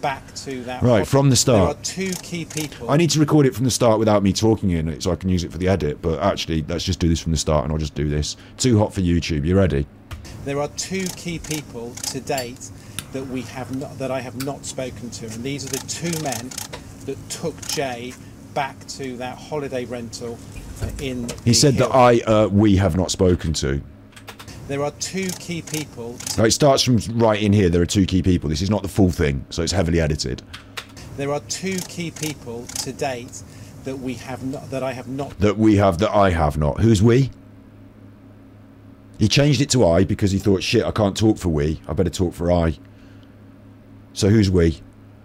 back to that. Right, from the start. There are two key people. I need to record it from the start without me talking in it so I can use it for the edit, but actually, let's just do this from the start and I'll just do this. Too hot for YouTube, you ready? There are two key people to date that I have not spoken to, and these are the two men that took Jay back to that holiday rental in the He said hills. that we have not spoken to. There are two key people. No, it starts from right in here. There are two key people. This is not the full thing, so it's heavily edited. There are two key people to date that I have not. That I have not. Who's we? He changed it to I because he thought, shit, I can't talk for we. I better talk for I. So who's we?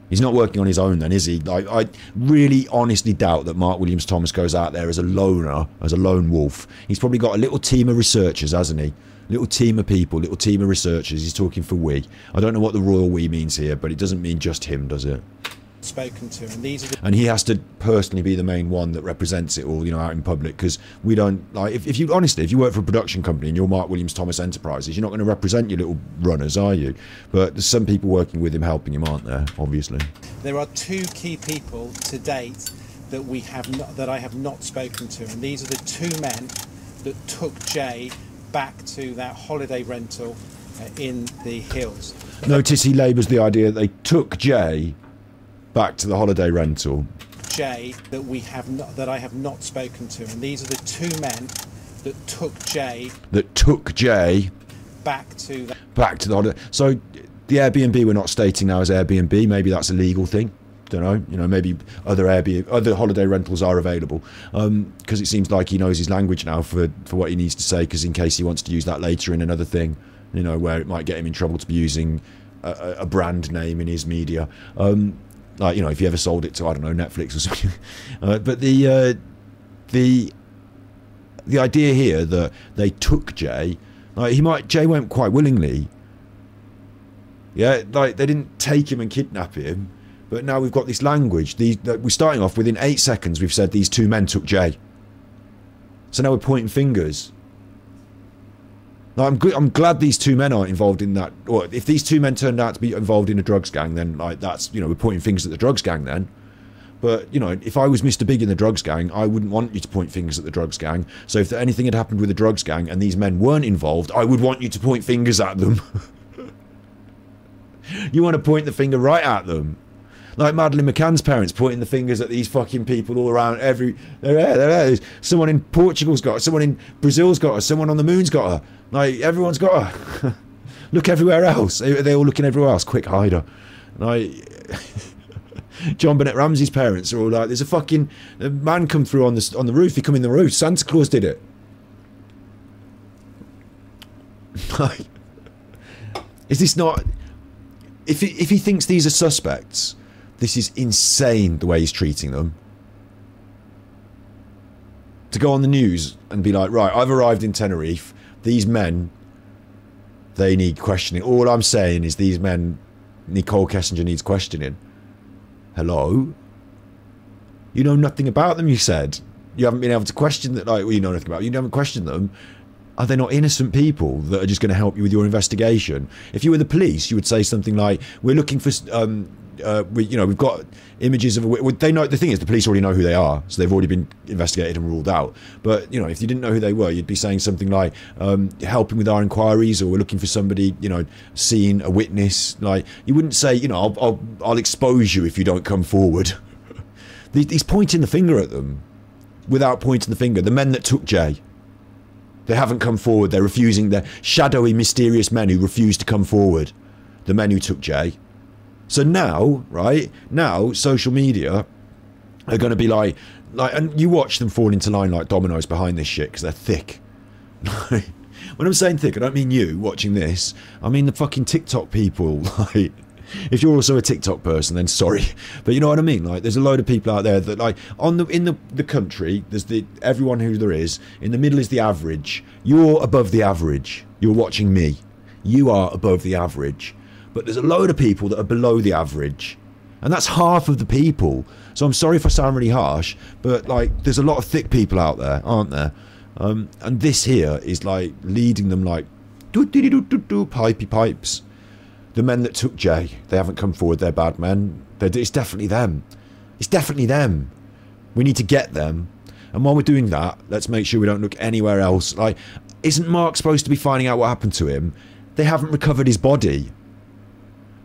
He's not working on his own then, is he? Like, I really honestly doubt that Mark Williams Thomas goes out there as a loner, as a lone wolf. He's probably got a little team of researchers, hasn't he? Little team of people, little team of researchers. He's talking for we. I don't know what the royal we means here, but it doesn't mean just him, does it? Spoken to, and these are the. And he has to personally be the main one that represents it all, you know, out in public, because we don't, like, if you honestly, if you work for a production company and you're Mark Williams Thomas Enterprises, you're not going to represent your little runners, are you? But there's some people working with him, helping him, aren't there? Obviously. There are two key people to date that I have not spoken to, and these are the two men that took Jay back to that holiday rental in the hills. Notice he labours the idea that they took Jay back to the holiday rental. Jay that I have not spoken to, and these are the two men that took Jay back to the holiday. So the Airbnb we're not stating now as Airbnb. Maybe that's a legal thing. Don't know. You know, maybe other holiday rentals are available. Because it seems like he knows his language now for what he needs to say. Because in case he wants to use that later in another thing, you know, where it might get him in trouble to be using a brand name in his media. Like, you know, if you ever sold it to, I don't know, Netflix or something. But the idea here that they took Jay, like Jay went quite willingly. Yeah, like they didn't take him and kidnap him. But now we've got this language. We're starting off within 8 seconds. We've said these two men took Jay. So now we're pointing fingers. Now, I'm glad these two men aren't involved in that. Or if these two men turned out to be involved in a drugs gang, then like that's, you know, we're pointing fingers at the drugs gang then. But, you know, if I was Mr. Big in the drugs gang, I wouldn't want you to point fingers at the drugs gang. So if anything had happened with the drugs gang and these men weren't involved, I would want you to point fingers at them. You want to point the finger right at them. Like Madeleine McCann's parents pointing the fingers at these fucking people all around. They're there. Someone in Portugal's got her. Someone in Brazil's got her. Someone on the moon's got her. Like, everyone's got her. Look everywhere else. They're all looking everywhere else. Quick, hide her. Like, John Bennett Ramsey's parents are all like, there's a man come through on the roof. He come in the roof. Santa Claus did it. Like, is this not... If he thinks these are suspects... This is insane the way he's treating them. To go on the news and be like, right, I've arrived in Tenerife. These men, they need questioning. All I'm saying is these men, Nicole Kessinger needs questioning. Hello? You know nothing about them, you said. You haven't been able to question that, like, well, you know nothing about them. You haven't questioned them. Are they not innocent people that are just going to help you with your investigation? If you were the police, you would say something like, we're looking for... we've got images of they know. The thing is, the police already know who they are, so they've already been investigated and ruled out. But, you know, if you didn't know who they were, you'd be saying something like helping with our inquiries, or we're looking for somebody, you know, seeing a witness. Like, you wouldn't say, you know, I'll expose you if you don't come forward. He's pointing the finger at them without pointing the finger. The men that took Jay, they haven't come forward. They're refusing. They're shadowy, mysterious men who refuse to come forward. The men who took Jay. So now, right, now social media are going to be like, and you watch them fall into line like dominoes behind this shit because they're thick. When I'm saying thick, I don't mean you watching this. I mean the fucking TikTok people. Like, if you're also a TikTok person, then sorry, but you know what I mean. Like, there's a load of people out there that, like, in the country, there's everyone who there is. In the middle is the average. You're above the average. You're watching me. You are above the average. But there's a load of people that are below the average. And that's half of the people. So I'm sorry if I sound really harsh, but, like, there's a lot of thick people out there, aren't there? And this here is, like, leading them like, pipey pipes. the men that took Jay, they haven't come forward, they're bad men. It's definitely them. It's definitely them. We need to get them. And while we're doing that, let's make sure we don't look anywhere else. Like, isn't Mark supposed to be finding out what happened to him? They haven't recovered his body.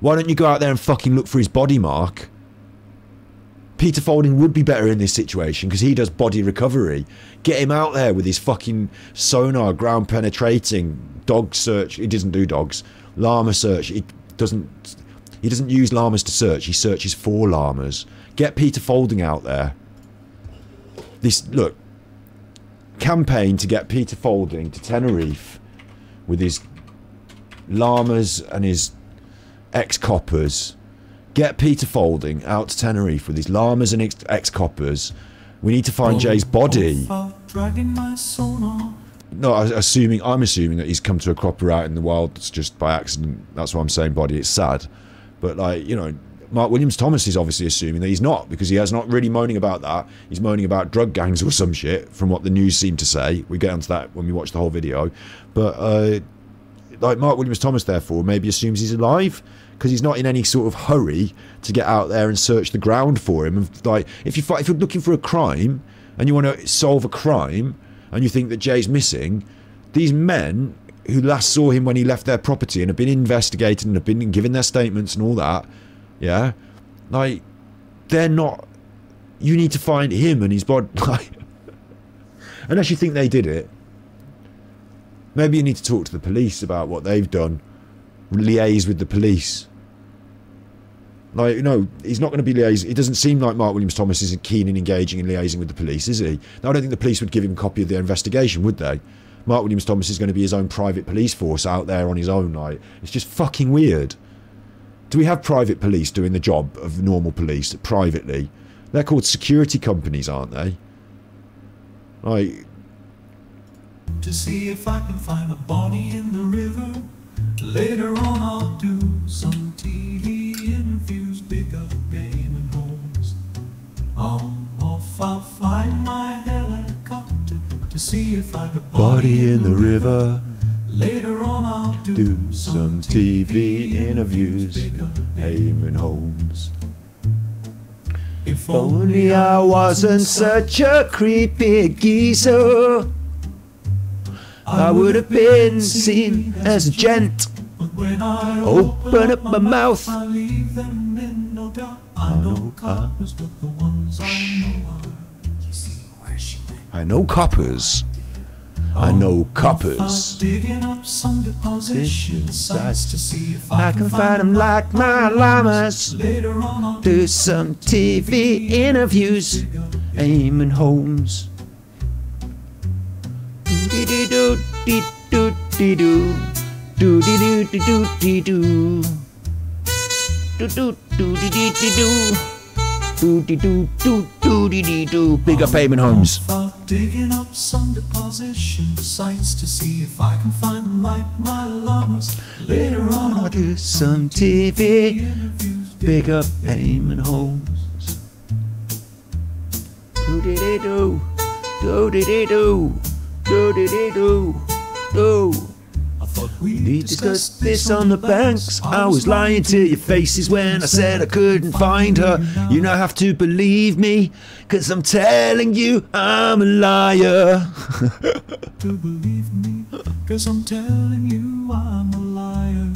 Why don't you go out there and fucking look for his body, Mark? Peter Folding would be better in this situation because he does body recovery. Get him out there with his fucking sonar, ground penetrating, dog search. He doesn't do dogs. Llama search. He doesn't use llamas to search. He searches for llamas. Get Peter Folding out there. Look, campaign to get Peter Folding to Tenerife with his llamas and his ex-coppers. Get Peter Folding out to Tenerife with his llamas and ex-coppers. We need to find Jay's body. No, I'm assuming that he's come to a cropper out in the wild just by accident. That's why I'm saying body. It's sad. But, like, you know, Mark Williams-Thomas is obviously assuming that he's not, because he has not really moaning about that. He's moaning about drug gangs or some shit, from what the news seemed to say. We get onto that when we watch the whole video. But, like, Mark Williams-Thomas, therefore, maybe assumes he's alive, because he's not in any sort of hurry to get out there and search the ground for him. And, like, if you're looking for a crime, and you want to solve a crime, and you think that Jay's missing, these men who last saw him when he left their property and have been investigated and have been given their statements and all that, yeah, like, they're not. You need to find him and his body. Like, unless you think they did it, maybe you need to talk to the police about what they've done. Liaise with the police. Like, you know, he's not going to be liaising. It doesn't seem like Mark Williams-Thomas is keen in engaging and liaising with the police, is he? Now, I don't think the police would give him a copy of their investigation, would they? Mark Williams-Thomas is going to be his own private police force out there on his own. Like, it's just fucking weird. Do we have private police doing the job of normal police privately? They're called security companies, aren't they? Like, to see if I can find a body in the river. Later on I'll do some TV interviews, pick up game and homes. Off I'll find my helicopter to see if I can body in the river. Later on I'll Do some TV interviews, aim and homes. If Only I wasn't such a creepy geezer, I would have been seen as a gent. But when I Open up my mouth, I leave them in no doubt. I know coppers, but the ones I know are. You see where she went. I know coppers. I know coppers. Digging up some deposition sites to see if I can find them like my llamas. Later on I'll Do some TV interviews, aim and homes. Do-dee-dee-doo, dee-doo-dee-doo. Do-dee-doo-dee-doo-dee-doo. Do-do-do-dee-dee-dee-doo. Do-dee-doo-doo-doo-dee-dee-doo. Big up aim and homes. digging up some deposition sites to see if I can find them like my llamas. Later on I'll do some TV. interviews. Big up aim and homes. Do-dee-dee-doo. Do-dee-dee-doo. Do-dee-dee-doo. Do. I thought we We discussed this on the banks. I was lying to your faces when I said I couldn't find her. You now have to believe me, 'cause I'm telling you I'm a liar. to believe me, 'cause I'm telling you I'm a liar.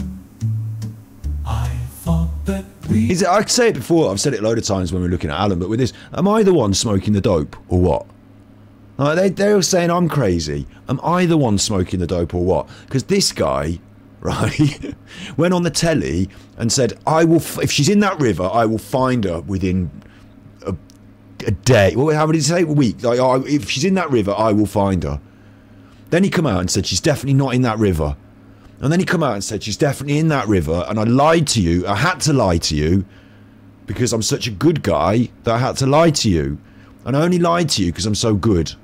I thought that we Is it, I say it before, I've said it a load of times when we're looking at Alan, but with this, am I the one smoking the dope or what? Like they're all saying I'm crazy. Am I the one smoking the dope or what? Because this guy, right, went on the telly and said, "I will. If she's in that river, I will find her within a day." Well, how did he say? A week. Like, if she's in that river, I will find her. Then he come out and said she's definitely not in that river. And then he come out and said she's definitely in that river. And I lied to you. I had to lie to you because I'm such a good guy that I had to lie to you. And I only lied to you because I'm so good.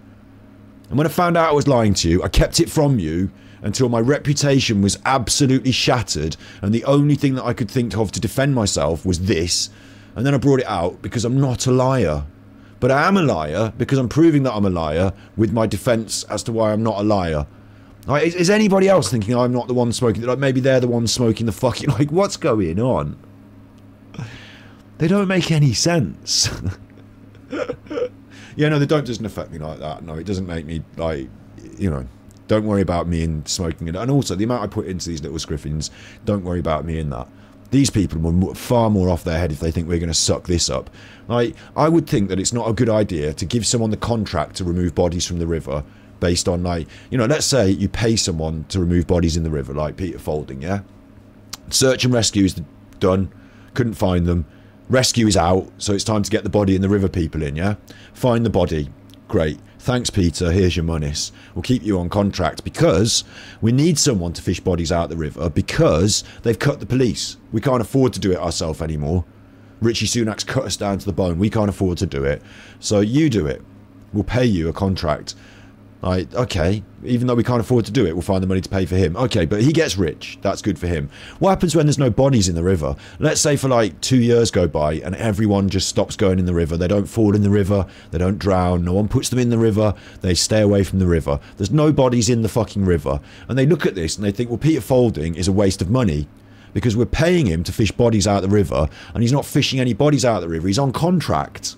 And when I found out I was lying to you, I kept it from you until my reputation was absolutely shattered, and the only thing that I could think of to defend myself was this. And then I brought it out because I'm not a liar. But I am a liar because I'm proving that I'm a liar with my defence as to why I'm not a liar. Like, is anybody else thinking I'm not the one smoking? Like, maybe they're the ones smoking the fucking... Like, what's going on? They don't make any sense. Yeah, no, the dope doesn't affect me like that. No, it doesn't make me, like, you know... Don't worry about me in smoking it. And also, the amount I put into these little scriffins, don't worry about me in that. These people are far more off their head if they think we're going to suck this up. Like, I would think that it's not a good idea to give someone the contract to remove bodies from the river based on, like, you know, let's say you pay someone to remove bodies in the river, like Peter Folding, yeah? Search and rescue is done. Couldn't find them. Rescue is out, so it's time to get the body and the river people in, yeah? Find the body. Great. Thanks, Peter. Here's your monies. We'll keep you on contract because we need someone to fish bodies out the river because they've cut the police. We can't afford to do it ourselves anymore. Richie Sunak's cut us down to the bone. We can't afford to do it. So you do it. We'll pay you a contract. Like, okay, even though we can't afford to do it, we'll find the money to pay for him. Okay, but he gets rich. That's good for him. What happens when there's no bodies in the river? Let's say for like 2 years go by and everyone just stops going in the river. They don't fall in the river. They don't drown. No one puts them in the river. They stay away from the river. There's no bodies in the fucking river. And they look at this and they think, well, Peter Folding is a waste of money because we're paying him to fish bodies out of the river and he's not fishing any bodies out of the river. He's on contract.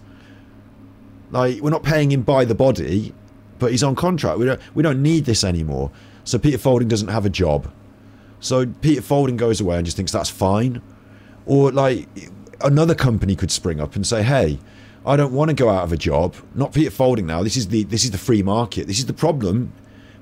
Like, we're not paying him by the body, but he's on contract. We don't need this anymore. So Peter Folding doesn't have a job. So Peter Folding goes away and just thinks that's fine. Or like another company could spring up and say, hey, I don't want to go out of a job. Not Peter Folding now. This is the free market. This is the problem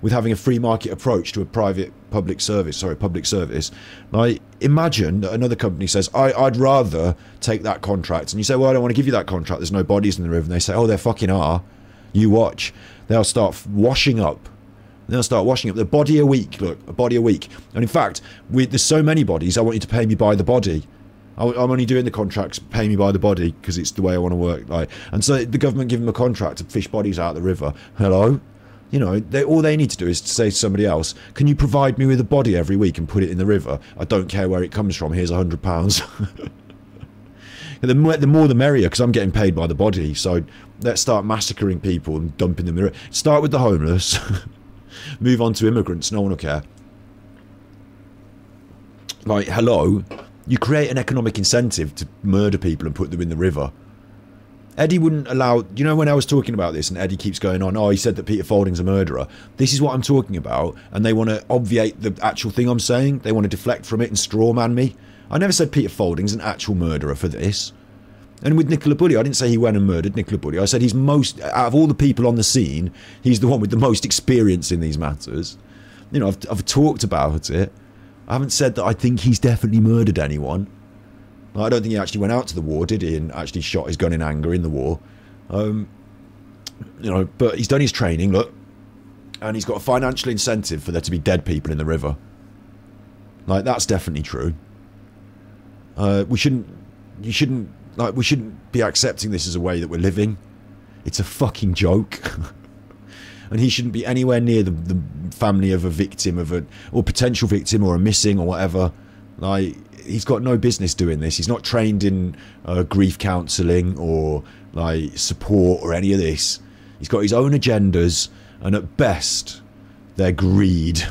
with having a free market approach to a public service. Like, imagine that another company says, I'd rather take that contract. And you say, well, I don't want to give you that contract. There's no bodies in the river. And they say, oh, there fucking are. You watch. They'll start washing up. They'll start washing up. The body a week, look, a body a week. And in fact, there's so many bodies, I want you to pay me by the body. I'm only doing the contracts, pay me by the body, because it's the way I want to work. Like, and so the government give them a contract to fish bodies out of the river. Hello? You know, all they need to do is to say to somebody else, can you provide me with a body every week and put it in the river? I don't care where it comes from, here's £100. The more the merrier, because I'm getting paid by the body. So let's start massacring people and dumping them in the river. Start with the homeless. Move on to immigrants. No one will care. Like, hello? You create an economic incentive to murder people and put them in the river. Eddie wouldn't allow... You know, when I was talking about this and Eddie keeps going on, oh, he said that Peter Folding's a murderer. This is what I'm talking about. And they want to obviate the actual thing I'm saying. They want to deflect from it and strawman me. I never said Peter Folding's an actual murderer for this. And with Nicola Bulley, I didn't say he went and murdered Nicola Bulley. I said he's most... Out of all the people on the scene, he's the one with the most experience in these matters. You know, I've talked about it. I haven't said that I think he's definitely murdered anyone. I don't think he actually went out to the war, did he? And actually shot his gun in anger in the war. You know, but he's done his training, look. And he's got a financial incentive for there to be dead people in the river. Like, that's definitely true. We shouldn't be accepting this as a way that we're living. It's a fucking joke. And he shouldn't be anywhere near the family of a victim or potential victim or a missing or whatever. Like, he's got no business doing this. He's not trained in grief counselling or like support or any of this. He's got his own agendas, and at best, they're greed.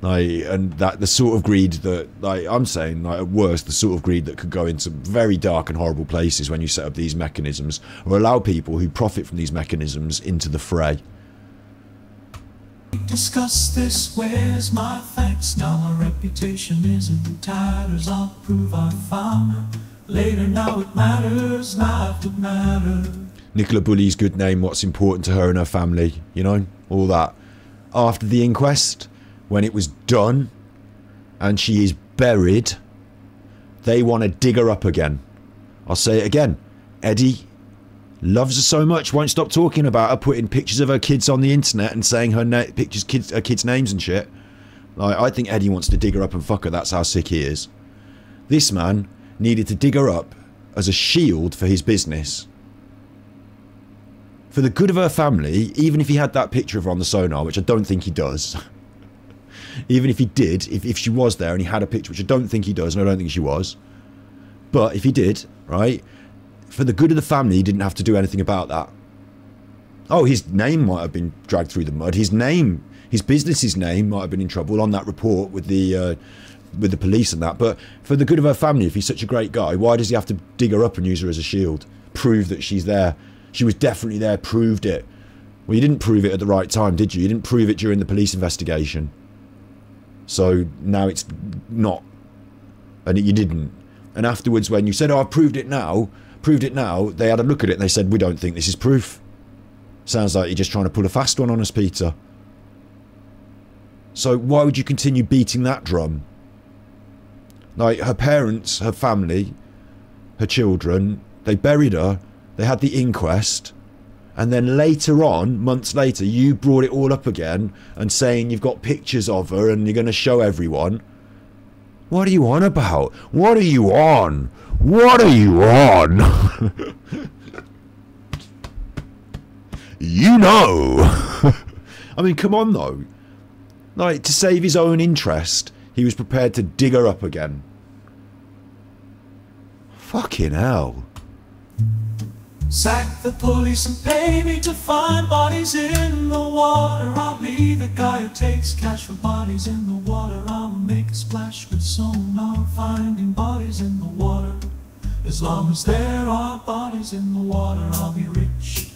Like, and that the sort of greed that, like, I'm saying, like, at worst, the sort of greed that could go into very dark and horrible places when you set up these mechanisms, or allow people who profit from these mechanisms into the fray. Discuss this, where's my thanks? Now my reputation isn't in tatters. I'll prove I found her. Later, now it matters, life would matter. Nicola Bulley's good name, what's important to her and her family, you know, all that. After the inquest, when it was done and she is buried, they want to dig her up again. I'll say it again. Eddie loves her so much, won't stop talking about her, putting pictures of her kids on the internet and saying her kids' names and shit. Like, I think Eddie wants to dig her up and fuck her. That's how sick he is. This man needed to dig her up as a shield for his business. For the good of her family, even if he had that picture of her on the sonar, which I don't think he does. Even if he did, if she was there and he had a picture, which I don't think he does, and I don't think she was. But if he did, right, for the good of the family, he didn't have to do anything about that. Oh, his name might have been dragged through the mud. His business's name might have been in trouble on that report with the police and that. But for the good of her family, if he's such a great guy, why does he have to dig her up and use her as a shield? Prove that she's there. She was definitely there, proved it. Well, you didn't prove it at the right time, did you? You didn't prove it during the police investigation. So now it's not. And you didn't. And afterwards when you said, oh, I've proved it now, they had a look at it and they said, we don't think this is proof. Sounds like you're just trying to pull a fast one on us, Peter. So why would you continue beating that drum? Like, her parents, her family, her children, they buried her, they had the inquest, and then later on, months later, you brought it all up again and saying you've got pictures of her and you're going to show everyone. What are you on about? What are you on? What are you on? You know. I mean, come on though. Like, to save his own interest, he was prepared to dig her up again. Fucking hell. Sack the police and pay me to find bodies in the water. I'll be the guy who takes cash for bodies in the water. I'll make a splash with sonar, finding bodies in the water. As long as there are bodies in the water, I'll be rich.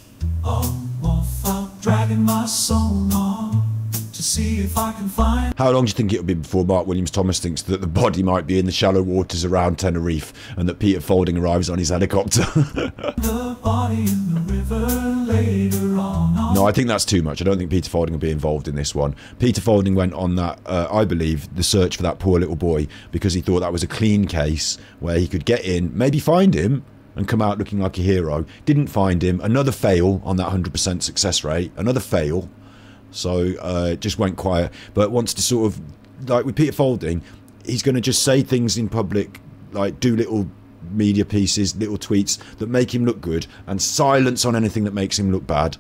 I'm off out dragging my sonar to see if I can find. How long do you think it'll be before Mark Williams-Thomas thinks that the body might be in the shallow waters around Tenerife and that Peter Folding arrives on his helicopter? The body in the river later on. No, I think that's too much. I don't think Peter Folding will be involved in this one. Peter Folding went on that, I believe, the search for that poor little boy because he thought that was a clean case where he could get in, maybe find him, and come out looking like a hero. Didn't find him. Another fail on that 100% success rate. Another fail. So just went quiet, but wants to sort of, like with Peter Folding, he's going to just say things in public, like do little media pieces, little tweets that make him look good, and silence on anything that makes him look bad.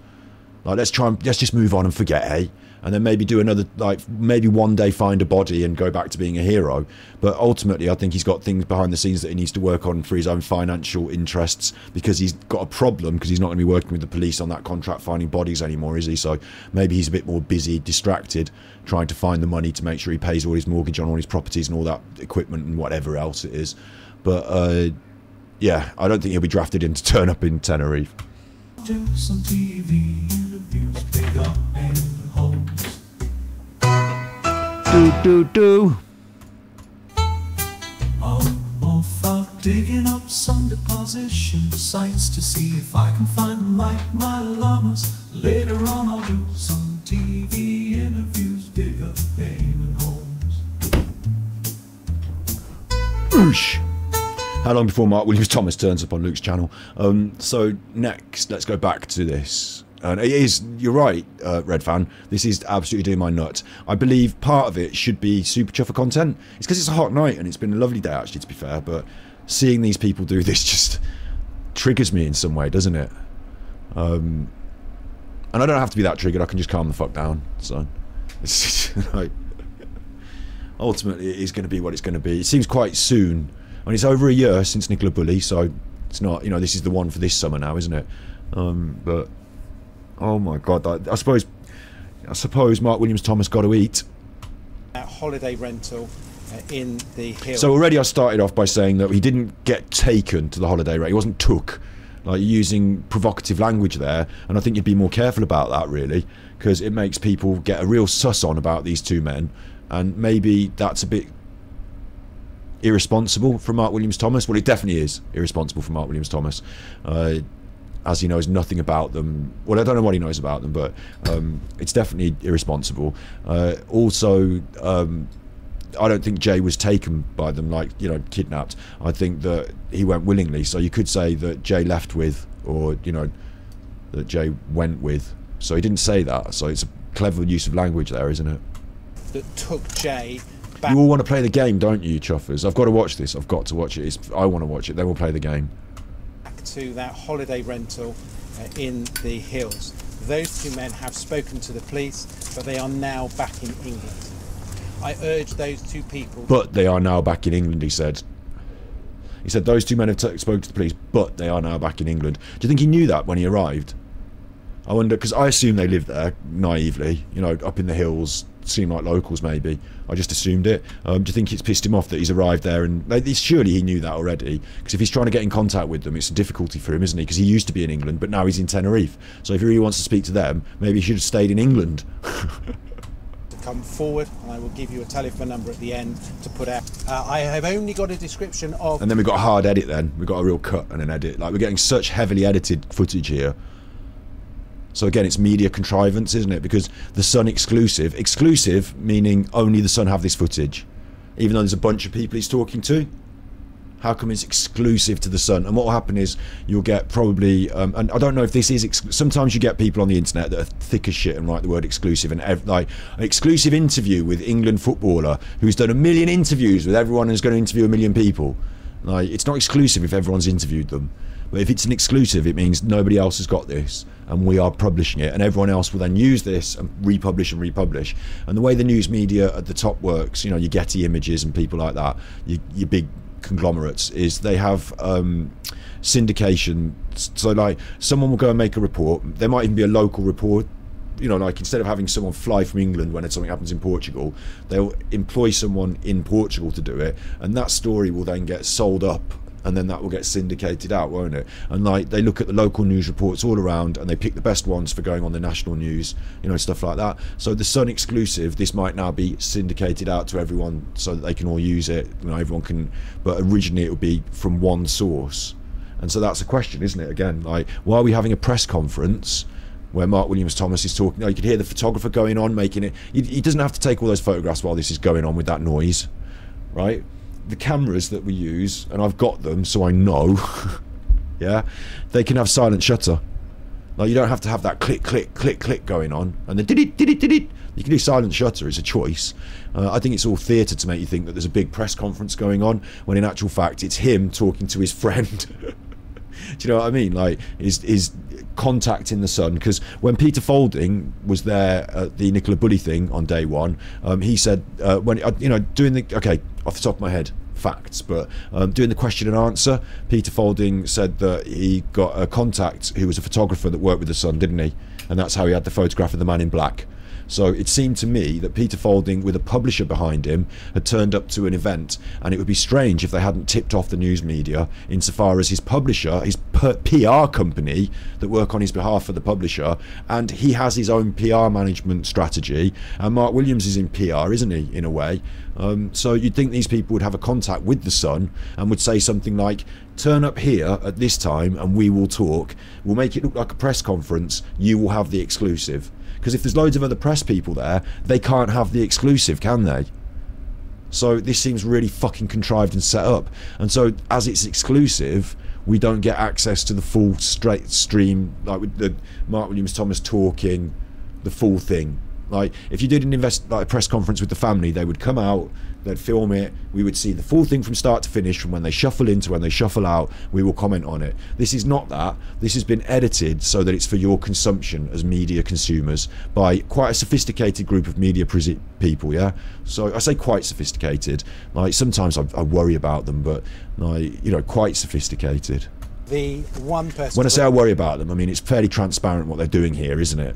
Like, let's just move on and forget, hey? And then maybe do another, like, maybe one day find a body and go back to being a hero. But ultimately, I think he's got things behind the scenes that he needs to work on for his own financial interests, because he's got a problem, because he's not going to be working with the police on that contract finding bodies anymore, is he? So maybe he's a bit more busy, distracted, trying to find the money to make sure he pays all his mortgage on all his properties and all that equipment and whatever else it is. But, yeah, I don't think he'll be drafted in to turn up in Tenerife. Do some TV interviews, big up and homes. Do. I'm off out digging up some deposition sites to see if I can find them like my llamas. Later on I'll do some TV interviews, dig up and homes. Oosh. How long before Mark Williams-Thomas turns up on Luke's channel? So next, let's go back to this. And it is, you're right, Red Fan, this is absolutely doing my nuts. I believe part of it should be Super Chuffer content. It's because it's a hot night and it's been a lovely day, actually, to be fair, but seeing these people do this just triggers me in some way, doesn't it? And I don't have to be that triggered, I can just calm the fuck down. So it's like, ultimately it is going to be what it's going to be. It seems quite soon. I mean, it's over a year since Nicola Bully, so it's not, you know, this is the one for this summer now, isn't it? But oh my god, I suppose Mark Williams-Thomas got to eat. That holiday rental in the hills. So already I started off by saying that he didn't get taken to the holiday rental. He wasn't took. Like, using provocative language there, and I think you'd be more careful about that, really, because it makes people get a real sus on about these two men, and maybe that's a bit irresponsible from Mark Williams-Thomas. Well, it definitely is irresponsible from Mark Williams-Thomas, as he knows nothing about them. Well, I don't know what he knows about them, but it's definitely irresponsible. Also, I don't think Jay was taken by them, like, you know, kidnapped. I think that he went willingly, so you could say that Jay left with, or, you know, that Jay went with. So he didn't say that, so it's a clever use of language there, isn't it? That took Jay back. You all want to play the game, don't you, chuffers? I've got to watch this. I've got to watch it. I want to watch it. Then we'll play the game. Back to that holiday rental in the hills. Those two men have spoken to the police, but they are now back in England. I urge those two people. But they are now back in England, he said. He said those two men have spoken to the police, but they are now back in England. Do you think he knew that when he arrived? I wonder, because I assume they live there naively, you know, up in the hills, seem like locals maybe. I just assumed it. Do you think it's pissed him off that he's arrived there? And surely he knew that already, because if he's trying to get in contact with them, it's a difficulty for him, isn't he? Because he used to be in England, but now he's in Tenerife. So if he really wants to speak to them, maybe he should have stayed in England. Come forward, and I will give you a telephone number at the end to put out. I have only got a description of... And then we've got a hard edit then. We've got a real cut and an edit. Like, we're getting such heavily edited footage here. So again, it's media contrivance, isn't it? Because the Sun exclusive meaning only the Sun have this footage, even though there's a bunch of people he's talking to. How come it's exclusive to the Sun? And what will happen is you'll get probably, and I don't know if this is, sometimes you get people on the internet that are thick as shit and write the word exclusive, and like an exclusive interview with England footballer who's done 1 million interviews with everyone who's going to interview 1 million people. Like, it's not exclusive if everyone's interviewed them. But if it's an exclusive, it means nobody else has got this, and we are publishing it, and everyone else will then use this and republish and republish. And the way the news media at the top works, you know, your Getty Images and people like that, your big conglomerates, is they have syndication. So like, someone will go and make a report. There might even be a local report. You know, like, instead of having someone fly from England when something happens in Portugal, they'll employ someone in Portugal to do it, and that story will then get sold up, and then that will get syndicated out, won't it? And like, they look at the local news reports all around, and they pick the best ones for going on the national news, you know, stuff like that. So the Sun exclusive, this might now be syndicated out to everyone so that they can all use it, you know, everyone can, but originally it would be from one source. And so that's a question, isn't it? Again, like, why are we having a press conference where Mark Williams-Thomas is talking? You know, you could hear the photographer going on, making it, he doesn't have to take all those photographs while this is going on with that noise, right? The cameras that we use, and I've got them so I know, yeah, they can have silent shutter. Like, you don't have to have that click, click, click, click going on, and then did it. You can do silent shutter, it's a choice. I think it's all theatre to make you think that there's a big press conference going on, when in actual fact it's him talking to his friend. Do you know what I mean? Like, is contacting the Sun, because when Peter Folding was there at the Nicola Bulley thing on day one, he said, when you know, doing the, okay, off the top of my head, facts, but doing the question and answer, Peter Folding said that he got a contact who was a photographer that worked with the Sun, didn't he? And that's how he had the photograph of the man in black. So it seemed to me that Peter Folding, with a publisher behind him, had turned up to an event, and it would be strange if they hadn't tipped off the news media, insofar as his publisher, his PR company that work on his behalf for the publisher, and he has his own PR management strategy, and Mark Williams is in PR, isn't he, in a way? So you'd think these people would have a contact with the Sun and would say something like, turn up here at this time and we will talk, we'll make it look like a press conference, you will have the exclusive. Because if there's loads of other press people there, they can't have the exclusive, can they? So this seems really fucking contrived and set up. And so, as it's exclusive, we don't get access to the full straight stream, like with the Mark Williams-Thomas talking, the full thing. Like, if you did like a press conference with the family, they would come out, they'd film it, we would see the full thing from start to finish, from when they shuffle in to when they shuffle out, we will comment on it. This is not that. This has been edited so that it's for your consumption as media consumers by quite a sophisticated group of media people, yeah? So I say quite sophisticated, like, sometimes I worry about them, but, like, you know, quite sophisticated. The one person... When I say I worry about them, I mean, it's fairly transparent what they're doing here, isn't it?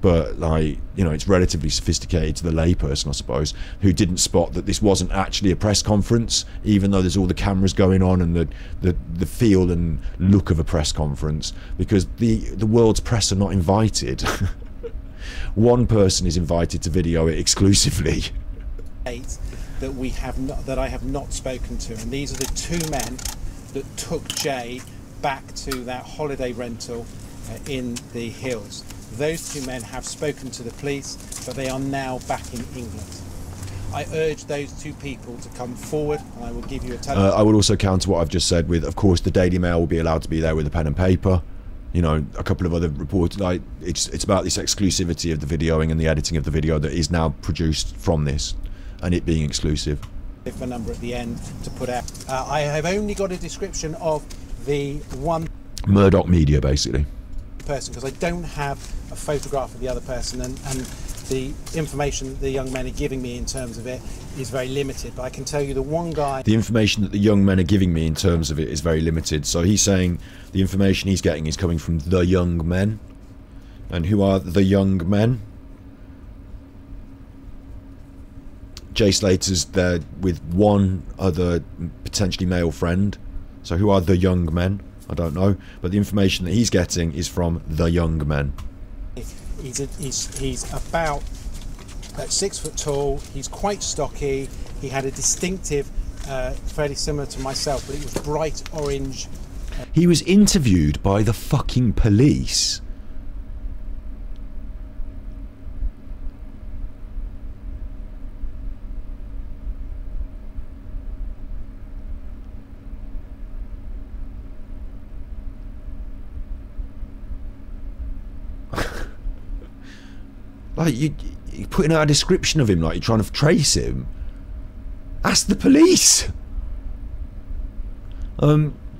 But, like, you know, it's relatively sophisticated to the layperson, I suppose, who didn't spot that this wasn't actually a press conference, even though there's all the cameras going on and the feel and look of a press conference, because the world's press are not invited. One person is invited to video it exclusively. That we have not, that I have not spoken to, and these are the two men that took Jay back to that holiday rental in the hills. Those two men have spoken to the police, but they are now back in England. I urge those two people to come forward, and I will give you a telephone. I would also counter what I've just said with, of course, the Daily Mail will be allowed to be there with a pen and paper. You know, a couple of other reports. Like, it's about this exclusivity of the videoing and the editing of the video that is now produced from this, and it being exclusive. A number at the end to put out. I have only got a description of the one Murdoch Media, basically. Person, because I don't have a photograph of the other person, and the information the young men are giving me in terms of it is very limited. But I can tell you the one guy... The information that the young men are giving me in terms of it is very limited. So he's saying the information he's getting is coming from the young men. And who are the young men? Jay Slater's there with one other potentially male friend. So who are the young men? I don't know. But the information that he's getting is from the young men. He's about 6 foot tall. He's quite stocky. He had a distinctive, fairly similar to myself, but it was bright orange. He was interviewed by the fucking police. Like, you're putting out a description of him like you're trying to trace him. Ask the police.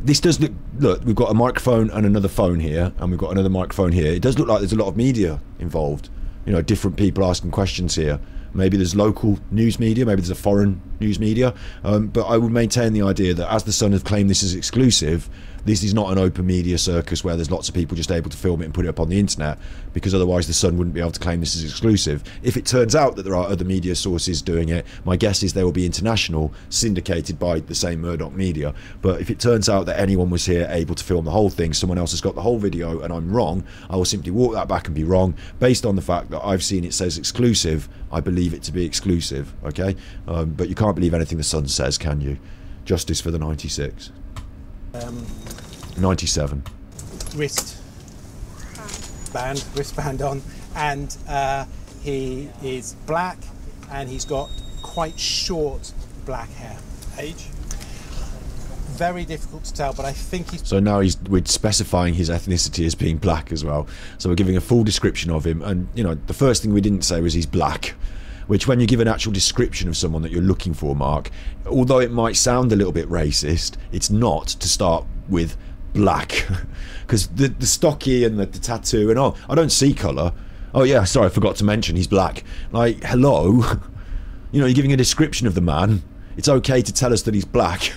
This does look, we've got a microphone and another phone here, and we've got another microphone here. It does look like there's a lot of media involved. You know, different people asking questions here. Maybe there's local news media, maybe there's a foreign news media. But I would maintain the idea that, as the Sun has claimed this is exclusive, this is not an open media circus where there's lots of people just able to film it and put it up on the internet, because otherwise the Sun wouldn't be able to claim this is exclusive. If it turns out that there are other media sources doing it, my guess is they will be international, syndicated by the same Murdoch media. But if it turns out that anyone was here able to film the whole thing, someone else has got the whole video, and I'm wrong, I will simply walk that back and be wrong. Based on the fact that I've seen it says exclusive, I believe it to be exclusive, okay? But you can't believe anything the Sun says, can you? Justice for the 96. 97. Wristband on, and he is black, and he's got quite short black hair. Age? Very difficult to tell, but I think he's... So now we're specifying his ethnicity as being black as well. So we're giving a full description of him, and you know, the first thing we didn't say was he's black. Which, when you give an actual description of someone that you're looking for, Mark, although it might sound a little bit racist, it's not to start with black. Because the stocky and the tattoo and oh, I don't see colour. Oh yeah, sorry, I forgot to mention he's black. Like, hello? You know, you're giving a description of the man. It's okay to tell us that he's black.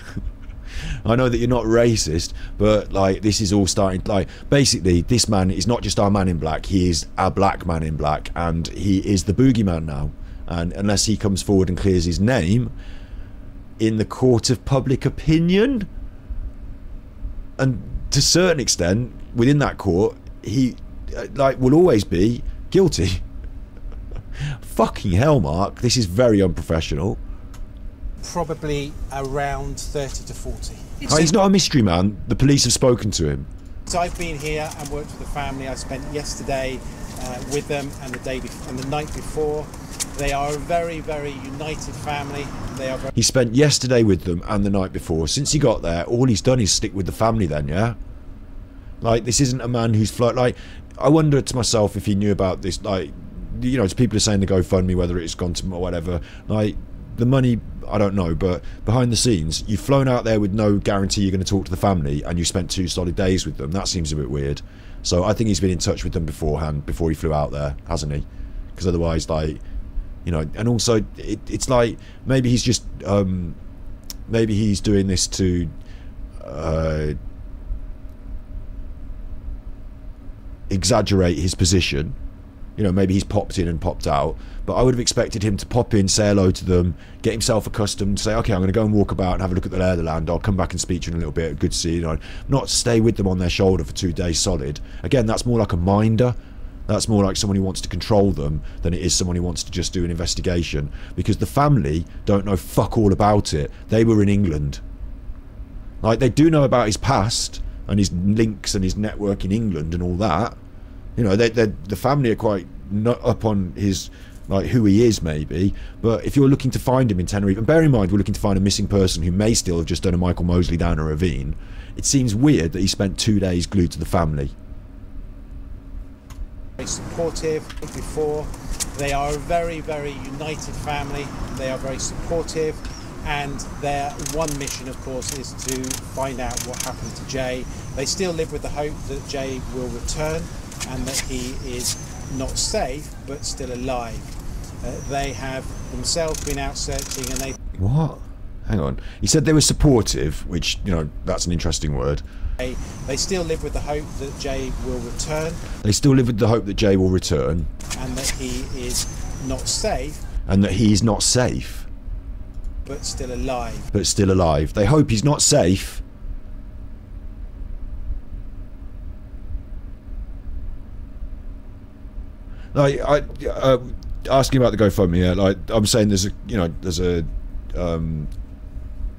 I know that you're not racist, but like, this is all starting, like, basically this man is not just our man in black, he is a black man in black, and he is the boogeyman now. And unless he comes forward and clears his name in the court of public opinion, and to a certain extent within that court, he like will always be guilty. Fucking hell, Mark, this is very unprofessional. Probably around 30 to 40. He's not a mystery man. The police have spoken to him. So I've been here and worked with the family. I spent yesterday with them and the night before. They are a very, very united family. They are. He spent yesterday with them and the night before. Since he got there, all he's done is stick with the family. Then, yeah. Like, this isn't a man who's like. I wonder to myself if he knew about this. Like, you know, people are saying the GoFundMe, whether it's gone to or whatever. Like, the money, I don't know, but behind the scenes, you've flown out there with no guarantee you're going to talk to the family, and you spent 2 solid days with them. That seems a bit weird. So I think he's been in touch with them beforehand, before he flew out there, hasn't he? Because otherwise, like, you know, and also it's like maybe he's just maybe he's doing this to exaggerate his position. You know, maybe he's popped in and popped out, but I would have expected him to pop in, say hello to them, get himself accustomed, say, okay, I'm going to go and walk about and have a look at the lay of the land. I'll come back and speak to you in a little bit. Good to see you. You know, not stay with them on their shoulder for 2 days solid. Again, that's more like a minder. That's more like someone who wants to control them than it is someone who wants to just do an investigation. Because the family don't know fuck all about it. They were in England. Like, they do know about his past and his links and his network in England and all that. You know, the family are quite not up on his, like, who he is, maybe. But if you're looking to find him in Tenerife, and bear in mind we're looking to find a missing person who may still have just done a Michael Mosley down a ravine, it seems weird that he spent 2 days glued to the family. Very supportive before. They are a very, very united family. They are very supportive, and their one mission, of course, is to find out what happened to Jay. They still live with the hope that Jay will return and that he is not safe but still alive. They have themselves been out searching, and they... What? Hang on. He said they were supportive, which, you know, that's an interesting word. They still live with the hope that Jay will return. They still live with the hope that Jay will return. And that he is not safe. And that he's not safe. But still alive. But still alive. They hope he's not safe. Like, asking about the GoFundMe, yeah, like, I'm saying there's a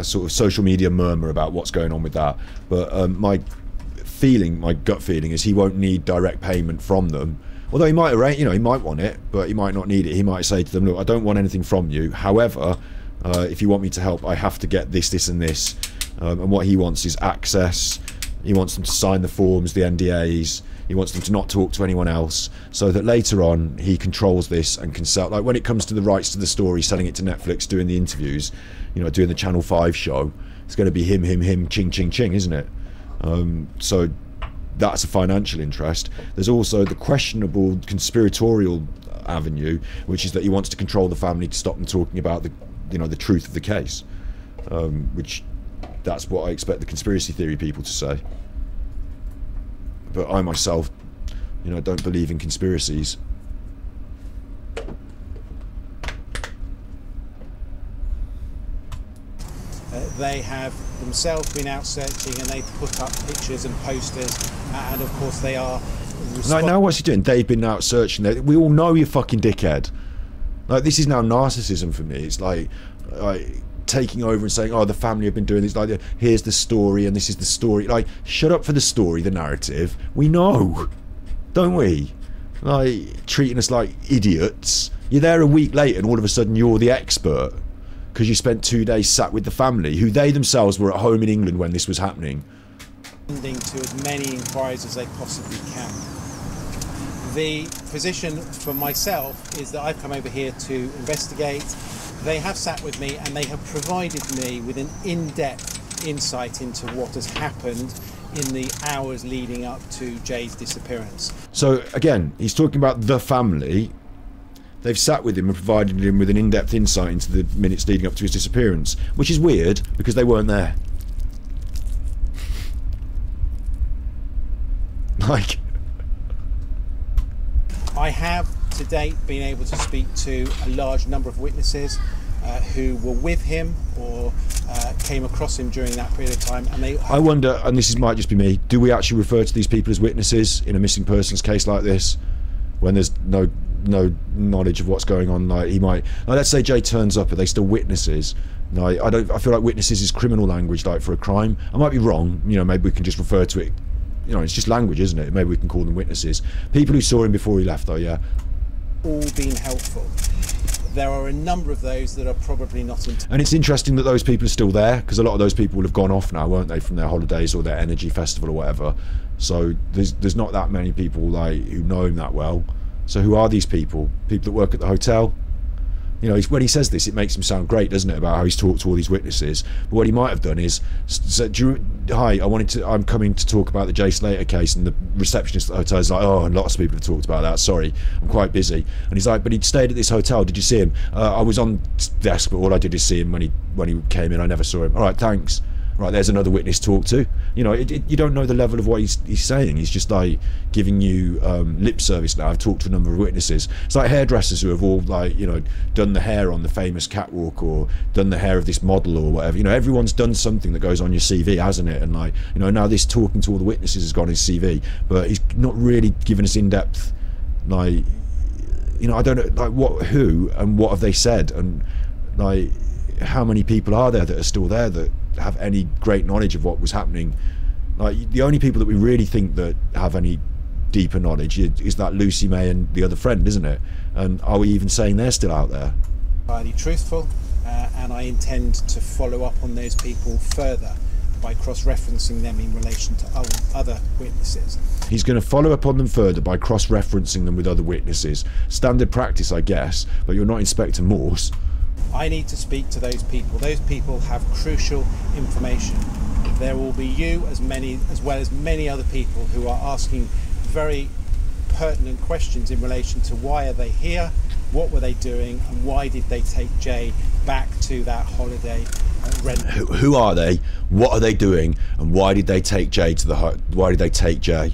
sort of social media murmur about what's going on with that, but my gut feeling is he won't need direct payment from them. Although he might arrange, he might want it, but he might not need it. He might say to them, look, I don't want anything from you. However, if you want me to help, I have to get this, this and this. And what he wants is access. He wants them to sign the forms, the NDAs. He wants them to not talk to anyone else, so that later on he controls this and can sell. Like when it comes to the rights to the story, selling it to Netflix, doing the interviews, doing the Channel 5 show, it's going to be him, ching, ching, ching, isn't it? So that's a financial interest. There's also the questionable conspiratorial avenue, which is that he wants to control the family to stop them talking about the truth of the case, which that's what I expect the conspiracy theory people to say. But I myself, don't believe in conspiracies. They have themselves been out searching, and they put up pictures and posters, and of course they are. Like, now what's he doing? They've been out searching. We all know you fucking dickhead. Like, this is now narcissism for me. It's like taking over and saying, oh, the family have been doing this, like, here's the story and this is the story. Like, shut up for the story, the narrative. We know, don't we? Like, treating us like idiots. You're there a week later and all of a sudden you're the expert because you spent 2 days sat with the family, who they themselves were at home in England when this was happening. To as many inquiries as they possibly can. The position for myself is that I've come over here to investigate. They have sat with me and they have provided me with an in-depth insight into what has happened in the hours leading up to Jay's disappearance. So again, he's talking about the family. They've sat with him and provided him with an in-depth insight into the minutes leading up to his disappearance, which is weird because they weren't there. Like, I have to date been able to speak to a large number of witnesses who were with him or came across him during that period of time, and I wonder, and might just be me, do we actually refer to these people as witnesses in a missing persons case like this when there's no knowledge of what's going on? Like, he might, let's say Jay turns up, are they still witnesses? No, I feel like witnesses is criminal language, like for a crime. I might be wrong, maybe we can just refer to it, it's just language, isn't it? Maybe we can call them witnesses. People who saw him before he left, though, yeah. All been helpful. There are a number of those that are probably not. And it's interesting that those people are still there, because a lot of those people will have gone off now, won't they, from their holidays or their energy festival or whatever. So there's not that many people like who know him that well. So who are these people? People that work at the hotel? When he says this, it makes him sound great, doesn't it, about how he's talked to all these witnesses. But what he might have done is said, hi, I'm coming to talk about the Jay Slater case, and the receptionist at the hotel is like, oh, and lots of people have talked about that, sorry, I'm quite busy. And he's like, but he'd stayed at this hotel, did you see him? I was on desk, but all I did is see him when he came in, I never saw him. All right, thanks. Right, there's another witness to talk to. You don't know the level of what he's saying. He's just like giving you lip service now. I've talked to a number of witnesses. It's like hairdressers who have all done the hair on the famous catwalk or done the hair of this model or whatever. Everyone's done something that goes on your CV, hasn't it? And now this talking to all the witnesses has gone his CV, but he's not really given us in-depth, I don't know, who and what have they said, and how many people are there that are still there that have any great knowledge of what was happening. The only people that we really think that have any deeper knowledge is that Lucy May and the other friend, isn't it? And are we even saying they're still out there? Highly truthful, and I intend to follow up on those people further by cross-referencing them in relation to other witnesses. He's going to follow up on them further by cross-referencing them with other witnesses. Standard practice, I guess, but you're not Inspector Morse. I need to speak to those people. Those people have crucial information. There will be you as well as many other people who are asking very pertinent questions in relation to why are they here, what were they doing, and why did they take Jay back to that holiday rental. Who are they? What are they doing? And why did they take Jay to the why did they take Jay?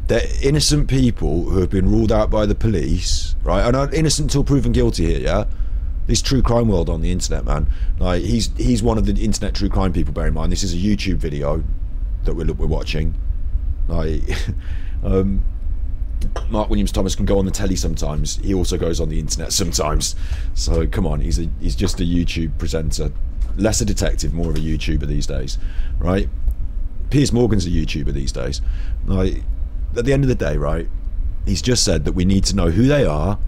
They're innocent people who have been ruled out by the police, right? And are innocent until proven guilty here, yeah? This true crime world on the internet, man. Like, he's one of the internet true crime people, bear in mind. This is a YouTube video that we're watching. Like, Mark Williams Thomas can go on the telly sometimes. He also goes on the internet sometimes. So, come on, he's just a YouTube presenter. Less a detective, more of a YouTuber these days, right? Piers Morgan's a YouTuber these days. Like, at the end of the day, right, he's just said that we need to know who they are.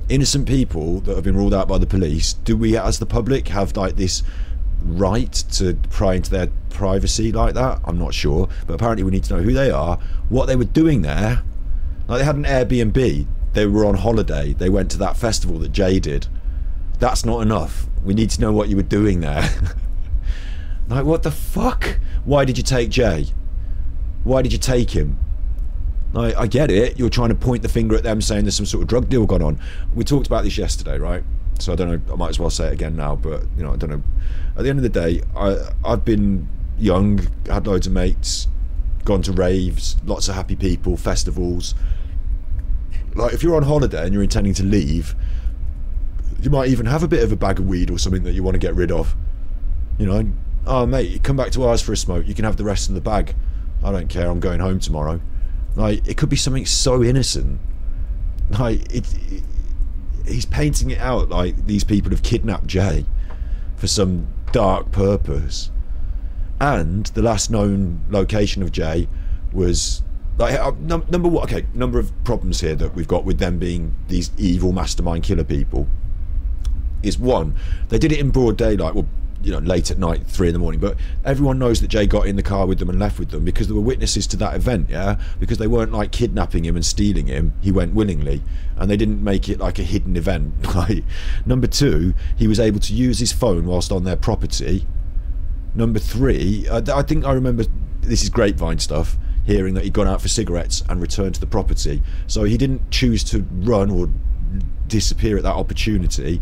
Innocent people that have been ruled out by the police. Do we, as the public, have like this right to pry into their privacy like that? I'm not sure, but apparently we need to know who they are, what they were doing there. Like, they had an Airbnb, they were on holiday, they went to that festival that Jay did. That's not enough. We need to know what you were doing there. Like, what the fuck? Why did you take Jay? Why did you take him? I get it, you're trying to point the finger at them saying there's some sort of drug deal gone on. We talked about this yesterday, right? So I don't know, I might as well say it again now, but, you know, I don't know. At the end of the day, I've been young, had loads of mates, gone to raves, lots of happy people, festivals. Like, if you're on holiday and you're intending to leave, you might even have a bit of a bag of weed or something that you want to get rid of. You know, oh mate, you come back to ours for a smoke, you can have the rest of the bag. I don't care, I'm going home tomorrow. Like, it could be something so innocent. Like, he's painting it out like these people have kidnapped Jay for some dark purpose. And the last known location of Jay was like, number one, okay, number of problems here that we've got with them being these evil mastermind killer people is, one, they did it in broad daylight, well, you know, late at night, 3 in the morning, but everyone knows that Jay got in the car with them and left with them because there were witnesses to that event, yeah, because they weren't like kidnapping him and stealing him. He went willingly, and they didn't make it like a hidden event. Like, number two, he was able to use his phone whilst on their property. Number three, I think I remember, this is grapevine stuff, hearing that he'd gone out for cigarettes and returned to the property, so he didn't choose to run or disappear at that opportunity.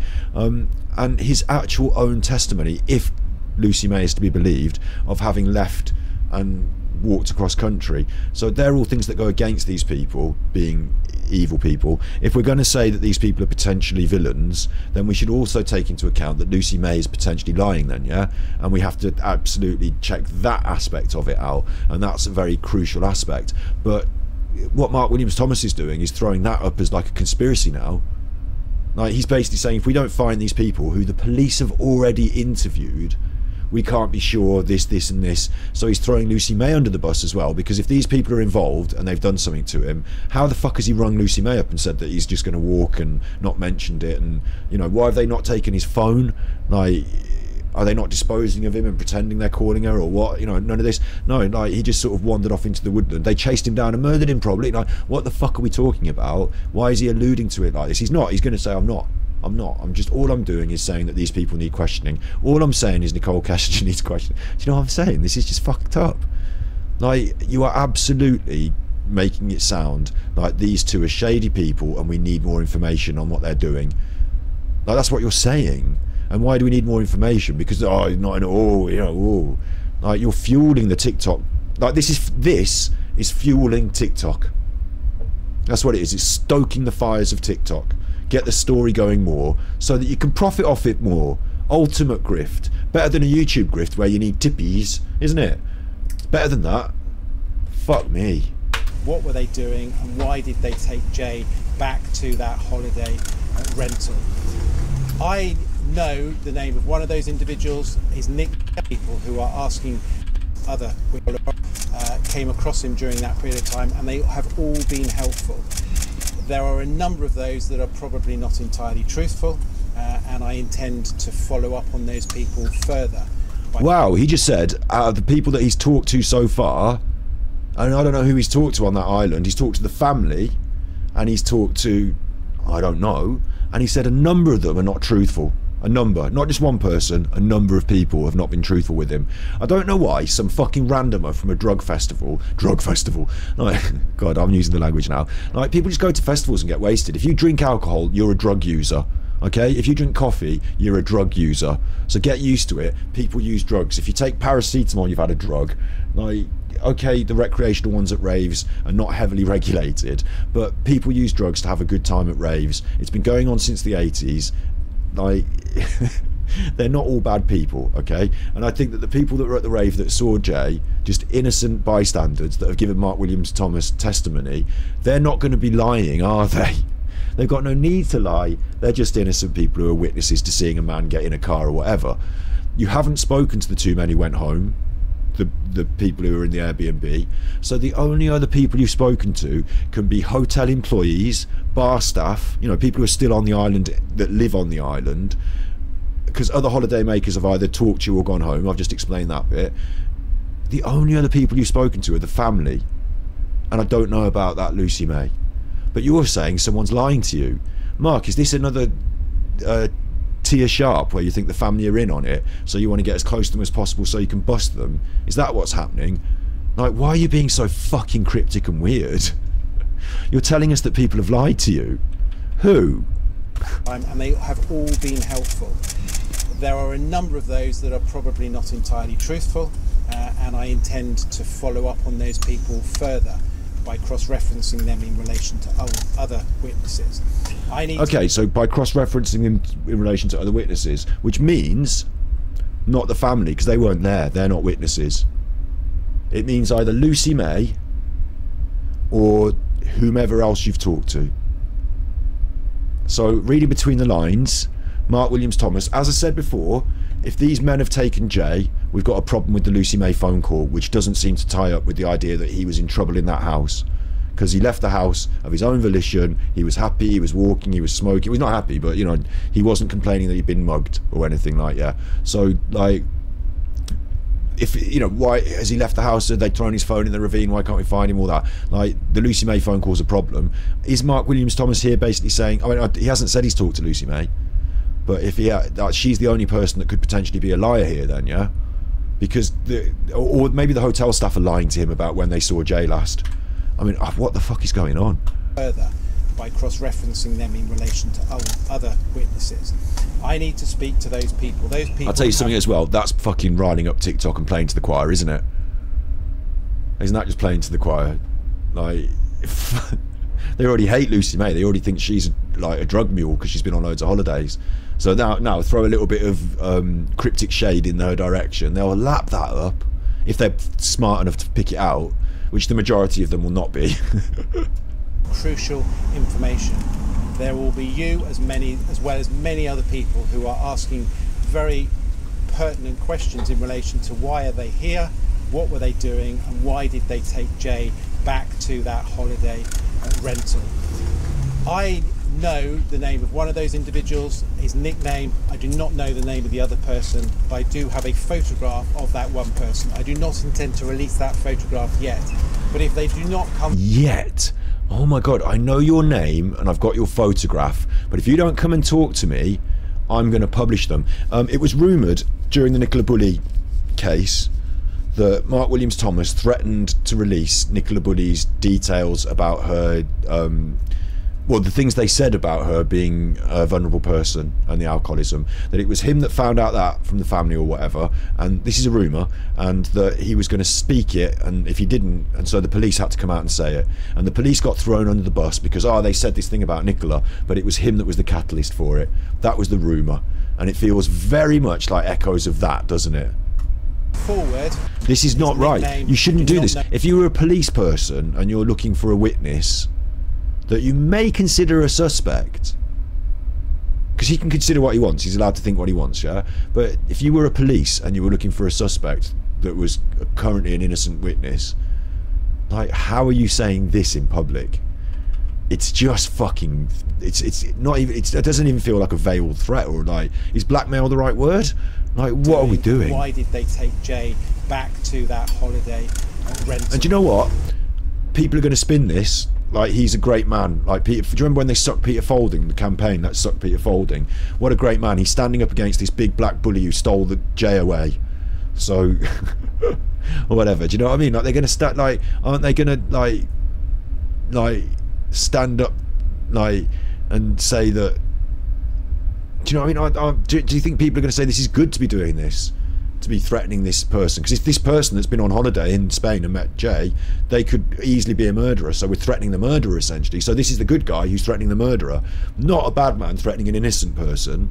And his actual own testimony, if Lucy May is to be believed, of having left and walked across country. So they're all things that go against these people being evil people. If we're going to say that these people are potentially villains, then we should also take into account that Lucy May is potentially lying then, yeah? And we have to absolutely check that aspect of it out, and that's a very crucial aspect. But what Mark Williams Thomas is doing is throwing that up as like a conspiracy now. Like, he's basically saying, if we don't find these people who the police have already interviewed, we can't be sure this, this and this. So he's throwing Lucy May under the bus as well, because if these people are involved and they've done something to him, how the fuck has he rung Lucy May up and said that he's just going to walk and not mentioned it? And, you know, why have they not taken his phone? Like, are they not disposing of him and pretending they're calling her or what? You know, none of this. No, like, he just sort of wandered off into the woodland. They chased him down and murdered him probably. Like, what the fuck are we talking about? Why is he alluding to it like this? He's not. He's going to say, I'm not. I'm just, all I'm doing is saying that these people need questioning. All I'm saying is Nicole Kessinger needs questioning. Do you know what I'm saying? This is just fucked up. Like, you are absolutely making it sound like these two are shady people and we need more information on what they're doing. Like, that's what you're saying. And why do we need more information? Because, oh, not at all, you know, oh. Like, you're fueling the TikTok. Like, this is fueling TikTok. That's what it is. It's stoking the fires of TikTok. Get the story going more so that you can profit off it more. Ultimate grift. Better than a YouTube grift where you need tippies, isn't it? Better than that. Fuck me. What were they doing, and why did they take Jay back to that holiday rental? I know the name of one of those individuals is Nick. People who are asking other came across him during that period of time, and they have all been helpful. There are a number of those that are probably not entirely truthful, and I intend to follow up on those people further. Wow, he just said out of the people that he's talked to so far, and I don't know who he's talked to on that island, he's talked to the family, and he's talked to, I don't know, and he said a number of them are not truthful. A number, not just one person, a number of people have not been truthful with him. I don't know why some fucking randomer from a drug festival, like, God, I'm using the language now, like, people just go to festivals and get wasted. If you drink alcohol, you're a drug user. Okay, if you drink coffee, you're a drug user. So get used to it. People use drugs. If you take paracetamol, you've had a drug. Like, okay, the recreational ones at raves are not heavily regulated, but people use drugs to have a good time at raves. It's been going on since the 80s. Like, they're not all bad people, okay? And I think that the people that were at the rave that saw Jay, just innocent bystanders that have given Mark Williams Thomas testimony, they're not going to be lying, are they? They've got no need to lie. They're just innocent people who are witnesses to seeing a man get in a car or whatever. You haven't spoken to the two men who went home, the people who were in the Airbnb. So the only other people you've spoken to can be hotel employees, bar staff, you know, people who are still on the island, that live on the island, because other holiday makers have either talked to you or gone home. I've just explained that bit. The only other people you've spoken to are the family. And I don't know about that Lucy May. But you're saying someone's lying to you. Mark, is this another Tia Sharp where you think the family are in on it, so you want to get as close to them as possible so you can bust them? Is that what's happening? Like, why are you being so fucking cryptic and weird? You're telling us that people have lied to you. Who? And they have all been helpful. There are a number of those that are probably not entirely truthful, and I intend to follow up on those people further by cross-referencing them in relation to other witnesses. So by cross-referencing them in relation to other witnesses, which means not the family, because they weren't there, they're not witnesses. It means either Lucy May or whomever else you've talked to. So reading between the lines, Mark Williams Thomas, as I said before, if these men have taken Jay, we've got a problem with the Lucy May phone call, which doesn't seem to tie up with the idea that he was in trouble in that house. Because he left the house of his own volition, he was happy, he was walking, he was smoking. He was not happy, but, you know, he wasn't complaining that he'd been mugged or anything like that. So, like, if, you know, why has he left the house? Had they thrown his phone in the ravine? Why can't we find him? All that. Like, the Lucy May phone call's a problem. Is Mark Williams Thomas here basically saying, I mean, he hasn't said he's talked to Lucy May, but if she's the only person that could potentially be a liar here, then, yeah? Because or maybe the hotel staff are lying to him about when they saw Jay last. I mean, what the fuck is going on? Further by cross-referencing them in relation to other witnesses. I need to speak to those people. I'll tell you something as well. That's fucking riling up TikTok and playing to the choir, isn't it? Isn't that just playing to the choir? Like, they already hate Lucy May. They already think she's like a drug mule because she's been on loads of holidays. So now throw a little bit of cryptic shade in her direction. They'll lap that up if they're smart enough to pick it out, which the majority of them will not be. Crucial information. There will be you as well as many other people who are asking very pertinent questions in relation to why are they here, what were they doing, and why did they take Jay back to that holiday rental. I know the name of one of those individuals, his nickname. I do not know the name of the other person, but I do have a photograph of that one person. I do not intend to release that photograph yet, but if they do not come yet, oh my god, I know your name and I've got your photograph, but if you don't come and talk to me, I'm going to publish them. It was rumoured during the Nicola Bulley case that Mark Williams Thomas threatened to release Nicola Bulley's details about her, well, the things they said about her being a vulnerable person and the alcoholism, that it was him that found out that from the family or whatever, and this is a rumour, and that he was going to speak it, and if he didn't, and so the police had to come out and say it, and the police got thrown under the bus because, they said this thing about Nicola, but it was him that was the catalyst for it. That was the rumour, and it feels very much like echoes of that, doesn't it? Forward. This is not right. You shouldn't do this. If you were a police person and you're looking for a witness that you may consider a suspect, because he can consider what he wants, he's allowed to think what he wants, yeah? But if you were a police and you were looking for a suspect that was currently an innocent witness, like, how are you saying this in public? It's just fucking, it's not even, it doesn't even feel like a veiled threat, or like, is blackmail the right word? Like, what are we doing? Why did they take Jay back to that holiday rental? And do you know what? People are going to spin this like he's a great man. Like, Peter, do you remember when they sucked Peter Folding, the campaign that sucked Peter Folding? What a great man. He's standing up against this big black bully who stole the Jay away. So, or whatever. Do you know what I mean? Like, they're going to start, like, aren't they going to, like, stand up, like, and say that, Do you know what I mean? Do you think people are going to say this is good to be doing this? To be threatening this person? Because if this person that's been on holiday in Spain and met Jay, they could easily be a murderer. So we're threatening the murderer, essentially. So this is the good guy who's threatening the murderer. Not a bad man threatening an innocent person,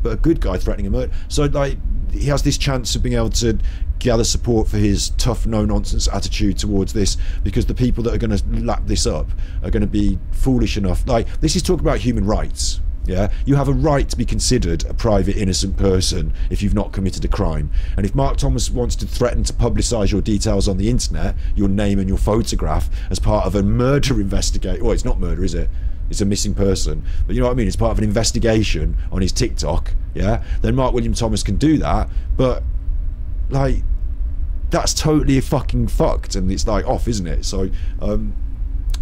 but a good guy threatening a murderer. So, like, he has this chance of being able to gather support for his tough, no-nonsense attitude towards this, because the people that are going to lap this up are going to be foolish enough. Like, this is talking about human rights. Yeah, you have a right to be considered a private, innocent person if you've not committed a crime. And if Mark Thomas wants to threaten to publicise your details on the internet, your name and your photograph, as part of a murder investigation, well, it's not murder, is it? It's a missing person, but you know what I mean, it's part of an investigation on his TikTok, yeah, then Mark William Thomas can do that. But, like, that's totally fucking fucked, and it's like off, isn't it? So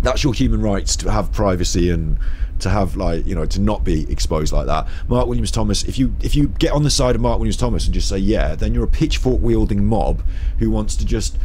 that's your human rights, to have privacy and to have, like, you know, to not be exposed like that. Mark Williams Thomas, if you get on the side of Mark Williams Thomas and just say yeah, then you're a pitchfork wielding mob who wants to just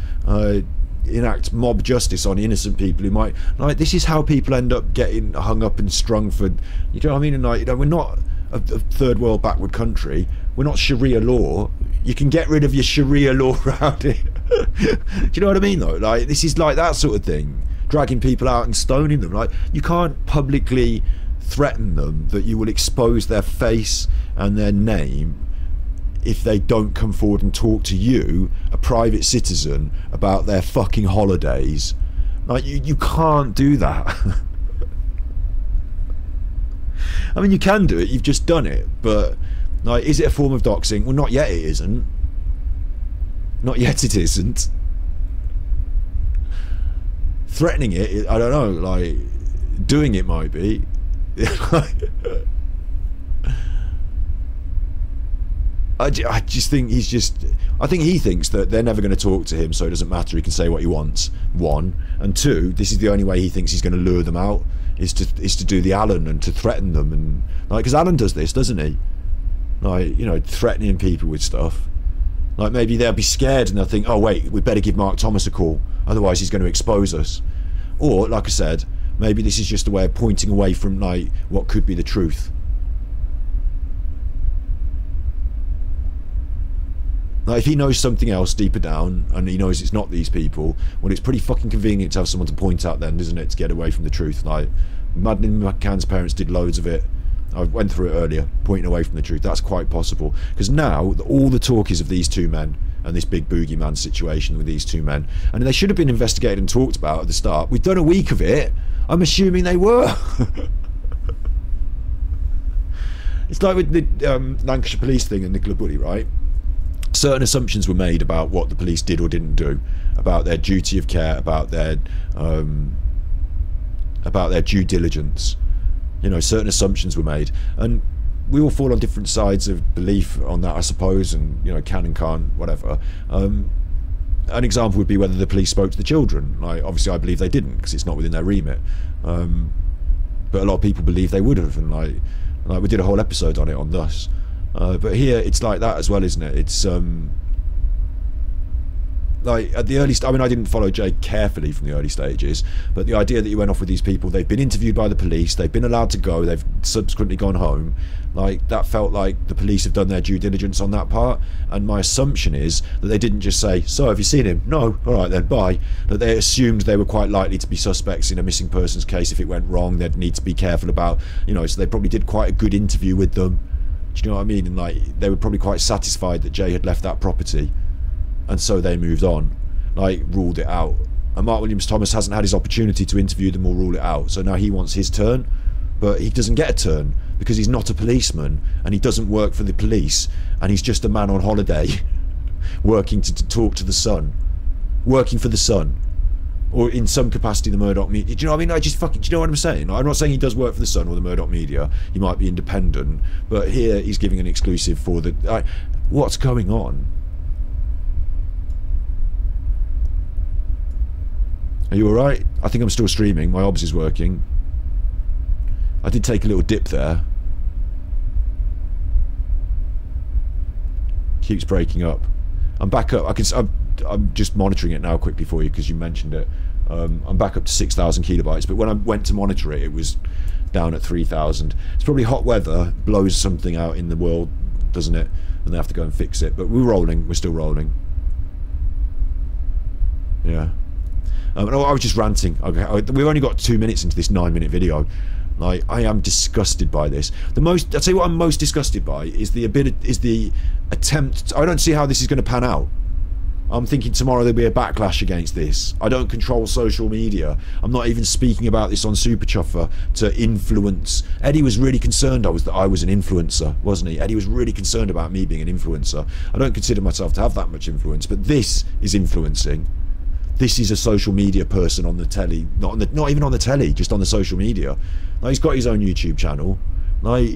enact mob justice on innocent people who might, like, this is how people end up getting hung up and strung for, you know what I mean? And, like, you know, we're not a third world backward country, we're not Sharia law. You can get rid of your Sharia law around it. Do you know what I mean, though? Like, this is like that sort of thing, dragging people out and stoning them. Like, you can't publicly threaten them that you will expose their face and their name if they don't come forward and talk to you, a private citizen, about their fucking holidays. Like, you can't do that. I mean, you can do it, you've just done it, but, like, is it a form of doxing? Well, not yet it isn't. Not yet it isn't. Threatening it, I don't know, like, doing it might be. I just think he's just, I think he thinks that they're never going to talk to him, so it doesn't matter, he can say what he wants, one. And two, this is the only way he thinks he's going to lure them out, is to do the Alan and to threaten them. And, like, because Alan does this, doesn't he? Like, you know, threatening people with stuff. Like, maybe they'll be scared and they'll think, oh wait, we better give Mark Thomas a call, otherwise he's going to expose us. Or, like I said, maybe this is just a way of pointing away from, like, what could be the truth. Like, if he knows something else deeper down and he knows it's not these people, well, it's pretty fucking convenient to have someone to point out then, isn't it, to get away from the truth. Like, Madeline McCann's parents did loads of it. I went through it earlier, pointing away from the truth. That's quite possible, because now all the talk is of these two men and this big boogeyman situation with these two men, and they should have been investigated and talked about at the start. We've done a week of it. I'm assuming they were. It's like with the Lancashire police thing and Nicola Bulley, right? Certain assumptions were made about what the police did or didn't do, about their duty of care, about their due diligence. You know, certain assumptions were made, and we all fall on different sides of belief on that, I suppose, and, you know, can and can't, whatever. An example would be whether the police spoke to the children. Like, obviously I believe they didn't, because it's not within their remit, but a lot of people believe they would have, and like we did a whole episode on it on Thus. But here it's like that as well, isn't it? It's like, at the early I mean, I didn't follow Jay carefully from the early stages, but the idea that you went off with these people, they've been interviewed by the police, they've been allowed to go, they've subsequently gone home, like, that felt like the police have done their due diligence on that part. And my assumption is that they didn't just say, so have you seen him? No, alright then, bye. That they assumed they were quite likely to be suspects in a missing persons case. If it went wrong, they'd need to be careful about, you know, so they probably did quite a good interview with them. Do you know what I mean? And, like, they were probably quite satisfied that Jay had left that property, and so they moved on, like, ruled it out. And Mark Williams Thomas hasn't had his opportunity to interview them or rule it out, so now he wants his turn, but he doesn't get a turn because he's not a policeman and he doesn't work for the police, and he's just a man on holiday working to talk to the Sun, working for the Sun, or in some capacity the Murdoch media. Do you know what I mean? I just fucking, do you know what I'm saying? I'm not saying he does work for the Sun or the Murdoch media, he might be independent, but here he's giving an exclusive for the what's going on? Are you alright? I think I'm still streaming, my obs is working. I did take a little dip there. Keeps breaking up. I'm back up. I'm just monitoring it now quickly for you because you mentioned it. I'm back up to 6,000 kilobytes, but when I went to monitor it, it was down at 3,000. It's probably hot weather blows something out in the world, doesn't it? And they have to go and fix it. But we're rolling. We're still rolling. Yeah. I was just ranting. Okay, we've only got 2 minutes into this 9-minute video. Like, I am disgusted by this. I'll tell you what I'm most disgusted by is the attempt. I don't see how this is going to pan out. I'm thinking tomorrow there'll be a backlash against this. I don't control social media. I'm not even speaking about this on Super Chuffer to influence. Eddie was really concerned that I was an influencer, wasn't he? Eddie was really concerned about me being an influencer. I don't consider myself to have that much influence, but this is influencing. This is a social media person on the telly, not even on the telly, just on the social media. Like, he's got his own YouTube channel. Like,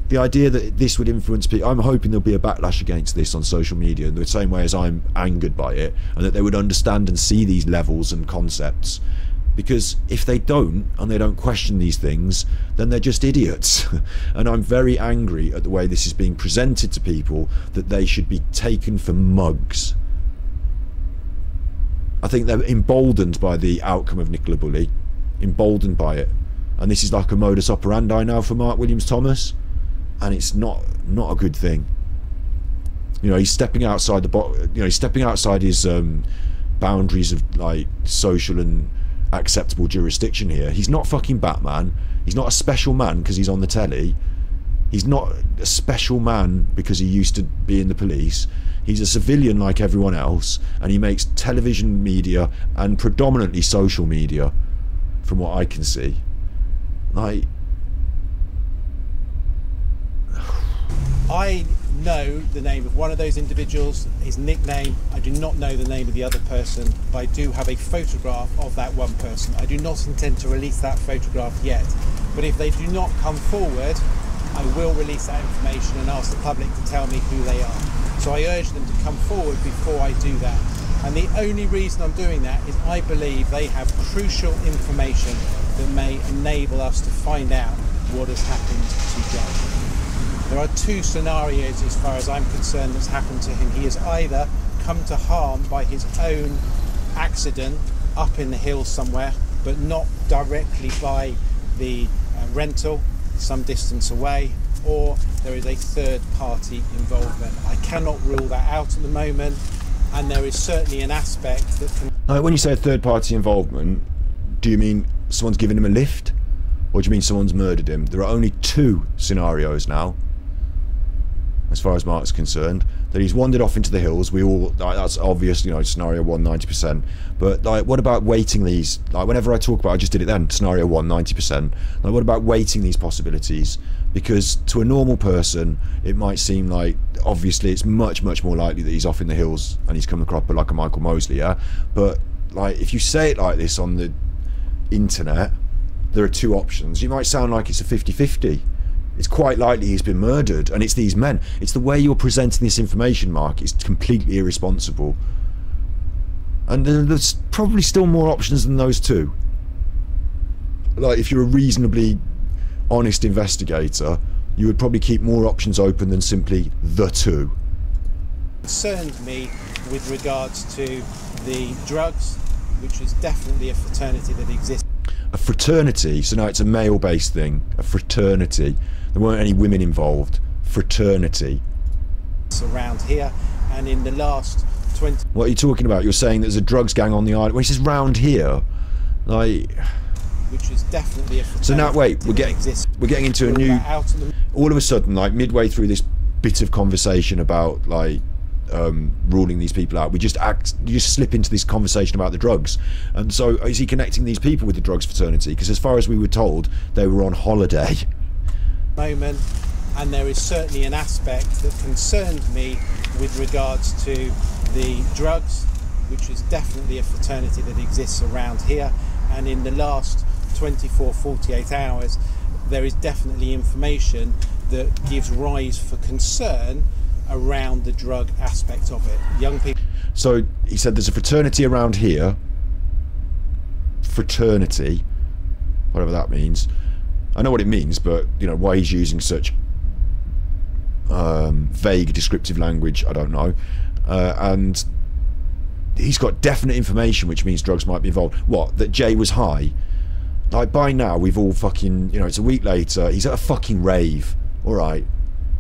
the idea that this would influence people, I'm hoping there'll be a backlash against this on social media in the same way as I'm angered by it, and that they would understand and see these levels and concepts. Because if they don't, and they don't question these things, then they're just idiots. And I'm very angry at the way this is being presented to people, that they should be taken for mugs. I think they're emboldened by the outcome of Nicola Bulley, emboldened by it, and this is like a modus operandi now for Mark Williams Thomas, and it's not a good thing. You know, he's stepping outside he's stepping outside his boundaries of like social and acceptable jurisdiction here. He's not fucking Batman. He's not a special man because he's on the telly. He's not a special man because he used to be in the police. He's a civilian like everyone else, and he makes television media and predominantly social media, from what I can see. Like, I know the name of one of those individuals, his nickname. I do not know the name of the other person, but I do have a photograph of that one person. I do not intend to release that photograph yet, but if they do not come forward, I will release that information and ask the public to tell me who they are. So I urge them to come forward before I do that. And the only reason I'm doing that is I believe they have crucial information that may enable us to find out what has happened to Joe. There are two scenarios as far as I'm concerned that's happened to him. He has either come to harm by his own accident up in the hills somewhere, but not directly by the rental some distance away, or there is a third party involvement. I cannot rule that out at the moment, and there is certainly an aspect that can... Now, when you say a third party involvement, do you mean someone's given him a lift, or do you mean someone's murdered him? There are only two scenarios now, as far as Mark's concerned. That he's wandered off into the hills. We all, like, that's obvious, you know, scenario 1, 90%. But like, what about weighting these? Like, whenever I talk about, I just did it then, scenario 1, 90%. Like, what about weighting these possibilities? Because to a normal person, it might seem like, obviously, it's much, much more likely that he's off in the hills and he's come across like a Michael Mosley, yeah? But like, if you say it like this on the internet, there are two options. You might sound like it's a 50-50. It's quite likely he's been murdered, and it's these men. It's the way you're presenting this information, Mark. It's completely irresponsible. And there's probably still more options than those two. Like, if you're a reasonably honest investigator, you would probably keep more options open than simply the two. Concerned me with regards to the drugs, which is definitely a fraternity that exists. A fraternity? So now it's a male-based thing. A fraternity. There weren't any women involved. Fraternity. Around here, and in the last 20... What are you talking about? You're saying there's a drugs gang on the island? Well, he says round here. Like... Which is definitely a fraternity. So now, wait, we're getting into a new... All of a sudden, like, midway through this bit of conversation about, like, ruling these people out, you just slip into this conversation about the drugs. And so is he connecting these people with the drugs fraternity? Because as far as we were told, they were on holiday. Moment, and there is certainly an aspect that concerned me with regards to the drugs, which is definitely a fraternity that exists around here, and in the last 24-48 hours there is definitely information that gives rise for concern around the drug aspect of it. Young people... So he said there's a fraternity around here. Fraternity, whatever that means. I know what it means, but you know why he's using such vague descriptive language, I don't know. And he's got definite information, which means drugs might be involved. What? That Jay was high? Like, by now we've all fucking, you know, it's a week later, he's at a fucking rave, alright,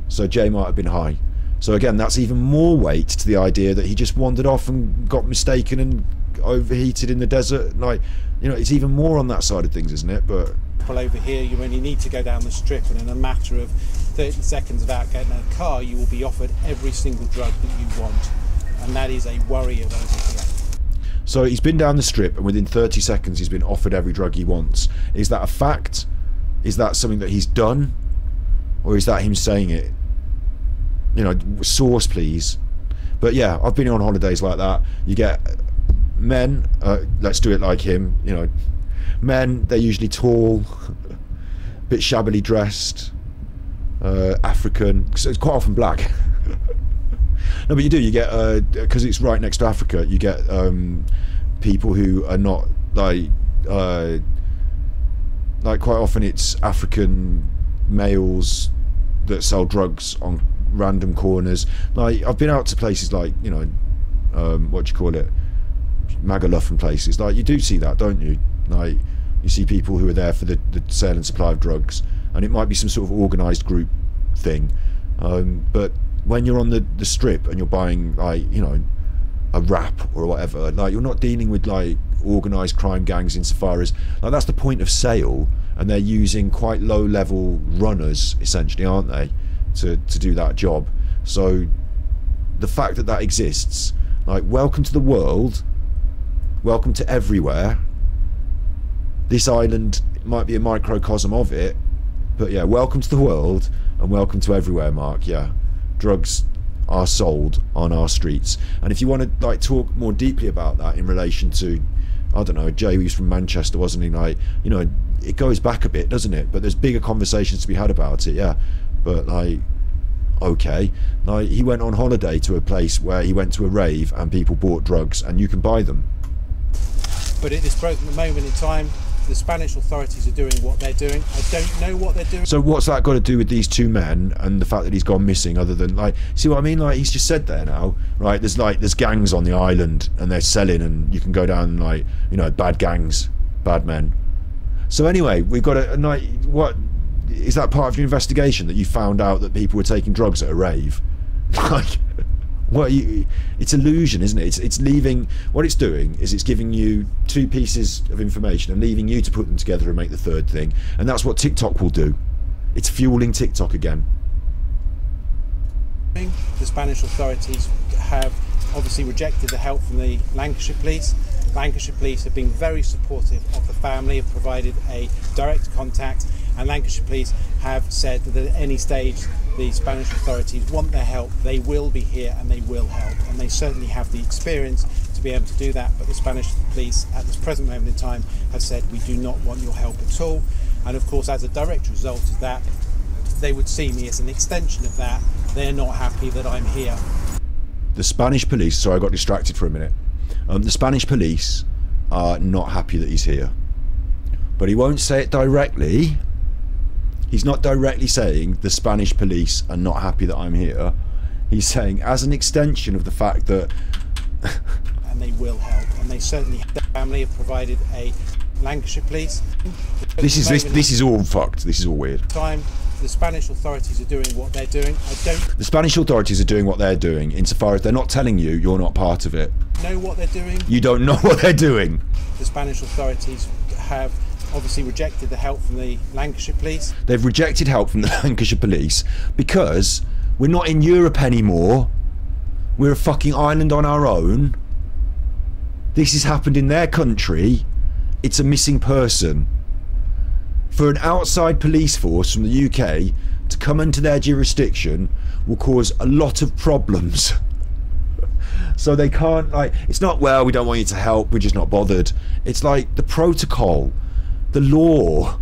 so Jay might have been high. So again, that's even more weight to the idea that he just wandered off and got mistaken and overheated in the desert. Like, you know, it's even more on that side of things, isn't it? But well, over here you only need to go down the strip, and in a matter of 30 seconds without getting a car, you will be offered every single drug that you want, and that is a worry of over here. So he's been down the strip, and within 30 seconds he's been offered every drug he wants. Is that a fact? Is that something that he's done? Or is that him saying it? You know, source please. But yeah, I've been on holidays like that. You get men, let's do it like him, you know, men, they're usually tall, a bit shabbily dressed, African, so it's quite often black. No, but you get, because it's right next to Africa, you get people who are not, like quite often it's African males that sell drugs on random corners. Like, I've been out to places like, you know, what do you call it, Magaluf and places. Like, you do see that, don't you? Like, you see people who are there for the sale and supply of drugs, and it might be some sort of organised group thing, but when you're on the strip and you're buying, like, you know, a wrap or whatever, like, you're not dealing with like organised crime gangs insofar as, like, that's the point of sale, and they're using quite low level runners essentially, aren't they, to do that job. So the fact that that exists, like, welcome to the world, welcome to everywhere. This island might be a microcosm of it, but yeah, welcome to the world and welcome to everywhere, Mark. Yeah, drugs are sold on our streets. And if you want to, like, talk more deeply about that in relation to, I don't know, Jay was from Manchester, wasn't he? Like, you know, it goes back a bit, doesn't it? But there's bigger conversations to be had about it, yeah. But, like, okay, like, he went on holiday to a place where he went to a rave and people bought drugs, and you can buy them. But at this present moment in time, the Spanish authorities are doing what they're doing. I don't know what they're doing. So what's that got to do with these two men and the fact that he's gone missing, other than, like, see what I mean? Like, he's just said there now, right, there's gangs on the island and they're selling, and you can go down, like, you know, bad gangs, bad men. So anyway, we've got a night. What is that part of your investigation, that you found out that people were taking drugs at a rave? Like, what it's illusion, isn't it? It's leaving, what it's doing is it's giving you two pieces of information and leaving you to put them together and make the third thing. And that's what TikTok will do. It's fueling TikTok again. The Spanish authorities have obviously rejected the help from the Lancashire police. Lancashire police have been very supportive of the family, have provided a direct contact, and Lancashire police have said that at any stage the Spanish authorities want their help, they will be here and they will help, and they certainly have the experience to be able to do that. But the Spanish police at this present moment in time have said, we do not want your help at all. And of course, as a direct result of that, they would see me as an extension of that. They're not happy that I'm here. The Spanish police, sorry, I got distracted for a minute. The Spanish police are not happy that he's here, but he won't say it directly. He's not directly saying the Spanish police are not happy that I'm here. He's saying as an extension of the fact that and they will help, and they certainly, the family have provided a Lancashire police. This is all fucked. This is all weird. The Spanish authorities are doing what they're doing. The Spanish authorities are doing what they're doing, insofar as they're not telling you you're not part of it. Know what they're doing. You don't know what they're doing. The Spanish authorities have obviously rejected the help from the Lancashire police. They've rejected help from the Lancashire police because we're not in Europe anymore. We're a fucking island on our own. This has happened in their country. It's a missing person. For an outside police force from the UK to come into their jurisdiction will cause a lot of problems. So they can't, like, it's not, well, we don't want you to help, we're just not bothered. It's like the protocol, the law.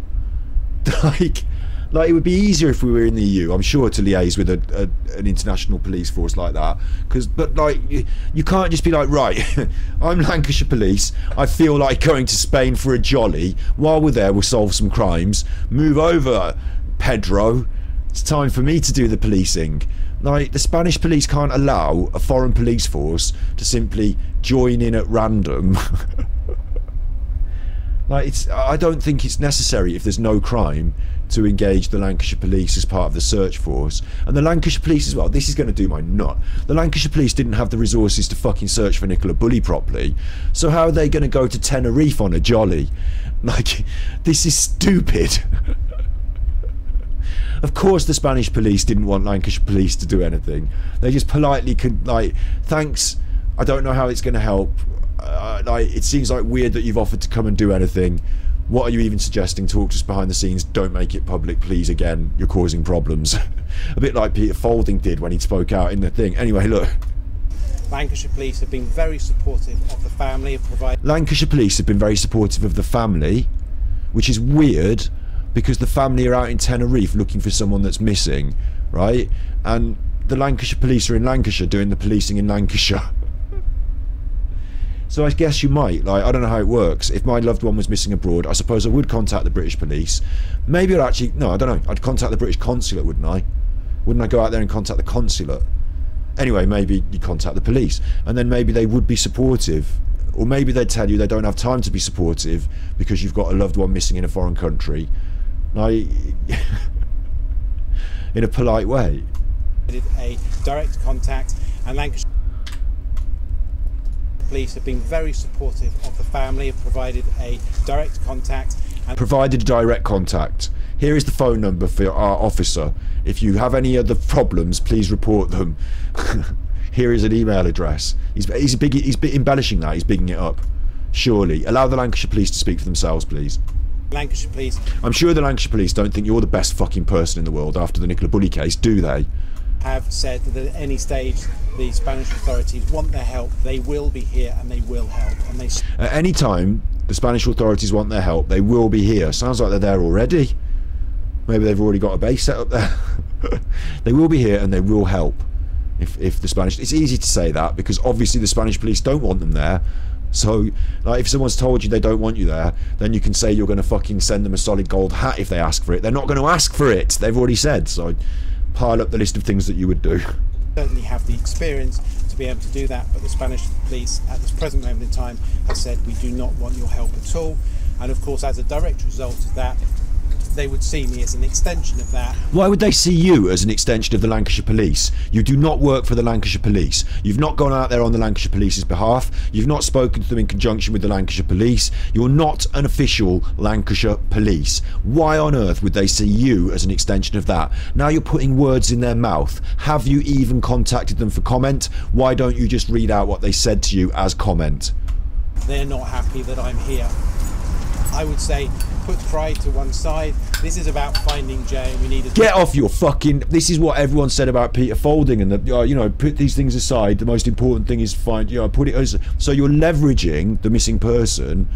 Like it would be easier if we were in the EU, I'm sure, to liaise with an international police force like that. But like, you can't just be like, right, I'm Lancashire police, I feel like going to Spain for a jolly. While we're there, we'll solve some crimes. Move over, Pedro, It's time for me to do the policing. Like, the Spanish police can't allow a foreign police force to simply join in at random. Like, I don't think it's necessary, if there's no crime, to engage the Lancashire police as part of the search force. And the Lancashire police as well, this is going to do my nut. The Lancashire police didn't have the resources to fucking search for Nicola Bulley properly, so how are they going to go to Tenerife on a jolly? Like, this is stupid. Of course the Spanish police didn't want Lancashire police to do anything. They just politely could, like, thanks, I don't know how it's going to help. Like, it seems like weird that you've offered to come and do anything. What are you even suggesting? Talk to us behind the scenes. Don't make it public, please. Again, you're causing problems. A bit like Peter Folding did when he spoke out in the thing. Anyway, look. Lancashire police have been very supportive of the family, have provided... Lancashire police have been very supportive of the family, which is weird, because the family are out in Tenerife looking for someone that's missing, right? And the Lancashire police are in Lancashire doing the policing in Lancashire. So I guess you might, like, I don't know how it works. If my loved one was missing abroad, I suppose I would contact the British police. Maybe I'd actually, no, I don't know. I'd contact the British consulate, wouldn't I? Wouldn't I go out there and contact the consulate? Anyway, maybe you contact the police, and then maybe they would be supportive. Or maybe they'd tell you they don't have time to be supportive because you've got a loved one missing in a foreign country. Like, in a polite way. A direct contact, and Lancashire police have been very supportive of the family, have provided a direct contact. And provided direct contact. Here is the phone number for our officer. If you have any other problems, please report them. Here is an email address. He's embellishing that. He's bigging it up. Surely. Allow the Lancashire police to speak for themselves, please. Lancashire police. I'm sure the Lancashire police don't think you're the best fucking person in the world after the Nicola Bulley case, do they? Have said that at any stage the Spanish authorities want their help, they will be here and they will help. And they... At any time the Spanish authorities want their help, they will be here. Sounds like they're there already. Maybe they've already got a base set up there. They will be here and they will help. If the Spanish... It's easy to say that because obviously the Spanish police don't want them there. So, like, if someone's told you they don't want you there, then you can say you're going to fucking send them a solid gold hat if they ask for it. They're not going to ask for it. They've already said. So, pile up the list of things that you would do. Certainly have the experience to be able to do that, but the Spanish police at this present moment in time have said we do not want your help at all. And of course, as a direct result of that, they would see me as an extension of that. Why would they see you as an extension of the Lancashire police? You do not work for the Lancashire police. You've not gone out there on the Lancashire police's behalf. You've not spoken to them in conjunction with the Lancashire police. You're not an official Lancashire police. Why on earth would they see you as an extension of that? Now you're putting words in their mouth. Have you even contacted them for comment? Why don't you just read out what they said to you as comment? They're not happy that I'm here. I would say put pride to one side. This is about finding Jay. We need to get off your fucking... This is what everyone said about Peter Folding and the, you know, put these things aside. The most important thing is find, you know, put it as... So you're leveraging the missing person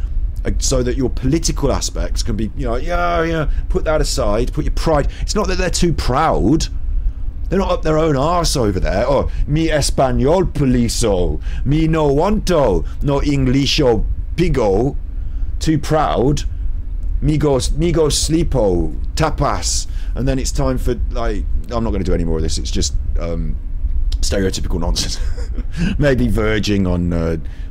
so that your political aspects can be, you know, yeah, put that aside, put your pride. It's not that they're too proud. They're not up their own arse over there. Oh, mi español polizo, mi no wanto, no Englisho pigo. Too proud. Migos sleepo, tapas, and then it's time for, like, I'm not going to do any more of this. It's just stereotypical nonsense. Maybe verging on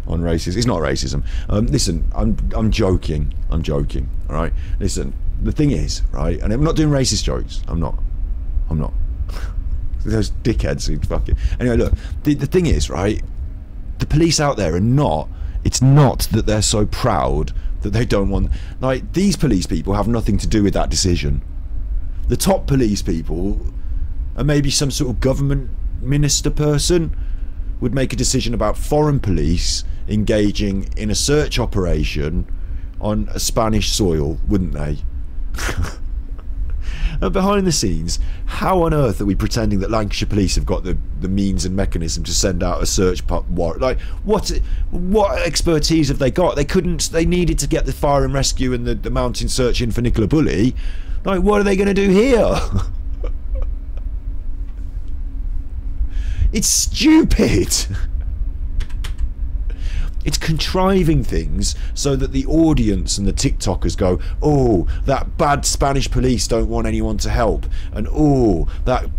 racism. It's not racism. Listen, I'm joking. I'm joking. All right. Listen, the thing is, right, and I'm not doing racist jokes. I'm not. Those dickheads who fucking... Anyway, look, the thing is, right, the police out there are not... It's not that they're so proud that they don't want... Like, these police people have nothing to do with that decision. The top police people, and maybe some sort of government minister person, would make a decision about foreign police engaging in a search operation on a Spanish soil, wouldn't they? And behind the scenes, how on earth are we pretending that Lancashire police have got the means and mechanism to send out a search warrant? Like, what expertise have they got? They needed to get the fire and rescue and the mountain search in for Nicola Bulley. Like, what are they going to do here? It's stupid. It's contriving things so that the audience and the TikTokers go, oh, that bad Spanish police don't want anyone to help, and oh, that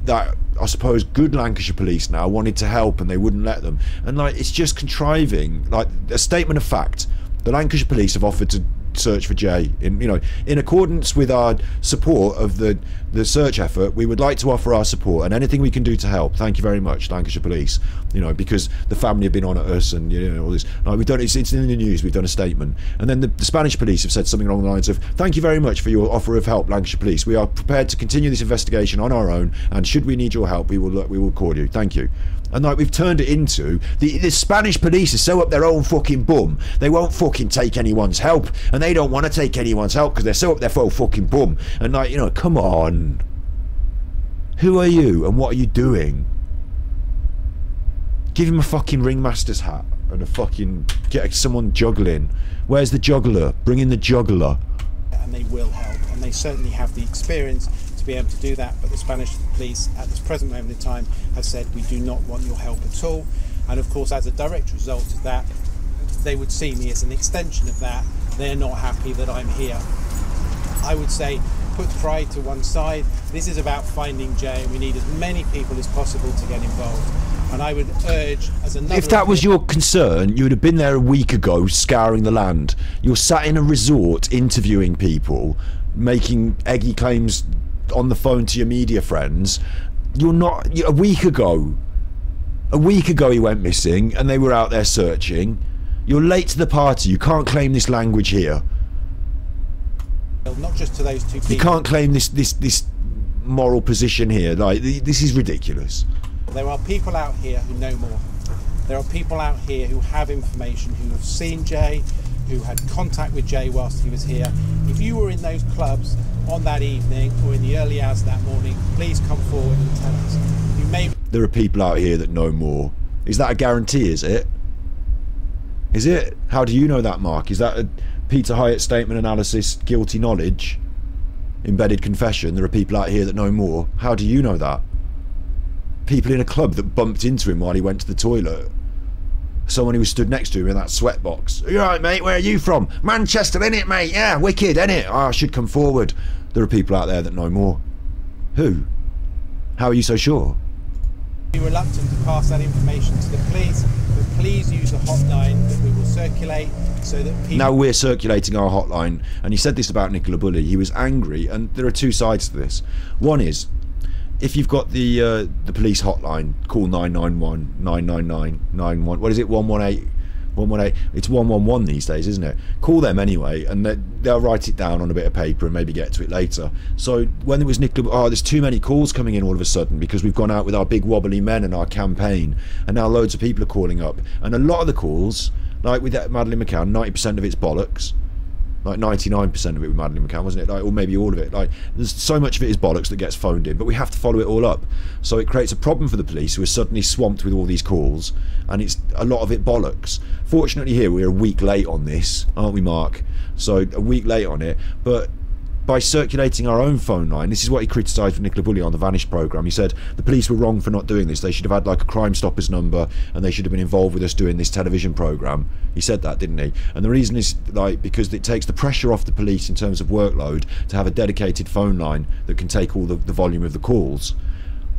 I suppose good Lancashire police now wanted to help and they wouldn't let them. And like, it's just contriving. Like, a statement of fact, the Lancashire police have offered to search for Jay in accordance with our support of the search effort. We would like to offer our support and anything we can do to help. Thank you very much, Lancashire police, because the family have been on at us, and all this. Like, we've done it's in the news, we've done a statement. And then the Spanish police have said something along the lines of, thank you very much for your offer of help, Lancashire police. We are prepared to continue this investigation on our own, and should we need your help, we will call you. Thank you. And like, we've turned it into the Spanish police are so up their own fucking bum, they won't fucking take anyone's help, and they don't want to take anyone's help because they're so up their fucking bum. And like, come on, who are you and what are you doing? Give him a fucking ringmaster's hat and a fucking get someone juggling. Where's the juggler? Bring in the juggler. And they will help, and they certainly have the experience to be able to do that. But the Spanish police at this present moment in time have said, we do not want your help at all. And of course, as a direct result of that, they would see me as an extension of that. They're not happy that I'm here. I would say, put pride to one side. This is about finding Jay, and we need as many people as possible to get involved. And I would urge, as another... If that was your concern, you would have been there a week ago scouring the land. You're sat in a resort interviewing people, making eggy claims on the phone to your media friends. You're not... A week ago he went missing and they were out there searching. You're late to the party. You can't claim this language here. Not just to those two people. You can't claim this moral position here. Like, this is ridiculous. There are people out here who know more. There are people out here who have information, who have seen Jay, who had contact with Jay whilst he was here. If you were in those clubs on that evening or in the early hours of that morning, please come forward and tell us. You may... There are people out here that know more. Is that a guarantee, is it? Is it? How do you know that, Mark? Is that a Peter Hyatt statement analysis, guilty knowledge, embedded confession? There are people out here that know more. How do you know that? People in a club that bumped into him while he went to the toilet. Someone who was stood next to him in that sweatbox. You alright, mate? Where are you from? Manchester, innit, mate? Yeah, wicked, innit? Oh, I should come forward. There are people out there that know more. Who? How are you so sure? Be reluctant to pass that information to the police, but please use a hotline that we will circulate so that people... Now we're circulating our hotline, and he said this about Nicola Bulley. He was angry, and there are two sides to this. One is, if you've got the police hotline, call 991, 999, 91. What is it? 118, 118. It's 111 these days, isn't it? Call them anyway, and they'll write it down on a bit of paper and maybe get to it later. So when there was Nicola, there's too many calls coming in all of a sudden because we've gone out with our big wobbly men and our campaign, and now loads of people are calling up, and a lot of the calls, like with that Madeleine McCann, 90% of it's bollocks. Like 99% of it with Madeleine McCann, wasn't it? Like, or maybe all of it. Like, there's so much of it is bollocks that gets phoned in, but we have to follow it all up. So it creates a problem for the police, who are suddenly swamped with all these calls, and it's a lot of it bollocks. Fortunately here, we're a week late on this, aren't we, Mark? So a week late on it, but by circulating our own phone line, this is what he criticised for Nicola Bulley on the Vanish programme. He said the police were wrong for not doing this. They should have had like a Crime Stoppers number, and they should have been involved with us doing this television programme. He said that, didn't he? And the reason is like because it takes the pressure off the police in terms of workload to have a dedicated phone line that can take all the volume of the calls.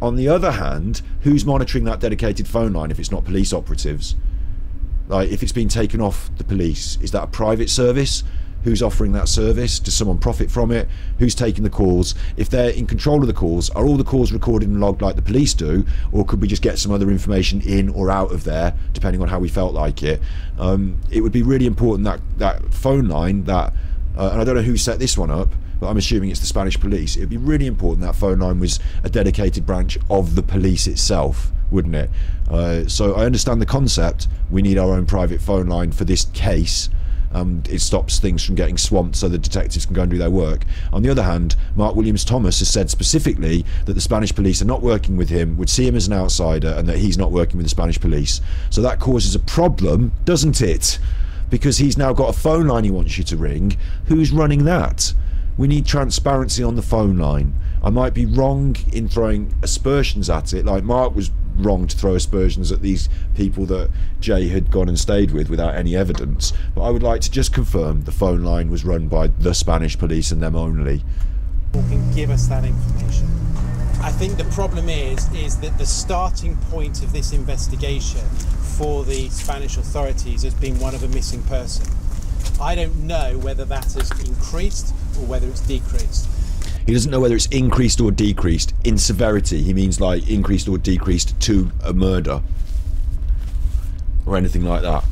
On the other hand, who's monitoring that dedicated phone line if it's not police operatives? Like, if it's been taken off the police, is that a private service? Who's offering that service? Does someone profit from it? Who's taking the calls? If they're in control of the calls, are all the calls recorded and logged like the police do? Or could we just get some other information in or out of there, depending on how we felt like it? It would be really important that phone line, and I don't know who set this one up, but I'm assuming it's the Spanish police. It would be really important that phone line was a dedicated branch of the police itself, wouldn't it? So I understand the concept. We need our own private phone line for this case. It stops things from getting swamped so the detectives can go and do their work. On the other hand, Mark Williams-Thomas has said specifically that the Spanish police are not working with him, would see him as an outsider, and that he's not working with the Spanish police. So that causes a problem, doesn't it? Because he's now got a phone line he wants you to ring. Who's running that? We need transparency on the phone line. I might be wrong in throwing aspersions at it, like Mark was wrong to throw aspersions at these people that Jay had gone and stayed with without any evidence. But I would like to just confirm the phone line was run by the Spanish police and them only. Can give us that information. I think the problem is that the starting point of this investigation for the Spanish authorities has been one of a missing person. I don't know whether that has increased or whether it's decreased. He doesn't know whether it's increased or decreased in severity. He means like increased or decreased to a murder or anything like that,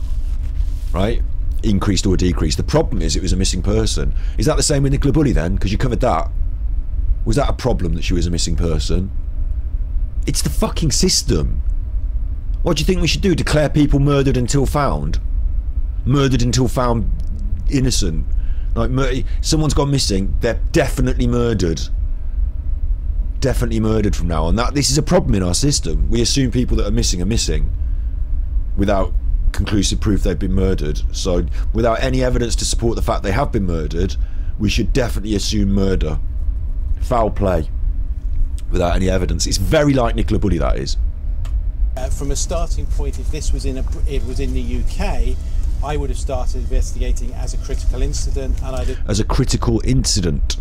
right? Increased or decreased. The problem is it was a missing person. Is that the same with Nicola Bulley then? Because you covered that. Was that a problem that she was a missing person? It's the fucking system. What do you think we should do? Declare people murdered until found? Murdered until found innocent? Like, someone's gone missing, they're definitely murdered. Definitely murdered from now on. This is a problem in our system. We assume people that are missing without conclusive proof they've been murdered. So without any evidence to support the fact they have been murdered, we should definitely assume murder. Foul play. Without any evidence. It's very like Nicola Bulley, that is. From a starting point, if this was in the UK, I would have started investigating as a critical incident, and as a critical incident.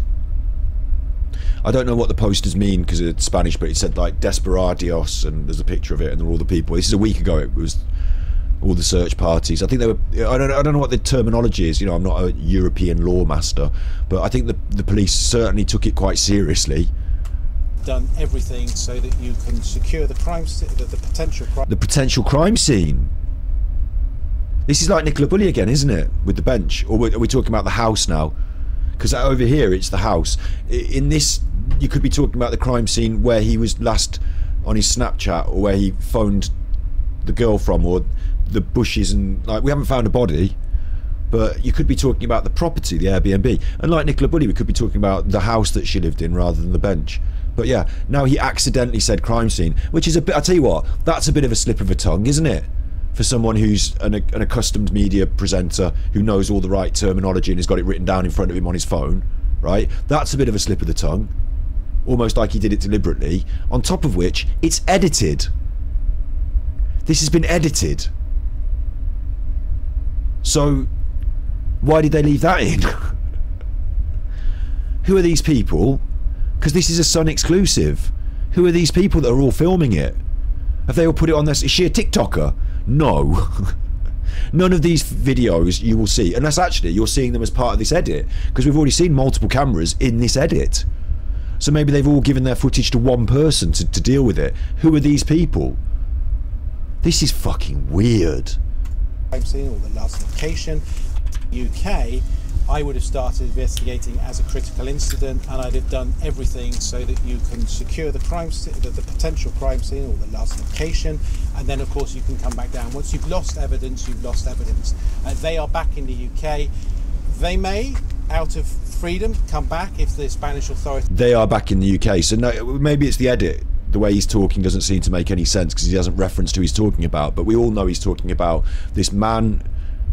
I don't know what the posters mean because it's Spanish, but it said like Desperados, and there's a picture of it, and there were all the people. This is a week ago. It was all the search parties. I think they were. I don't know what the terminology is. You know, I'm not a European law master, but I think the police certainly took it quite seriously. Done everything so that you can secure the potential crime scene. This is like Nicola Bulley again, isn't it? With the bench. Or are we talking about the house now? Because over here it's the house. In this, you could be talking about the crime scene where he was last on his Snapchat, or where he phoned the girl from, or the bushes, and like, we haven't found a body, but you could be talking about the property, the Airbnb. And like Nicola Bulley, we could be talking about the house that she lived in rather than the bench. But yeah, now he accidentally said crime scene, which is a bit, I tell you what, that's a bit of a slip of the tongue, isn't it? For someone who's an accustomed media presenter who knows all the right terminology and has got it written down in front of him on his phone, right? That's a bit of a slip of the tongue. Almost like he did it deliberately. On top of which, it's edited. This has been edited. So, why did they leave that in? Who are these people? Because this is a Sun exclusive. Who are these people that are all filming it? Have they all put it on this? Is she a TikToker? No. None of these videos you will see, unless actually you're seeing them as part of this edit, because we've already seen multiple cameras in this edit. So maybe they've all given their footage to one person to deal with it. Who are these people? This is fucking weird. Crime scene or the last location. UK, I would have started investigating as a critical incident, and I'd have done everything so that you can secure the potential crime scene or the last location, and then of course you can come back down. Once you've lost evidence, you've lost evidence. They are back in the UK. They may, out of freedom, come back if the Spanish authorities... They are back in the UK, so no, maybe it's the edit. The way he's talking doesn't seem to make any sense because he hasn't referenced who he's talking about, but we all know he's talking about this man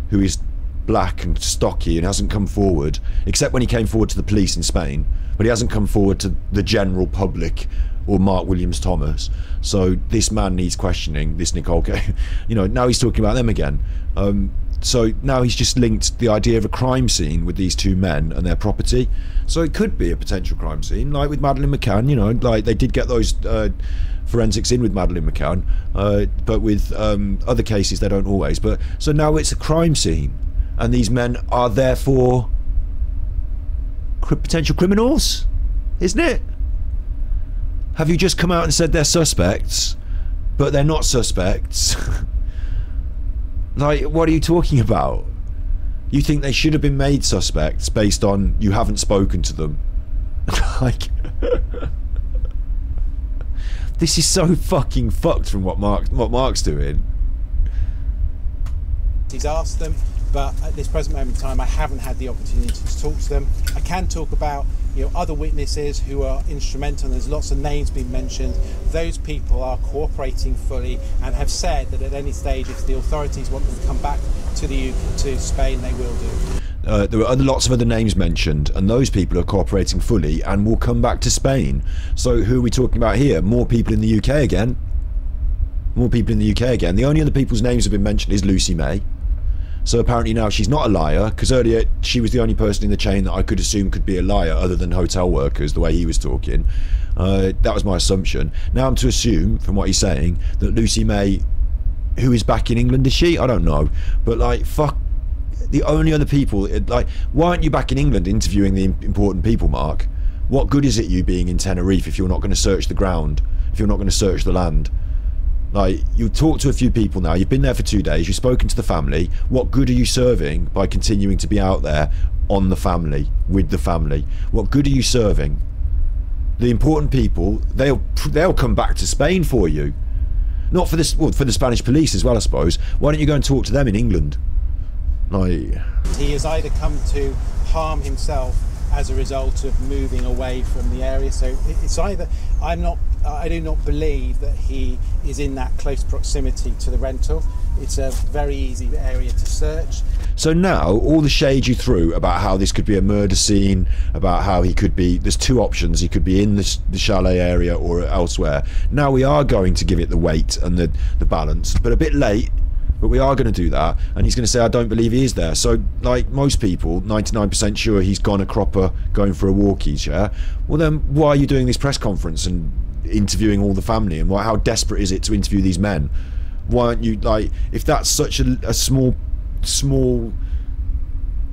who is black and stocky and hasn't come forward, except when he came forward to the police in Spain, but he hasn't come forward to the general public or Mark Williams Thomas. So this man needs questioning, this Nicole, you know, now he's talking about them again. So now he's just linked the idea of a crime scene with these two men and their property. So it could be a potential crime scene, like with Madeleine McCann, you know, like they did get those forensics in with Madeleine McCann, but with other cases they don't always. But so now it's a crime scene, and these men are therefore potential criminals, isn't it? Have you just come out and said they're suspects, but they're not suspects? Like, what are you talking about? You think they should have been made suspects based on you haven't spoken to them? Like, this is so fucking fucked from what Mark's doing. He's asked them, but at this present moment in time I haven't had the opportunity to talk to them. I can talk about, you know, other witnesses who are instrumental, and there's lots of names being mentioned. Those people are cooperating fully and have said that at any stage, if the authorities want them to come back to Spain, they will do. There were lots of other names mentioned, and those people are cooperating fully and will come back to Spain. So who are we talking about here? More people in the UK again? more people in the UK again. The only other people's names have been mentioned is Lucy May. So apparently now she's not a liar, because earlier she was the only person in the chain that I could assume could be a liar other than hotel workers, the way he was talking. That was my assumption. Now I'm to assume, from what he's saying, that Lucy May, who is back in England, is she? I don't know. But like, fuck, the only other people, like, why aren't you back in England interviewing the important people, Mark? What good is it you being in Tenerife if you're not going to search the ground, if you're not going to search the land? Like, you've talked to a few people now, you've been there for 2 days, you've spoken to the family. What good are you serving by continuing to be out there on the family, with the family? What good are you serving? The important people, they'll come back to Spain for you. Not for this, well, for the Spanish police as well, I suppose. Why don't you go and talk to them in England? Like, he has either come to harm himself as a result of moving away from the area, so it's either, I do not believe that he is in that close proximity to the rental. It's a very easy area to search. So now, all the shade you threw about how this could be a murder scene, about how he could be, there's two options, he could be in the chalet area or elsewhere. Now we are going to give it the weight and the balance, but a bit late, but we are going to do that, and he's going to say, I don't believe he is there. So, like most people, 99% sure he's gone a cropper going for a walkies, yeah? Well then, why are you doing this press conference and interviewing all the family, and how desperate is it to interview these men? Why aren't you, like, if that's such a small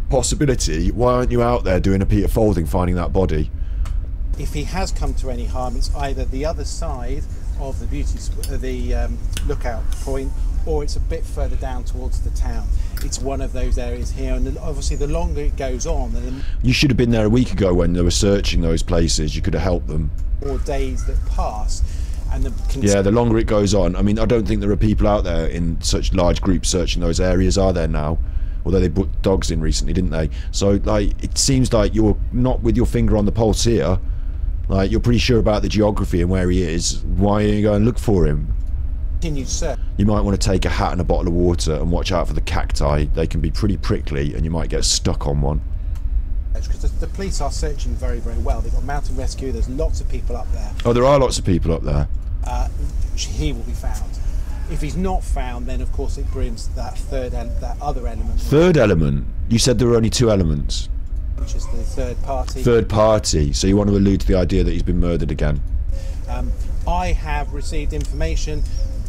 possibility, why aren't you out there doing a Peter Folding, finding that body? If he has come to any harm, it's either the other side of the lookout point, or it's a bit further down towards the town. It's one of those areas here, and obviously the longer it goes on, then you should have been there a week ago when they were searching those places. You could have helped them. More days that pass, and the longer it goes on. I mean, I don't think there are people out there in such large groups searching those areas, are there now? Although they put dogs in recently, didn't they? So, like, it seems like you're not with your finger on the pulse here. Like, you're pretty sure about the geography and where he is. Why are you going to look for him? You might want to take a hat and a bottle of water and watch out for the cacti. They can be pretty prickly and you might get stuck on one. Because the police are searching very, very well. They've got mountain rescue, there's lots of people up there. Oh, there are lots of people up there. He will be found. If he's not found, then of course it brings that that other element. Third element? You said there were only two elements. Which is the third party. Third party. So you want to allude to the idea that he's been murdered again? I have received information.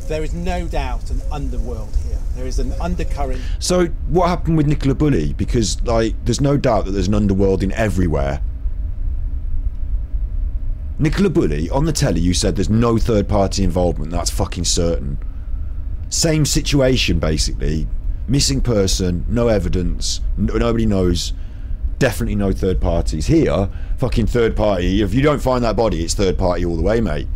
There is no doubt an underworld here. There is an undercurrent. So what happened with Nicola Bulley? Because, like, there's no doubt that there's an underworld in everywhere. Nicola Bulley, on the telly you said there's no third party involvement. That's fucking certain. Same situation, basically. Missing person, no evidence, nobody knows. Definitely no third parties. Here, fucking third party. If you don't find that body, it's third party all the way, mate.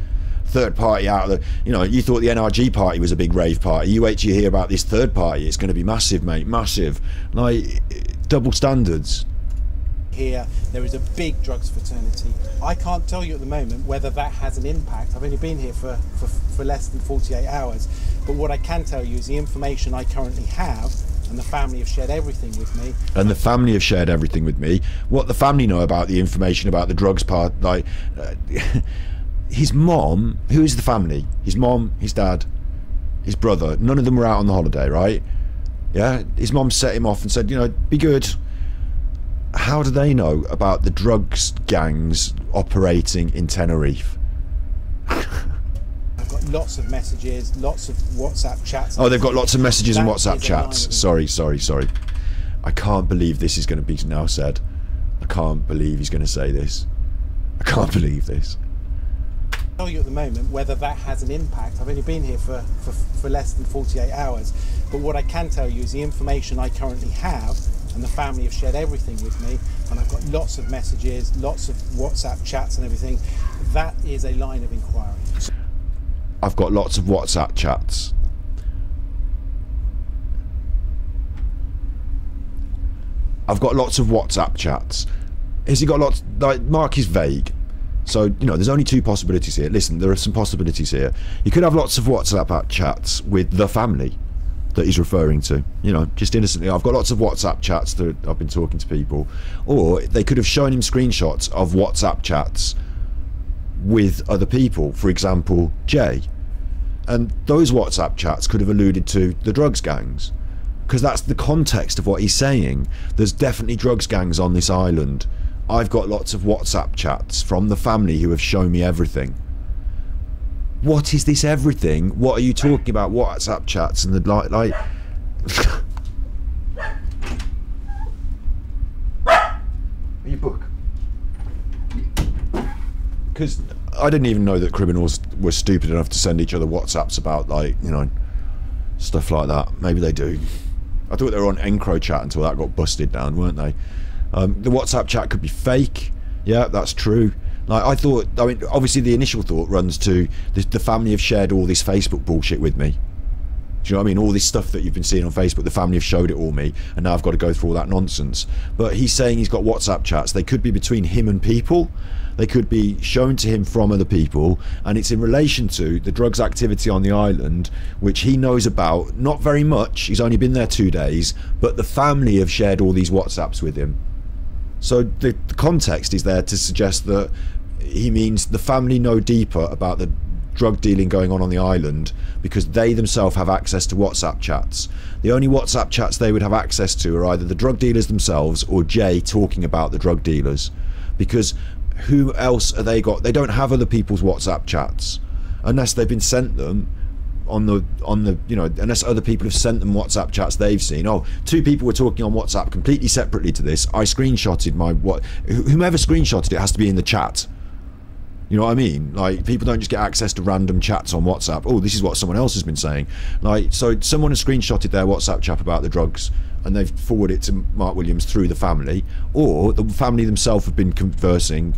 Third party out of the, you know, you thought the NRG party was a big rave party. You wait till you hear about this third party. It's going to be massive, mate, massive. Like, double standards. Here, there is a big drugs fraternity. I can't tell you at the moment whether that has an impact. I've only been here for less than 48 hours. But what I can tell you is the information I currently have, and the family have shared everything with me. And the family have shared everything with me. What the family know about the information about the drugs part, like... his mom, who is the family? His mom, his dad, his brother, none of them were out on the holiday, right? Yeah, his mom set him off and said, you know, be good. How do they know about the drugs gangs operating in Tenerife? I've got lots of messages, lots of WhatsApp chats. Oh, they've got lots of messages and WhatsApp chats. Sorry. I can't believe this is going to be now said. I can't believe he's going to say this. I can't believe this. Tell you at the moment whether that has an impact. I've only been here for less than 48 hours, but what I can tell you is the information I currently have, and the family have shared everything with me, and I've got lots of messages, lots of WhatsApp chats and everything. That is a line of inquiry. I've got lots of WhatsApp chats. I've got lots of WhatsApp chats. Has he got lots? Like, Mark is vague. So, you know, there's only two possibilities here. Listen, there are some possibilities here. You could have lots of WhatsApp chats with the family that he's referring to. You know, just innocently. I've got lots of WhatsApp chats that I've been talking to people. Or they could have shown him screenshots of WhatsApp chats with other people. For example, Jay. And those WhatsApp chats could have alluded to the drugs gangs, because that's the context of what he's saying. There's definitely drugs gangs on this island. I've got lots of WhatsApp chats from the family who have shown me everything. What is this everything? What are you talking about? WhatsApp chats and the like your book. Because I didn't even know that criminals were stupid enough to send each other WhatsApps about, like, you know, stuff like that. Maybe they do. I thought they were on EncroChat until that got busted down, weren't they? The WhatsApp chat could be fake. Yeah, that's true. Like, I thought, I mean, obviously the initial thought runs to the family have shared all this Facebook bullshit with me. Do you know what I mean? All this stuff that you've been seeing on Facebook, the family have showed it all me, and now I've got to go through all that nonsense. But he's saying he's got WhatsApp chats. They could be between him and people. They could be shown to him from other people, and it's in relation to the drugs activity on the island, which he knows about. Not very much. He's only been there 2 days, but the family have shared all these WhatsApps with him. So the context is there to suggest that he means the family know deeper about the drug dealing going on the island because they themselves have access to WhatsApp chats. The only WhatsApp chats they would have access to are either the drug dealers themselves or Jay talking about the drug dealers, because who else are they got? They don't have other people's WhatsApp chats unless they've been sent them on the you know, unless other people have sent them WhatsApp chats they've seen. Oh, 2 people were talking on WhatsApp completely separately to this. I screenshotted my whomever screenshotted it has to be in the chat. You know what I mean? Like, people don't just get access to random chats on WhatsApp. Oh, this is what someone else has been saying. Like, so someone has screenshotted their WhatsApp chat about the drugs and they've forwarded it to Mark Williams through the family, or the family themselves have been conversing.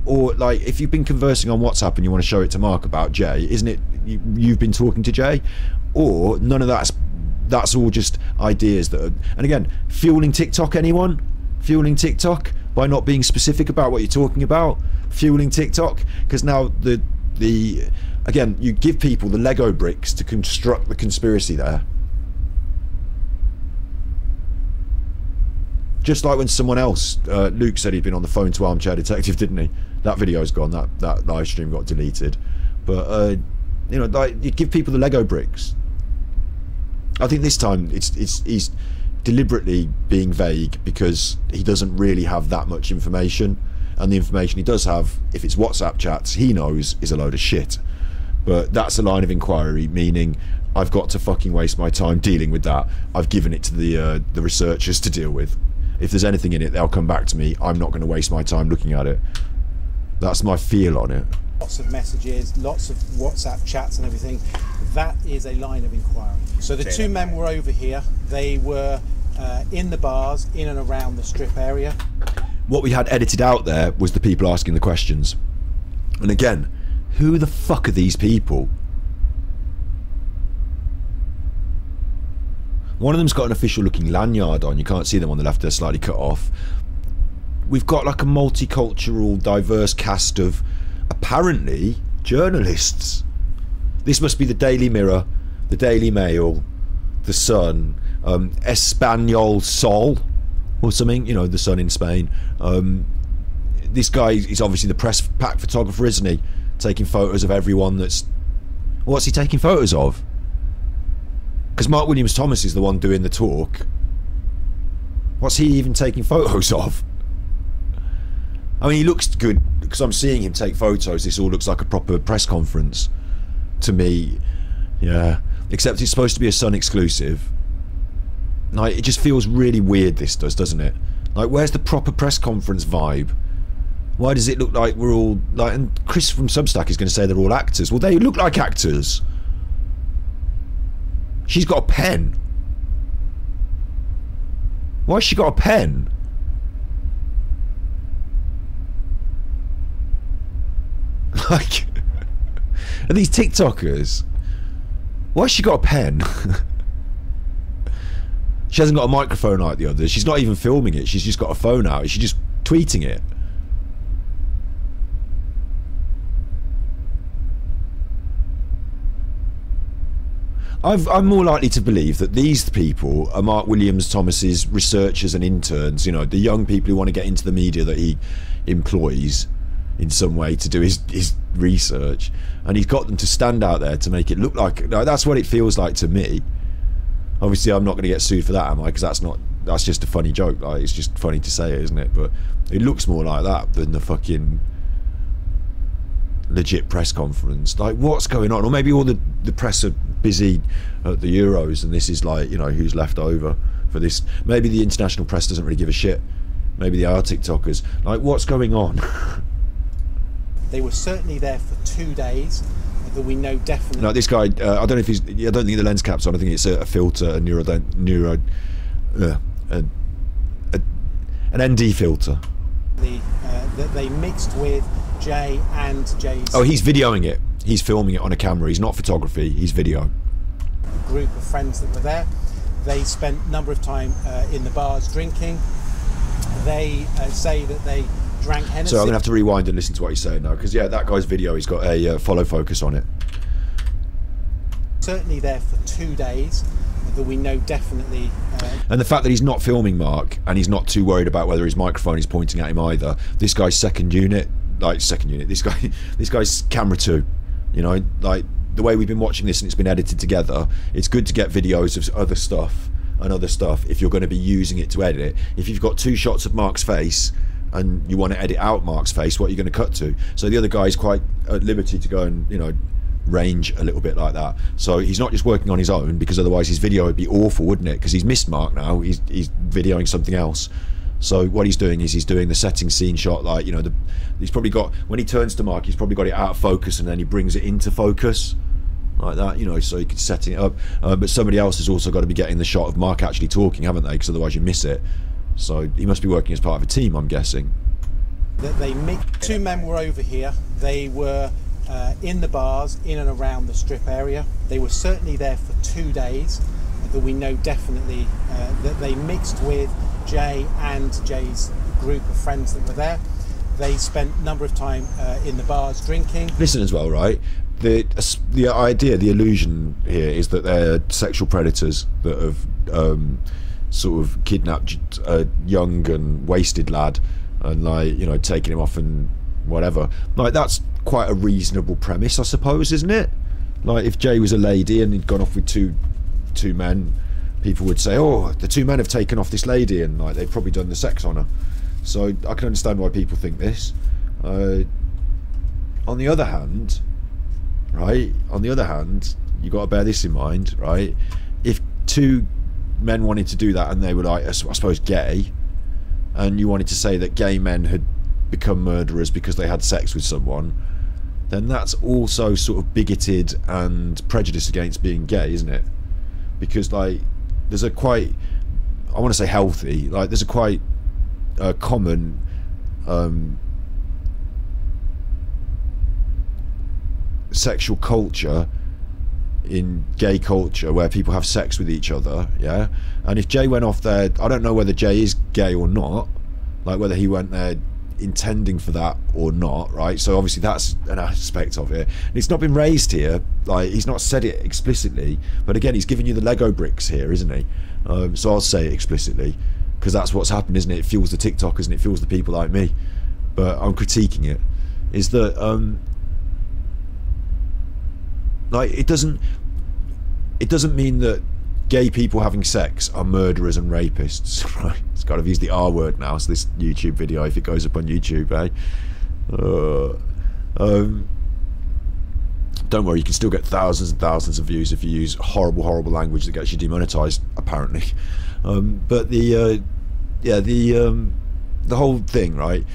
Or, like, if you've been conversing on WhatsApp and you want to show it to Mark about Jay, isn't it you've been talking to Jay? Or none of that's all just ideas that are, and again, fueling TikTok, anyone? Fueling TikTok by not being specific about what you're talking about? Fueling TikTok? Because now the again, you give people the Lego bricks to construct the conspiracy there. Just like when someone else, Luke said he'd been on the phone to Armchair Detective, didn't he? That video's gone, that live stream got deleted. But you know, like, you give people the Lego bricks. I think this time he's deliberately being vague because he doesn't really have that much information, and the information he does have, if it's WhatsApp chats, he knows is a load of shit. But that's a line of inquiry, meaning I've got to fucking waste my time dealing with that. I've given it to the researchers to deal with. If there's anything in it, they'll come back to me. I'm not going to waste my time looking at it. That's my feel on it. Lots of messages, lots of WhatsApp chats and everything. That is a line of inquiry. So the 2 men were over here. They were in the bars, in and around the strip area. What we had edited out there was the people asking the questions. And again, who the fuck are these people? One of them's got an official looking lanyard on. You can't see them on the left, they're slightly cut off. We've got like a multicultural, diverse cast of apparently journalists. This must be the Daily Mirror, the Daily Mail, the Sun, Espanol Sol or something, you know, the Sun in Spain. This guy is obviously the press pack photographer, isn't he? Taking photos of everyone that's... What's he taking photos of? Because Mark Williams Thomas is the one doing the talk. What's he even taking photos of? I mean, he looks good because I'm seeing him take photos. This all looks like a proper press conference to me. Yeah, except it's supposed to be a Sun exclusive. Like, it just feels really weird, this does, doesn't it? Like, where's the proper press conference vibe? Why does it look like we're all like... And Chris from Substack is going to say they're all actors. Well, they look like actors. She's got a pen. Why has she got a pen? Like, are these TikTokers? Why has she got a pen? She hasn't got a microphone like the others. She's not even filming it. She's just got a phone out. She's just tweeting it. I'm more likely to believe that these people are Mark Williams Thomas's researchers and interns, you know, the young people who want to get into the media that he employs. in some way to do his research, and he's got them to stand out there to make it look like that's what it feels like to me. Obviously I'm not going to get sued for that, am I? Because that's just a funny joke. Like, it's just funny to say it, isn't it? But it looks more like that than the fucking legit press conference. Like, what's going on? Or maybe all the press are busy at the Euros and this is like, you know, who's left over for this. Maybe the international press doesn't really give a shit. Maybe they are TikTokers. Like, what's going on? They were certainly there for 2 days, that we know definitely. No, this guy, I don't know if he's, I don't think the lens cap's on. I think it's a filter, an ND filter. That they mixed with Jay and Jay's. Oh, he's videoing it. He's filming it on a camera. He's not photography. He's video. Group of friends that were there. They spent a number of time in the bars drinking. They say that they drank Hennessy. So I'm gonna have to rewind and listen to what he's saying now, because yeah, that guy's video, he's got a follow focus on it. Certainly there for 2 days, that we know definitely. And the fact that he's not filming Mark and he's not too worried about whether his microphone is pointing at him either. This guy's second unit. This guy's camera 2. You know, like the way we've been watching this and it's been edited together. It's good to get videos of other stuff if you're going to be using it to edit. If you've got 2 shots of Mark's face and you want to edit out Mark's face, what are you going to cut to? So the other guy's quite at liberty to go and, you know, range a little bit like that. So he's not just working on his own, because otherwise his video would be awful, wouldn't it? Because he's missed Mark now. He's videoing something else. So what he's doing is he's doing the setting scene shot, like, you know, he's probably got, when he turns to Mark, he's probably got it out of focus and then he brings it into focus like that, you know, so he could setting it up. But somebody else has also got to be getting the shot of Mark actually talking, haven't they? Because otherwise you miss it. So he must be working as part of a team, I'm guessing. That they mixed. 2 men were over here. They were in the bars in and around the strip area. They were certainly there for 2 days, that we know definitely, that they mixed with Jay and Jay's group of friends that were there. They spent a number of time in the bars drinking. Listen as well, right? The idea, the illusion here is that they're sexual predators that have sort of kidnapped a young and wasted lad and, like, you know, taking him off and whatever. Like, that's quite a reasonable premise, I suppose, isn't it? Like, if Jay was a lady and he'd gone off with two men, people would say, oh, the 2 men have taken off this lady, and like they've probably done the sex on her. So I can understand why people think this. On the other hand, right, you got to bear this in mind, right? If 2 men wanted to do that and they were, like, I suppose, gay, and you wanted to say that gay men had become murderers because they had sex with someone, then that's also sort of bigoted and prejudiced against being gay, isn't it? Because, like, there's a quite, I want to say healthy, like there's a quite common sexual culture in gay culture where people have sex with each other, yeah? And if Jay went off there, I don't know whether Jay is gay or not, like whether he went there intending for that or not, right? So obviously that's an aspect of it, and it's not been raised here. Like, he's not said it explicitly, but again, he's giving you the Lego bricks here, isn't he? So I'll say it explicitly, because that's what's happened, isn't it? It fuels the TikTokers and it fuels the people like me. But I'm critiquing it, is that like, it doesn't mean that gay people having sex are murderers and rapists, right? It's got to use the R word now, so this YouTube video, if it goes up on YouTube, eh? Don't worry, you can still get thousands and thousands of views if you use horrible language that gets you demonetized, apparently. But the whole thing, right?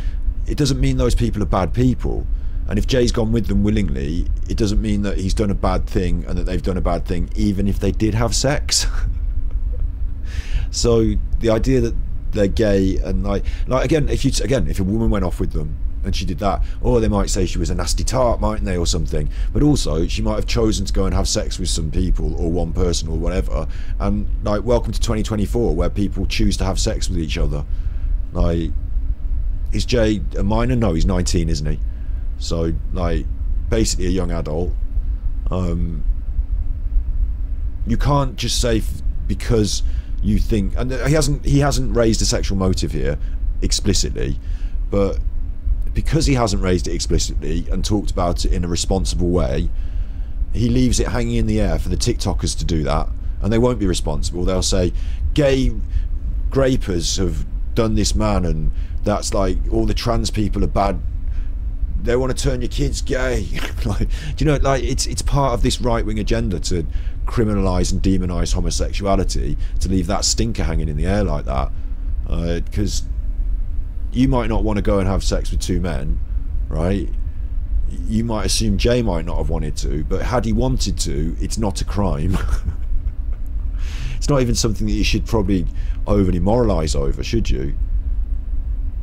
It doesn't mean those people are bad people. And if Jay's gone with them willingly, it doesn't mean that he's done a bad thing and that they've done a bad thing, even if they did have sex. So the idea that they're gay and like again, if a woman went off with them and she did that, or they might say she was a nasty tart, mightn't they, or something. But also, she might have chosen to go and have sex with some people or one person or whatever. And like, welcome to 2024, where people choose to have sex with each other. Like, is Jay a minor? No, he's 19, isn't he? So, like, basically a young adult. You can't just say because you think, and he hasn't raised a sexual motive here explicitly, but because he hasn't raised it explicitly and talked about it in a responsible way, he leaves it hanging in the air for the TikTokers to do that, and they won't be responsible. They'll say gay grapers have done this man, and that's like all the trans people are bad, they want to turn your kids gay. Like, do you know, like it's part of this right-wing agenda to criminalise and demonise homosexuality, to leave that stinker hanging in the air like that, because you might not want to go and have sex with two men, right? You might assume Jay might not have wanted to, but had he wanted to, it's not a crime. It's not even something that you should probably overly moralise over, should you?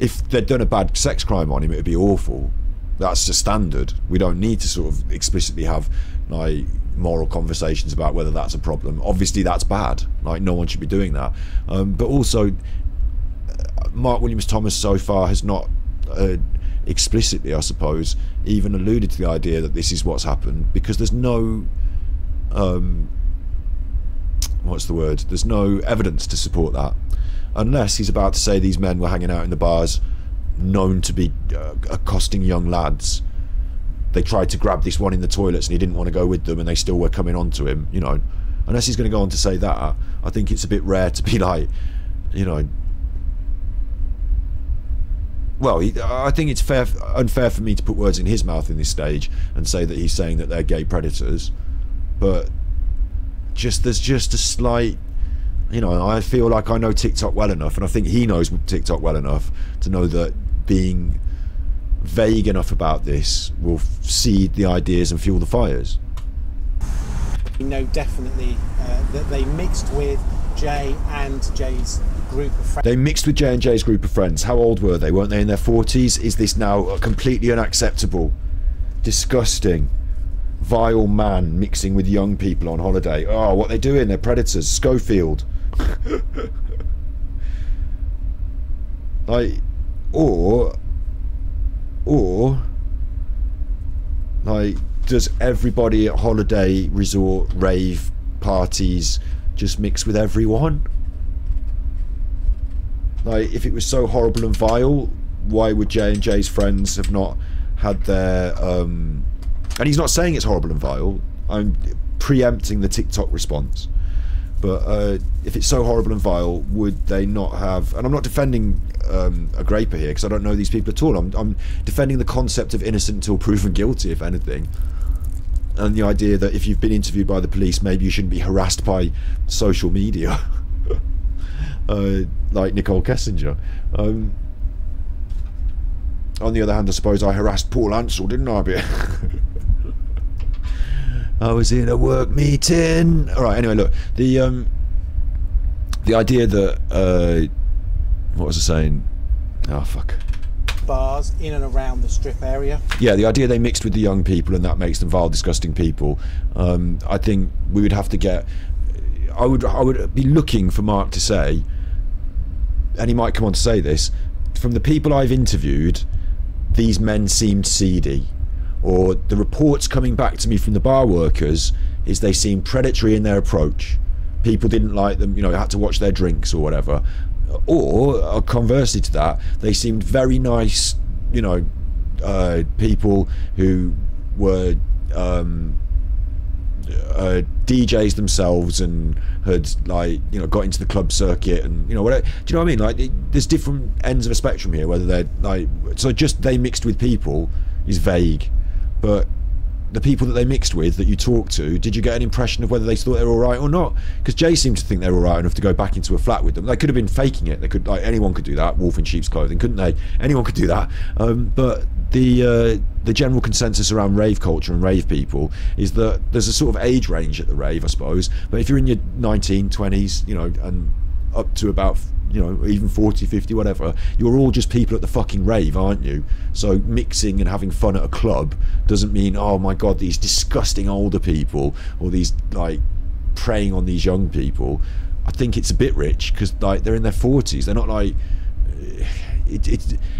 If they'd done a bad sex crime on him, it would be awful. That's the standard. We don't need to sort of explicitly have like moral conversations about whether that's a problem. Obviously that's bad, like no one should be doing that, but also Mark Williams Thomas so far has not explicitly, I suppose, even alluded to the idea that this is what's happened, because there's no what's the word, there's no evidence to support that, unless he's about to say these men were hanging out in the bars known to be accosting young lads. They tried to grab this one in the toilets and he didn't want to go with them, and they still were coming on to him, you know. Unless he's going to go on to say that, I think it's a bit rare to be like, you know, well, I think it's unfair for me to put words in his mouth in this stage and say that he's saying that they're gay predators, but there's just a slight, you know, I feel like I know TikTok well enough, and I think he knows TikTok well enough to know that being vague enough about this will seed the ideas and fuel the fires. We know definitely that they mixed with Jay and Jay's group of friends. They mixed with Jay and Jay's group of friends. How old were they? Weren't they in their 40s? Is this now completely unacceptable? Disgusting. Vile man mixing with young people on holiday. Oh, what are they doing? They're predators. Schofield. Like, or like, does everybody at holiday resort rave parties just mix with everyone? Like, if it was so horrible and vile, why would Jay and Jay's friends have not had their and he's not saying it's horrible and vile, I'm preempting the TikTok response, but if it's so horrible and vile, would they not have, and I'm not defending a graper here because I don't know these people at all, I'm defending the concept of innocent until proven guilty, if anything, and the idea that if you've been interviewed by the police, maybe you shouldn't be harassed by social media. Like Nicole Kessinger. On the other hand, I suppose I harassed Paul Ansell, didn't I? I was in a work meeting. All right. Anyway, look, the idea that what was I saying? Oh fuck. Bars in and around the strip area. Yeah, the idea they mixed with the young people and that makes them vile, disgusting people. I think we would have to get. I would be looking for Mark to say, and he might come on to say this, from the people I've interviewed, these men seemed seedy, or the reports coming back to me from the bar workers is they seemed predatory in their approach. People didn't like them, you know, had to watch their drinks or whatever. Or conversely to that, they seemed very nice, you know, people who were DJs themselves and had, like, you know, got into the club circuit and, you know, whatever. Do you know what I mean? Like, there's different ends of a spectrum here, whether they're like, so just they mixed with people is vague, but the people that they mixed with that you talked to, did you get an impression of whether they thought they were all right or not? Because Jay seemed to think they were all right enough to go back into a flat with them. They could have been faking it. They could, like, anyone could do that. Wolf in sheep's clothing, couldn't they? Anyone could do that. But the general consensus around rave culture and rave people is that there's a sort of age range at the rave, I suppose. But if you're in your 19, 20s, you know, and up to about, you know, even 40, 50, whatever, you're all just people at the fucking rave, aren't you? So mixing and having fun at a club doesn't mean, oh my god, these disgusting older people, or these, like, preying on these young people. I think it's a bit rich, because, like, they're in their 40s. They're not like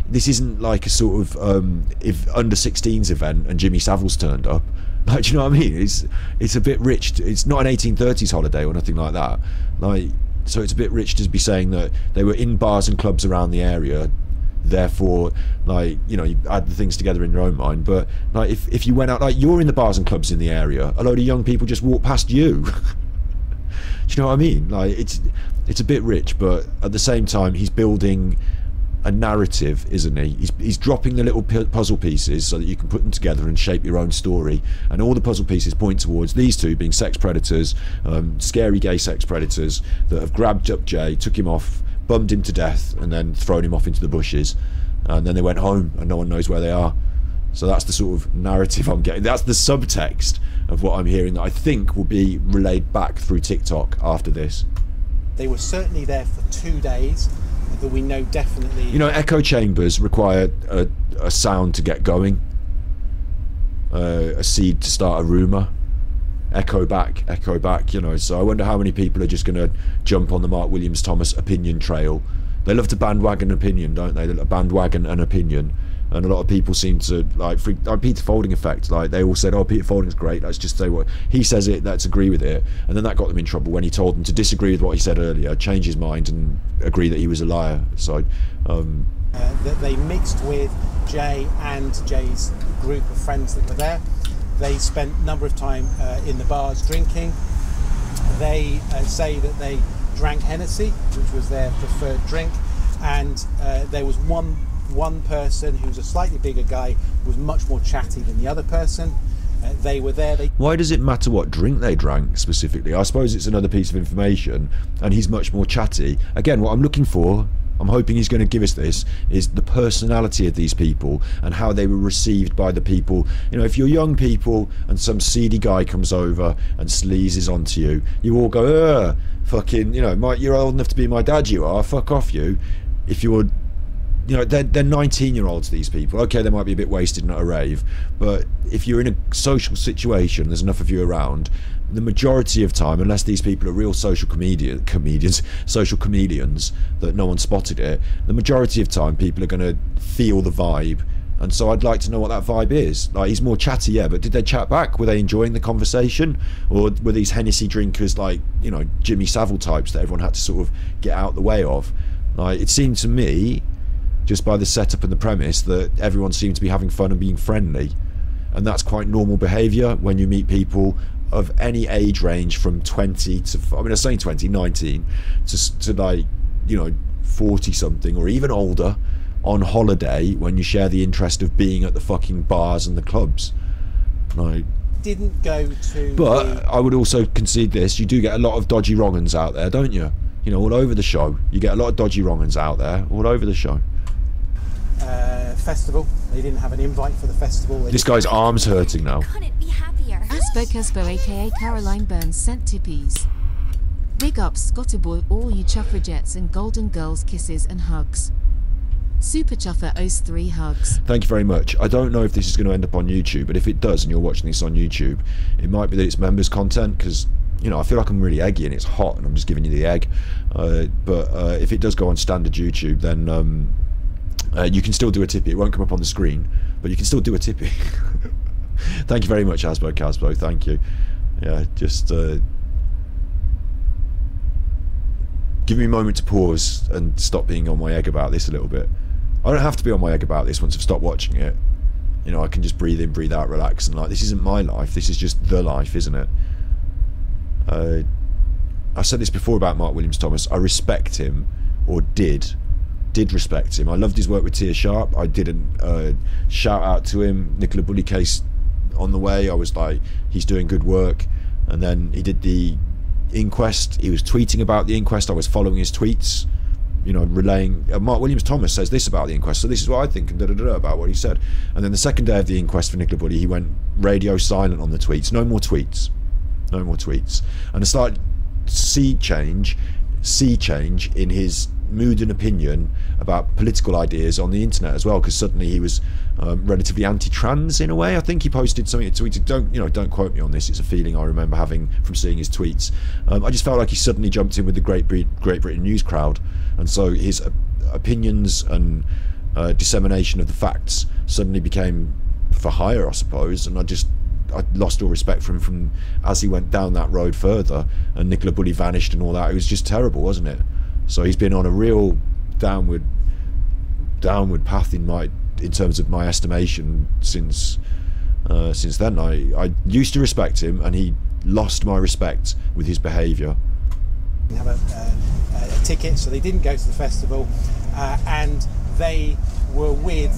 this isn't like a sort of if under 16s event and Jimmy Savile's turned up. Like, do you know what I mean? It's a bit rich. It's not an 1830s holiday or nothing like that. Like, so it's a bit rich to be saying that they were in bars and clubs around the area therefore, like, you know, you add the things together in your own mind. But like, if you went out, like, you're in the bars and clubs in the area, a load of young people just walk past you. Do you know what I mean? Like, it's a bit rich, but at the same time, he's building a narrative, isn't he? He's dropping the little puzzle pieces so that you can put them together and shape your own story, and all the puzzle pieces point towards these two being sex predators, scary gay sex predators that have grabbed up Jay, took him off, bummed him to death, and then thrown him off into the bushes, and then they went home and no one knows where they are. So that's the sort of narrative I'm getting. That's the subtext of what I'm hearing that I think will be relayed back through TikTok after this. They were certainly there for 2 days, that we know definitely. You know, echo chambers require a sound to get going, a seed to start a rumour. Echo back, you know. So I wonder how many people are just going to jump on the Mark Williams Thomas opinion trail. They love to bandwagon opinion, don't they? They love to bandwagon an opinion. And a lot of people seem to, like Peter Folding effect, like they all said, oh, Peter Folding's great, let's just say what he says it, let's agree with it. And then that got them in trouble when he told them to disagree with what he said earlier, change his mind and agree that he was a liar. So that they mixed with Jay and Jay's group of friends that were there. They spent a number of time in the bars drinking. They say that they drank Hennessy, which was their preferred drink, and there was one person who's a slightly bigger guy, was much more chatty than the other person. They were there. Why does it matter what drink they drank specifically? I suppose it's another piece of information, and he's much more chatty. Again, what I'm looking for, I'm hoping he's going to give us this, is the personality of these people and how they were received by the people. You know, if you're young people and some seedy guy comes over and sleazes onto you, you all go, fucking, you know, you're old enough to be my dad, you are, fuck off you. If you're, you know, they're 19-year-olds, these people. Okay, they might be a bit wasted and at a rave, but if you're in a social situation, there's enough of you around, the majority of time, unless these people are real social social comedians that no one spotted it, the majority of time people are going to feel the vibe. And so I'd like to know what that vibe is. Like, he's more chatty, yeah, but did they chat back? Were they enjoying the conversation? Or were these Hennessy drinkers like, you know, Jimmy Savile types that everyone had to sort of get out the way of? Like, it seemed to me, just by the setup and the premise, that everyone seemed to be having fun and being friendly. And that's quite normal behaviour when you meet people of any age range from 20 to, I mean, I'm saying 20, 19, to like, you know, 40 something or even older on holiday, when you share the interest of being at the fucking bars and the clubs. Like, didn't go to. But I would also concede this: you do get a lot of dodgy wrong-uns out there, don't you? You know, all over the show. You get a lot of dodgy wrong-uns out there, all over the show. Festival. They didn't have an invite for the festival. This guy's arm's hurting now. Couldn't be happier. Aspo aka Caroline Burns sent tippies. Big ups, Scotty boy, all you chuffragettes and golden girls, kisses and hugs. Super Chuffer owes 3 hugs. Thank you very much. I don't know if this is going to end up on YouTube, but if it does and you're watching this on YouTube, it might be that it's members content, because, you know, I feel like I'm really eggy and it's hot and I'm just giving you the egg. But if it does go on standard YouTube, then you can still do a tippy. It won't come up on the screen, but you can still do a tippy. Thank you very much, Asbo Casbo. Thank you. Yeah, just give me a moment to pause and stop being on my egg about this a little bit. I don't have to be on my egg about this once I've stopped watching it. You know, I can just breathe in, breathe out, relax, and like, this isn't my life. This is just the life, isn't it? I've said this before about Mark Williams Thomas. I respect him, or did respect him. I loved his work with Tia Sharp. I didn't shout out to him. Nicola Bully case on the way, I was like, he's doing good work. And then he did the inquest. He was tweeting about the inquest. I was following his tweets, you know, relaying. Mark Williams Thomas says this about the inquest, so this is what I think, and about what he said. And then the second day of the inquest for Nicola Bully, he went radio silent on the tweets. No more tweets. No more tweets. And I started sea change in his mood and opinion about political ideas on the internet as well, because suddenly he was relatively anti-trans in a way. I think he posted something, tweeted, don't quote me on this, it's a feeling I remember having from seeing his tweets. I just felt like he suddenly jumped in with the Great Britain news crowd, and so his opinions and dissemination of the facts suddenly became for hire, I suppose, and I lost all respect for him from as he went down that road further, and Nicola Bully vanished and all that. It was just terrible, wasn't it? So he's been on a real downward downward path in terms of my estimation since then. I used to respect him, and he lost my respect with his behaviour. Have a ticket, so they didn't go to the festival, and they were with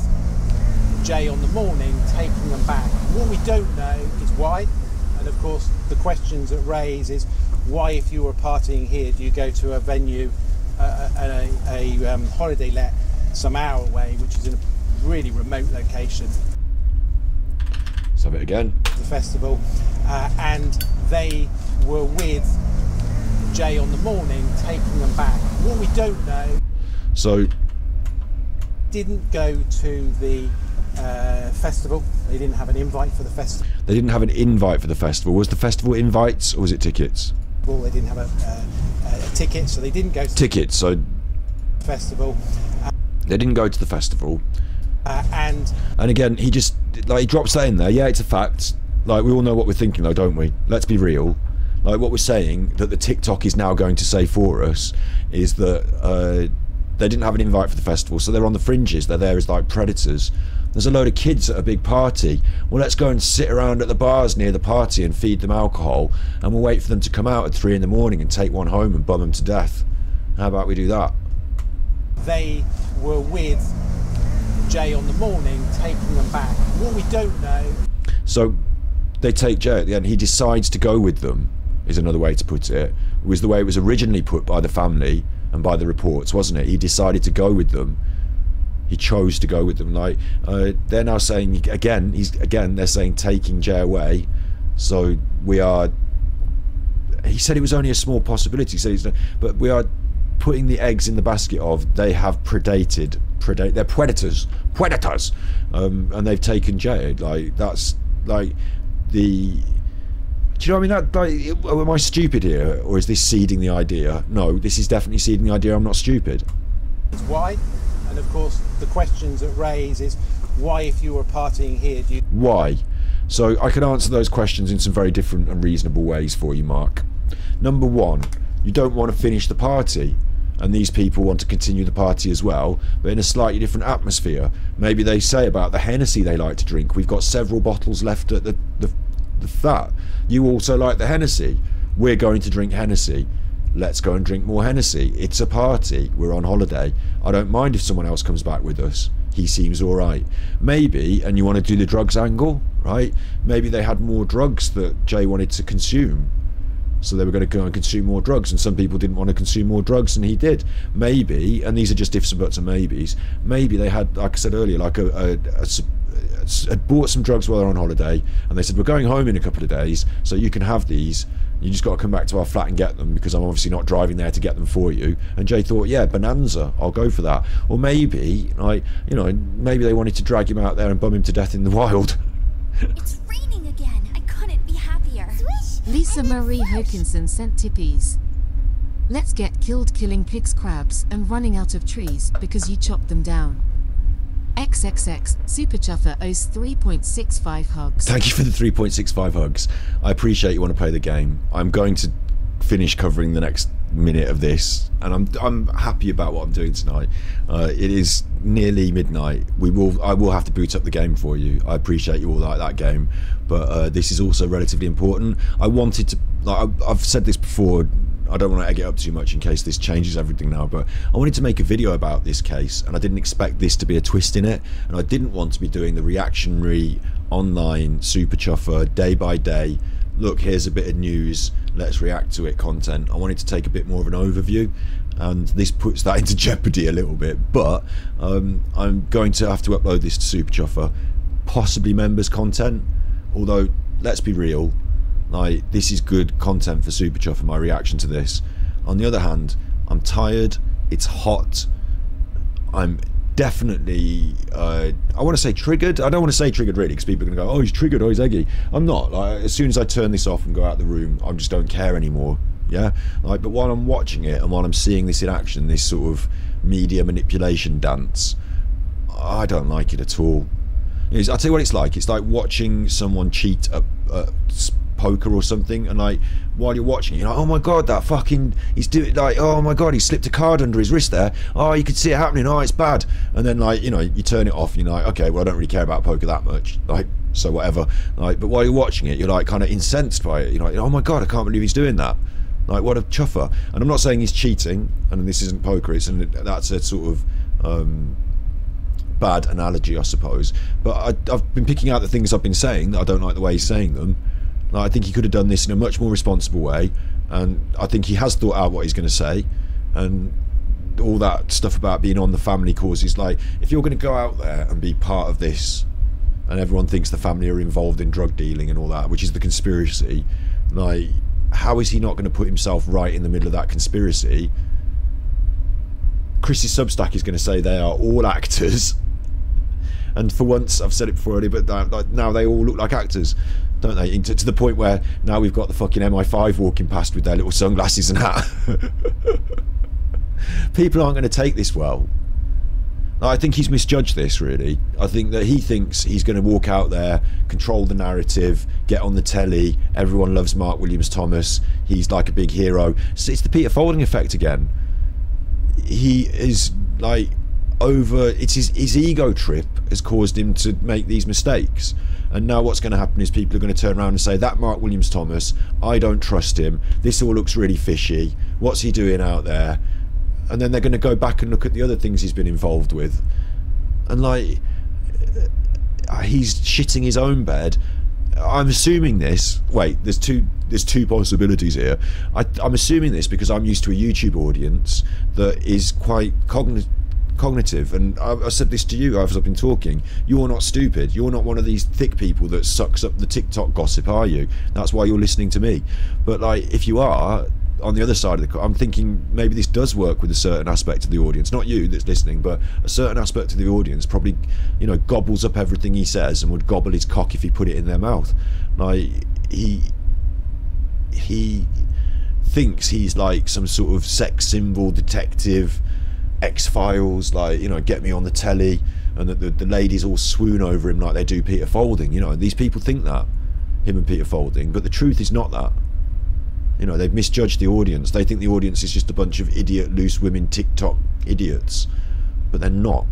Jay on the morning, taking them back. What we don't know is why, and of course the questions that raise is why, if you were partying here, do you go to a venue, a holiday let some hour away, which is in a really remote location. Let's have it again. The festival, and they were with Jay on the morning, taking them back. What we don't know. So. Didn't go to the festival. They didn't have an invite for the festival. They didn't have an invite for the festival. Was the festival invites or was it tickets? Well, they didn't have a ticket, so they didn't go to tickets. So festival. They didn't go to the festival. And again, he just he drops that in there. Yeah, it's a fact. Like, we all know what we're thinking, though, don't we? Let's be real. Like, what we're saying that the TikTok is now going to say for us is that they didn't have an invite for the festival, so they're on the fringes. They're there as like predators. There's a load of kids at a big party. Well, let's go and sit around at the bars near the party and feed them alcohol, and we'll wait for them to come out at 3 in the morning and take one home and bum them to death. How about we do that? They were with Jay on the morning, taking them back. What we don't know. So they take Jay at the end. He decides to go with them, is another way to put it. It was the way it was originally put by the family and by the reports, wasn't it? He decided to go with them. He chose to go with them. Like, they're now saying again, they're saying taking Jay away. So we are. He said it was only a small possibility. So but we are putting the eggs in the basket of they have predated. They're predators, and they've taken Jay. Like, that's like the. Do you know what I mean? That, like, am I stupid here, or is this seeding the idea? No, this is definitely seeding the idea. I'm not stupid. Why? And of course, the questions that raise is why, if you were partying here, do you... Why? So I can answer those questions in some very different and reasonable ways for you, Mark. Number one, you don't want to finish the party, and these people want to continue the party as well, but in a slightly different atmosphere. Maybe they say about the Hennessy they like to drink, we've got several bottles left at the that. You also like the Hennessy. We're going to drink Hennessy. Let's go and drink more Hennessy. It's a party. We're on holiday. I don't mind if someone else comes back with us. He seems all right. Maybe, and you want to do the drugs angle, right? Maybe they had more drugs that Jay wanted to consume. So they were going to go and consume more drugs, and some people didn't want to consume more drugs, and he did. Maybe, and these are just ifs and buts and maybes, maybe they had, like I said earlier, like had bought some drugs while they're on holiday, and they said, we're going home in a couple of days, so you can have these. You just got to come back to our flat and get them, because I'm obviously not driving there to get them for you. And Jay thought, yeah, bonanza, I'll go for that. Or maybe, like, you know, maybe they wanted to drag him out there and bum him to death in the wild. It's raining again. I couldn't be happier. Swish! Lisa Marie Hokinson sent tippies. Let's get killed killing pigs, crabs, and running out of trees because you chopped them down. XXX Super Chuffer owes 3.65 hugs. Thank you for the 3.65 hugs. I appreciate you want to play the game. I'm going to finish covering the next minute of this, and I'm happy about what I'm doing tonight. It is nearly midnight. I will have to boot up the game for you. I appreciate you all like that game, but this is also relatively important. I wanted to, like, I've said this before, I don't want to egg it up too much in case this changes everything now, but I wanted to make a video about this case, and I didn't expect this to be a twist in it, and I didn't want to be doing the reactionary online Super Chuffer day by day, look, here's a bit of news, let's react to it content. I wanted to take a bit more of an overview, and this puts that into jeopardy a little bit, but I'm going to have to upload this to Super Chuffer, possibly members content, although let's be real, like, this is good content for Super Chuffer, my reaction to this. On the other hand, I'm tired, it's hot, I'm definitely I want to say triggered. I don't want to say triggered really, because people are going to go, oh, he's triggered, oh, he's eggy. I'm not. Like, as soon as I turn this off and go out the room, I just don't care anymore. Yeah, like, but while I'm watching it and while I'm seeing this in action, this sort of media manipulation dance, I don't like it at all. I'll tell you what it's like. It's like watching someone cheat at poker or something, and like while you're watching, you're like, oh my god, that fucking, he's doing, like, oh my god, he slipped a card under his wrist there, oh, you could see it happening, oh, it's bad. And then, like, you know, you turn it off and you're like, okay, well, I don't really care about poker that much, like, so whatever. Like, but while you're watching it, you're like kind of incensed by it. You're like, oh my god, I can't believe he's doing that. Like, what a chuffer. And I'm not saying he's cheating, and this isn't poker, that's a sort of bad analogy, I suppose. But I've been picking out the things I've been saying that I don't like the way he's saying them. Like, I think he could have done this in a much more responsible way, and I think he has thought out what he's going to say, and all that stuff about being on the family causes. Like, if you're going to go out there and be part of this, and everyone thinks the family are involved in drug dealing and all that, which is the conspiracy, like, how is he not going to put himself right in the middle of that conspiracy? Chris's Substack is going to say they are all actors, and for once, I've said it before already, but like, now they all look like actors, don't they? To the point where now we've got the fucking MI5 walking past with their little sunglasses and hat. People aren't going to take this well. I think he's misjudged this, really. I think that he thinks he's going to walk out there, control the narrative, get on the telly, everyone loves Mark Williams Thomas, he's like a big hero. So it's the Peter Folding effect again. He is like it's his ego trip has caused him to make these mistakes. And now what's going to happen is people are going to turn around and say, that Mark Williams Thomas, I don't trust him, this all looks really fishy, what's he doing out there? And then they're going to go back and look at the other things he's been involved with, and like, he's shitting his own bed. I'm assuming this. Wait, there's two possibilities here. I'm assuming this because I'm used to a YouTube audience that is quite cognitive, and I said this to you as I've been talking. You're not stupid. You're not one of these thick people that sucks up the TikTok gossip, are you? That's why you're listening to me. But like, if you are on the other side of the, I'm thinking maybe this does work with a certain aspect of the audience, not you that's listening, but a certain aspect of the audience probably, you know, gobbles up everything he says and would gobble his cock if he put it in their mouth. Like, he thinks he's like some sort of sex symbol detective, X-Files, like, you know, get me on the telly, and that the ladies all swoon over him like they do Peter Folding. You know, these people think that, him and Peter Folding, but the truth is not that. You know, they've misjudged the audience. They think the audience is just a bunch of idiot loose women TikTok idiots, but they're not.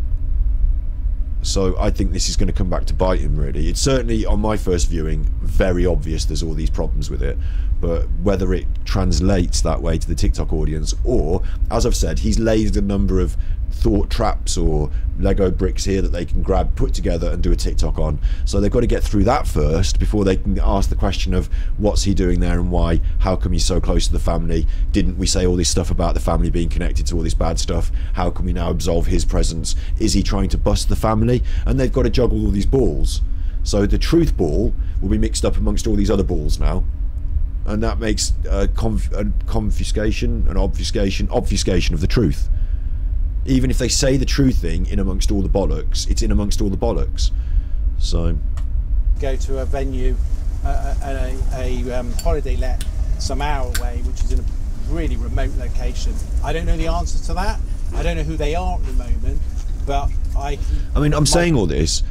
So I think this is going to come back to bite him, really. It's certainly, on my first viewing, very obvious there's all these problems with it, but whether it translates that way to the TikTok audience, or, as I've said, he's laid a number of thought traps or Lego bricks here that they can grab, put together and do a TikTok on. So they've got to get through that first before they can ask the question of what's he doing there and why, how come he's so close to the family, didn't we say all this stuff about the family being connected to all this bad stuff, how can we now absolve his presence, is he trying to bust the family? And they've got to juggle all these balls. So the truth ball will be mixed up amongst all these other balls now, and that makes a obfuscation of the truth. Even if they say the true thing in amongst all the bollocks, it's in amongst all the bollocks. So go to a venue, a holiday let some hour away, which is in a really remote location. I don't know the answer to that. I don't know who they are at the moment, but I mean, I'm saying all this,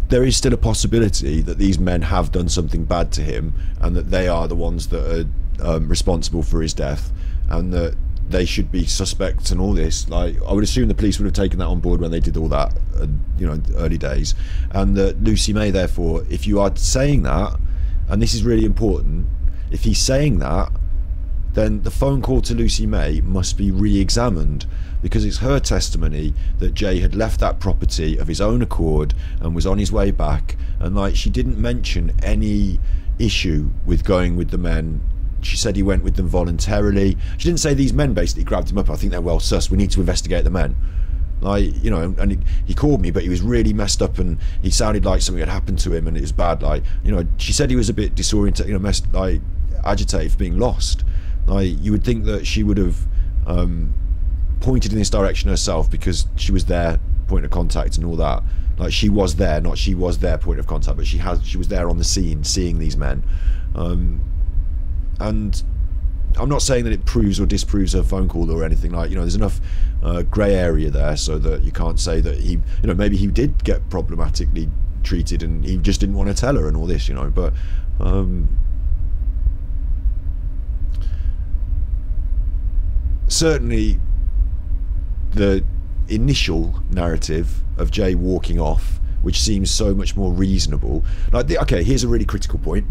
there is still a possibility that these men have done something bad to him, and that they are the ones that are responsible for his death, and that they should be suspects and all this. Like, I would assume the police would have taken that on board when they did all that, you know, early days. And that Lucy May, therefore, if you are saying that, and this is really important, if he's saying that, then the phone call to Lucy May must be re-examined, because it's her testimony that Jay had left that property of his own accord and was on his way back, and like, she didn't mention any issue with going with the men. She said he went with them voluntarily. She didn't say these men basically grabbed him up, I think they're well sus, we need to investigate the men. Like, you know, and he called me, but he was really messed up and he sounded like something had happened to him and it was bad. Like, you know, she said he was a bit disoriented, you know, like agitated for being lost. Like, you would think that she would have pointed in this direction herself, because she was their point of contact and all that. Like, she was there, not she was their point of contact, but she was there on the scene seeing these men. And I'm not saying that it proves or disproves her phone call or anything. Like, you know, there's enough grey area there so that you can't say that he, you know, maybe he did get problematically treated and he just didn't want to tell her and all this, you know. But certainly the initial narrative of Jay walking off, which seems so much more reasonable. Like, okay, here's a really critical point.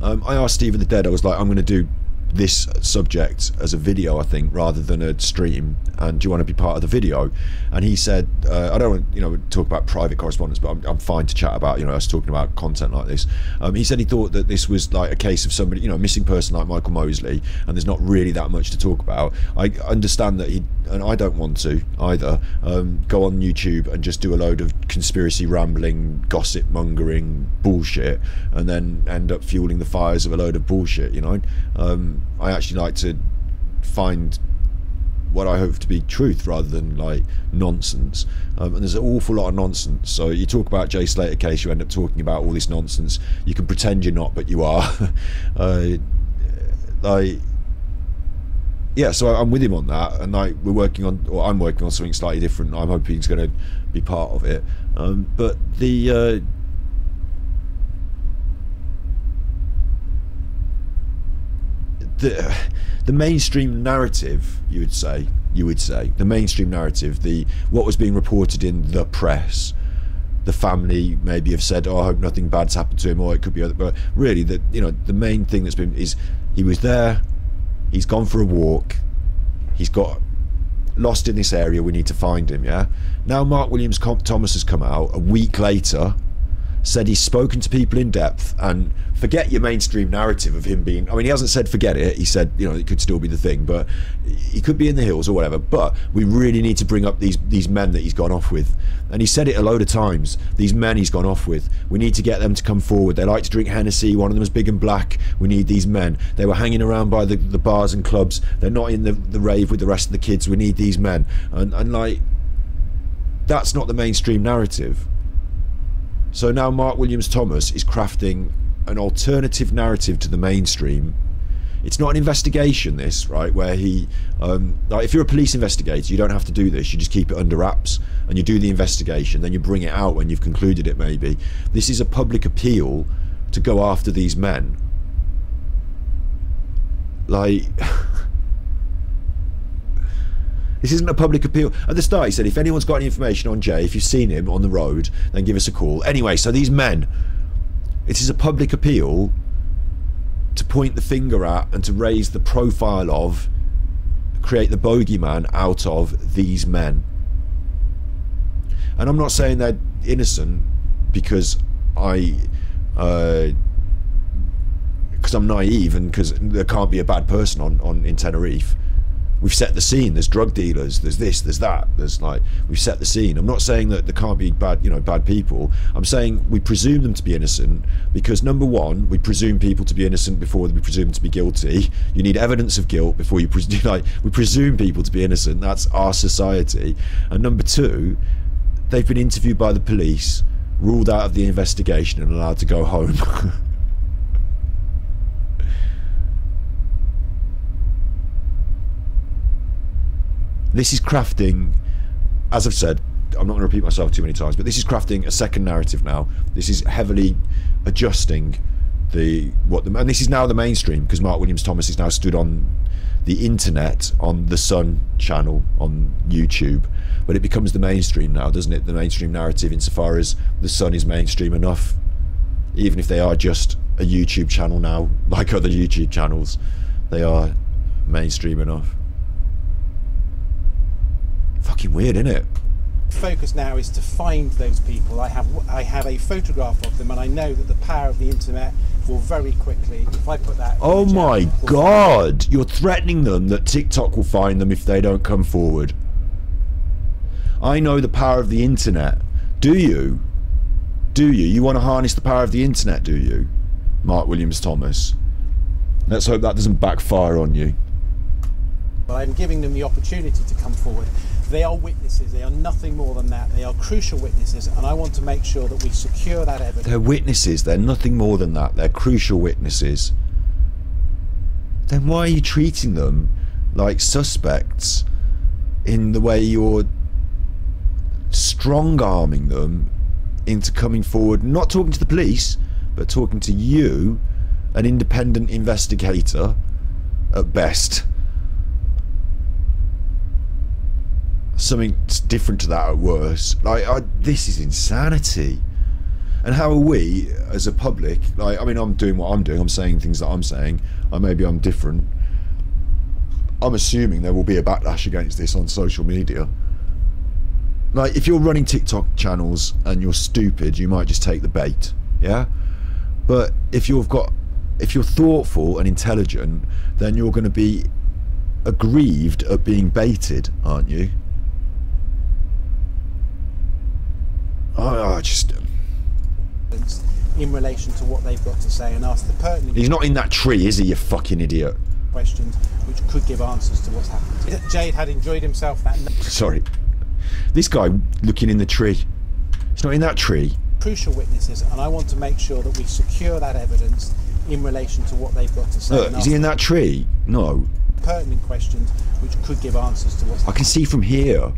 I asked Steve of the Dead, I was like, I'm going to do this subject as a video, I think, rather than a stream, and do you want to be part of the video? And he said, I don't want, you know, talk about private correspondence, but I'm fine to chat about, you know, us talking about content like this. He said he thought that this was like a case of somebody, you know, a missing person like Michael Mosley, and there's not really that much to talk about. I understand that he, and I don't want to either, go on YouTube and just do a load of conspiracy rambling, gossip mongering bullshit, and then end up fueling the fires of a load of bullshit, you know. I actually like to find what I hope to be truth rather than like nonsense, and there's an awful lot of nonsense. So you talk about Jay Slater case, you end up talking about all this nonsense. You can pretend you're not, but you are. Like, yeah, so I'm with him on that, and like we're working on, or I'm working on something slightly different. I'm hoping he's going to be part of it, but the mainstream narrative, you would say the mainstream narrative, what was being reported in the press, the family maybe have said, oh, I hope nothing bad's happened to him, or it could be other, but really the main thing that's been is he was there, he's gone for a walk, he's got lost in this area, we need to find him. Yeah, now Mark Williams Thomas has come out a week later, said he's spoken to people in depth, and forget your mainstream narrative of him being, I mean, he hasn't said forget it, he said, you know, it could still be the thing, but he could be in the hills or whatever, but we really need to bring up these men that he's gone off with. And he said it a load of times, these men he's gone off with, we need to get them to come forward. They like to drink Hennessy, one of them is big and black, we need these men. They were hanging around by the bars and clubs, they're not in the rave with the rest of the kids, we need these men. And like, that's not the mainstream narrative. So now Mark Williams Thomas is crafting an alternative narrative to the mainstream. It's not an investigation, this, right, where he like, if you're a police investigator, you don't have to do this, you just keep it under wraps and you do the investigation, then you bring it out when you've concluded it. Maybe this is a public appeal to go after these men. Like this isn't a public appeal. At the start he said, if anyone's got any information on Jay, if you've seen him on the road, then give us a call. Anyway, so these men, it is a public appeal to point the finger at and to raise the profile of, create the bogeyman out of these men. And I'm not saying they're innocent because I'm naive and because there can't be a bad person in Tenerife. We've set the scene. There's drug dealers. There's this. There's that. There's like, we've set the scene. I'm not saying that there can't be bad, you know, bad people. I'm saying we presume them to be innocent because, number one, we presume people to be innocent before we presume them to be guilty. You need evidence of guilt before you like, we presume people to be innocent. That's our society. And number two, they've been interviewed by the police, ruled out of the investigation, and allowed to go home. This is crafting, as I've said, I'm not going to repeat myself too many times, but this is crafting a second narrative now. This is heavily adjusting and this is now the mainstream, because Mark Williams Thomas is now stood on the internet, on the Sun channel, on YouTube, but it becomes the mainstream now, doesn't it? The mainstream narrative, insofar as the Sun is mainstream enough, even if they are just a YouTube channel now, like other YouTube channels, they are mainstream enough. Fucking weird, isn't it? Focus now is to find those people. I have a photograph of them, and I know that the power of the internet will very quickly, if I put that, oh my god, you're threatening them that TikTok will find them if they don't come forward. I know the power of the internet. Do you want to harness the power of the internet, do you, Mark Williams Thomas? Let's hope that doesn't backfire on you. But I'm giving them the opportunity to come forward. They are witnesses, they are nothing more than that. They are crucial witnesses, and I want to make sure that we secure that evidence. They're witnesses, they're nothing more than that. They're crucial witnesses. Then why are you treating them like suspects in the way you're strong-arming them into coming forward, not talking to the police, but talking to you, an independent investigator, at best, something different to that at worse. Like, this is insanity. And how are we, as a public, like, I mean, I'm doing what I'm doing, I'm saying things that I'm saying, maybe I'm different. I'm assuming there will be a backlash against this on social media. Like, if you're running TikTok channels and you're stupid, you might just take the bait, yeah? But if you're thoughtful and intelligent, then you're going to be aggrieved at being baited, aren't you? I just... in relation to what they've got to say, and ask the pertinent... He's not in that tree, is he, you fucking idiot? ...questions which could give answers to what's happened. Jade had enjoyed himself that night. Sorry. This guy looking in the tree. He's not in that tree. Crucial witnesses, and I want to make sure that we secure that evidence in relation to what they've got to say. Look, is he in that tree? No. Pertinent questions which could give answers to what's happened. I can see from here.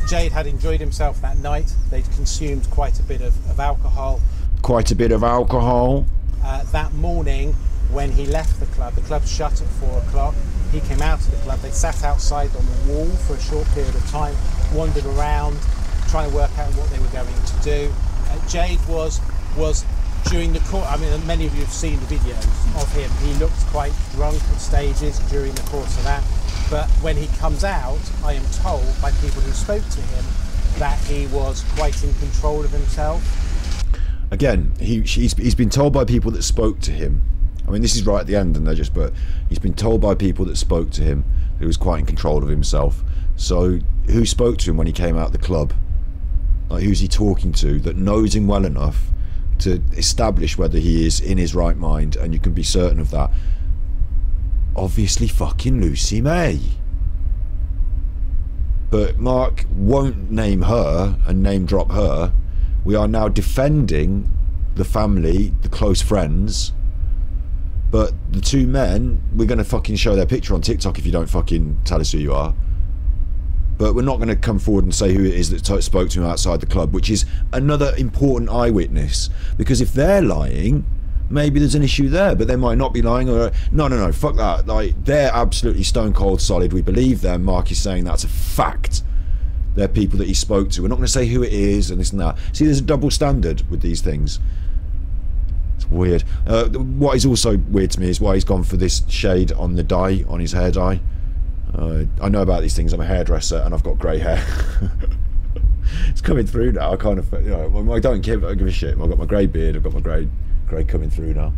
Jade had enjoyed himself that night. They'd consumed quite a bit of alcohol. Quite a bit of alcohol. That morning, when he left the club shut at 4 o'clock. He came out of the club. They sat outside on the wall for a short period of time, wandered around, trying to work out what they were going to do. Jade was during the course. I mean, many of you have seen the videos of him. He looked quite drunk at stages during the course of that. But when he comes out, I am told by people who spoke to him that he was quite in control of himself. Again, he's been told by people that spoke to him. I mean, this is right at the end, and but he's been told by people that spoke to him that he was quite in control of himself. So, who spoke to him when he came out of the club? Like, who's he talking to that knows him well enough to establish whether he is in his right mind, and you can be certain of that? Obviously fucking Lucy May. But Mark won't name her and name drop her. We are now defending the family, the close friends. But the two men, we're going to fucking show their picture on TikTok if you don't fucking tell us who you are. But we're not going to come forward and say who it is that spoke to him outside the club, which is another important eyewitness. Because if they're lying, maybe there's an issue there, but they might not be lying. Or no, fuck that. Like, they're absolutely stone cold solid. We believe them. Mark is saying that's a fact. They're people that he spoke to. We're not going to say who it is and this and that. See, there's a double standard with these things. It's weird. What is also weird to me is why he's gone for this shade on the dye, on his hair dye. I know about these things. I'm a hairdresser and I've got grey hair. It's coming through now. I kind of, I don't give a shit. I've got my grey beard. I've got my grey coming through now.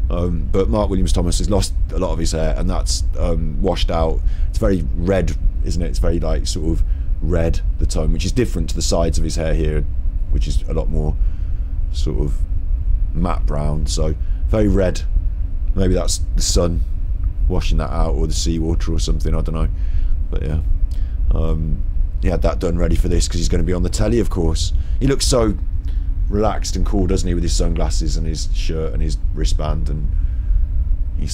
But Mark Williams Thomas has lost a lot of his hair, and that's washed out. It's very red, isn't it? It's very like sort of red, the tone, which is different to the sides of his hair here, which is a lot more sort of matte brown. So very red. Maybe that's the sun washing that out, or the seawater or something, I don't know. But yeah, he had that done ready for this because he's going to be on the telly, of course. He looks so relaxed and cool, doesn't he, with his sunglasses and his shirt and his wristband, and he's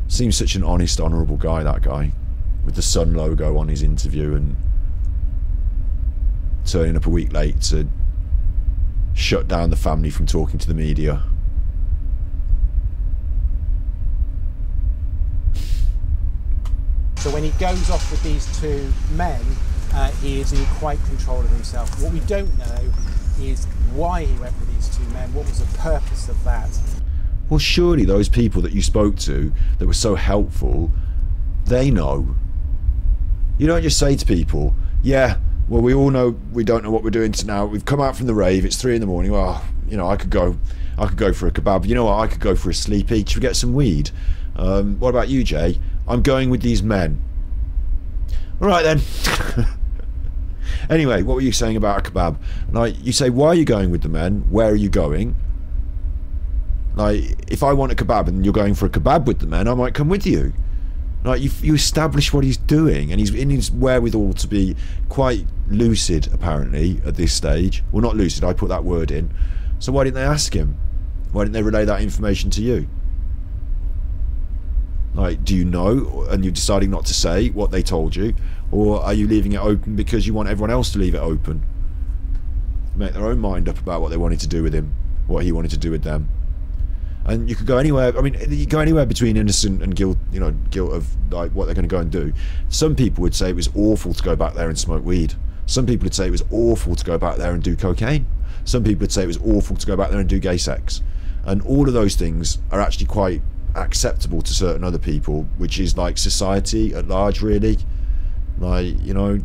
seems such an honest, honourable guy, that guy, with the Sun logo on his interview, and turning up a week late to shut down the family from talking to the media. So when he goes off with these two men, he is in quite control of himself. What we don't know is why he went with these two men. What was the purpose of that? Well, surely those people that you spoke to that were so helpful, they know. You don't just say to people, yeah, well, we all know we don't know what we're doing now. We've come out from the rave, it's 3 in the morning. Well, I could go for a kebab. You know what, I could go for a sleepy. Should we get some weed? What about you, Jay? I'm going with these men. All right then. Anyway, what were you saying about a kebab? Like, you say, why are you going with the men? Where are you going? Like, if I want a kebab and you're going for a kebab with the men, I might come with you. Like, you establish what he's doing, and he's in his wherewithal to be quite lucid, apparently, at this stage. Well, not lucid, I put that word in. So why didn't they ask him? Why didn't they relay that information to you? Like, do you know, and you're deciding not to say what they told you, or are you leaving it open because you want everyone else to leave it open? Make their own mind up about what they wanted to do with him, what he wanted to do with them. And you could go anywhere. I mean, you go anywhere between innocent and guilt, you know, guilt of like what they're going to go and do. Some people would say it was awful to go back there and smoke weed. Some people would say it was awful to go back there and do cocaine. Some people would say it was awful to go back there and do gay sex. And all of those things are actually quite acceptable to certain other people, which is like society at large, really. Like, you know,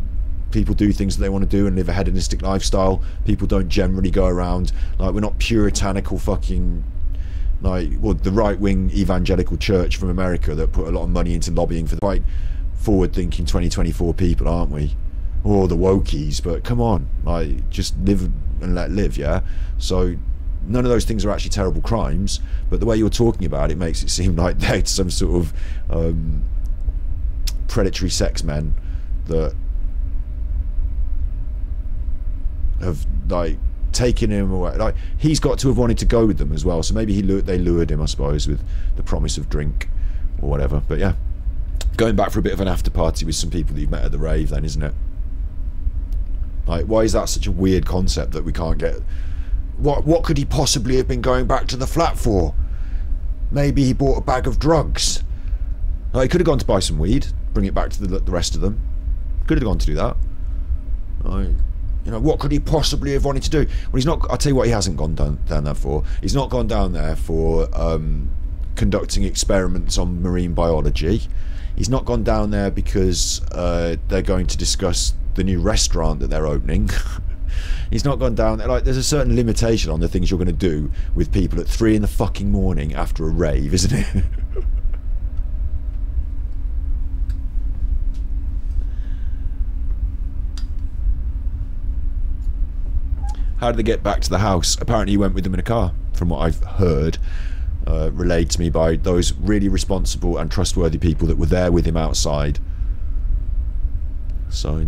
people do things that they want to do and live a hedonistic lifestyle. People don't generally go around, like, we're not puritanical fucking, like, well, the right-wing evangelical church from America that put a lot of money into lobbying for the quite forward-thinking 2024 people, aren't we? Or the wokies, but come on, like, just live and let live, yeah? So none of those things are actually terrible crimes, but the way you're talking about it makes it seem like they're some sort of predatory sex men that have, like, taken him away. Like, he's got to have wanted to go with them as well, so maybe they lured him, I suppose, with the promise of drink or whatever. But yeah, going back for a bit of an after party with some people that you've met at the rave then, isn't it? Like, why is that such a weird concept that we can't get? What could he possibly have been going back to the flat for? Maybe he bought a bag of drugs. Like, he could have gone to buy some weed, bring it back to the rest of them. Could have gone to do that. Like, you know, what could he possibly have wanted to do? Well, he's not. I'll tell you what he hasn't gone down there for. He's not gone down there for conducting experiments on marine biology. He's not gone down there because they're going to discuss the new restaurant that they're opening. He's not gone down there. Like, there's a certain limitation on the things you're going to do with people at 3 in the fucking morning after a rave, isn't it? How did they get back to the house? Apparently he went with them in a car, from what I've heard, relayed to me by those really responsible and trustworthy people that were there with him outside. So,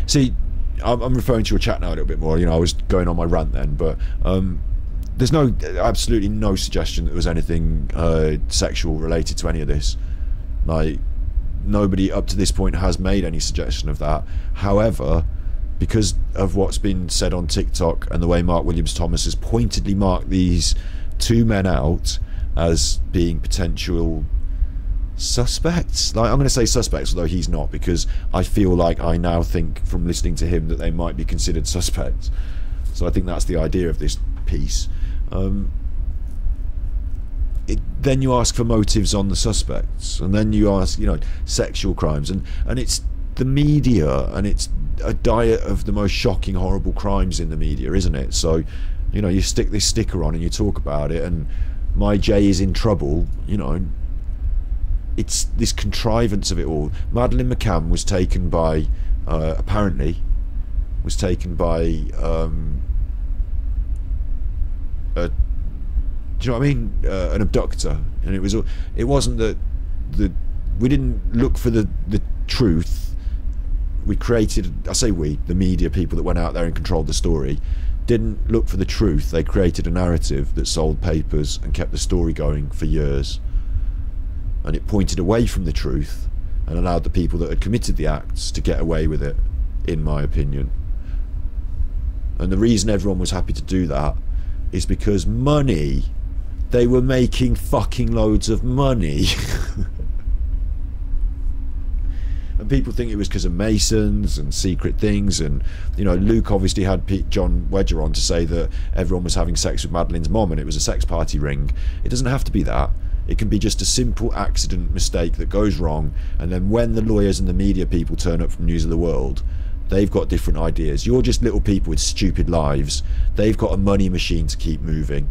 see, I'm referring to your chat now a little bit more. You know, I was going on my rant then, but there's absolutely no suggestion that there was anything sexual related to any of this. Like, nobody up to this point has made any suggestion of that. However, because of what's been said on TikTok and the way Mark Williams Thomas has pointedly marked these two men out as being potential suspects, like, I'm going to say suspects, although he's not, because I feel like I now think from listening to him that they might be considered suspects. So I think that's the idea of this piece. Then you ask for motives on the suspects, and then you ask, you know, sexual crimes, and it's the media, and it's a diet of the most shocking, horrible crimes in the media, isn't it? So, you know, you stick this sticker on and you talk about it, and my J is in trouble, you know. It's this contrivance of it all. Madeleine McCann was taken by, apparently, was taken by do you know what I mean? An abductor, and it wasn't that we didn't look for the truth. We created, I say we, the media people that went out there and controlled the story, didn't look for the truth. They created a narrative that sold papers and kept the story going for years, and it pointed away from the truth and allowed the people that had committed the acts to get away with it, in my opinion. And the reason everyone was happy to do that is because money. They were making fucking loads of money. And people think it was because of Masons and secret things, and, you know, Luke obviously had John Wedger on to say that everyone was having sex with Madeleine's mom and it was a sex party ring. It doesn't have to be that. It can be just a simple accident mistake that goes wrong, and then when the lawyers and the media people turn up from News of the World, they've got different ideas. You're just little people with stupid lives. They've got a money machine to keep moving.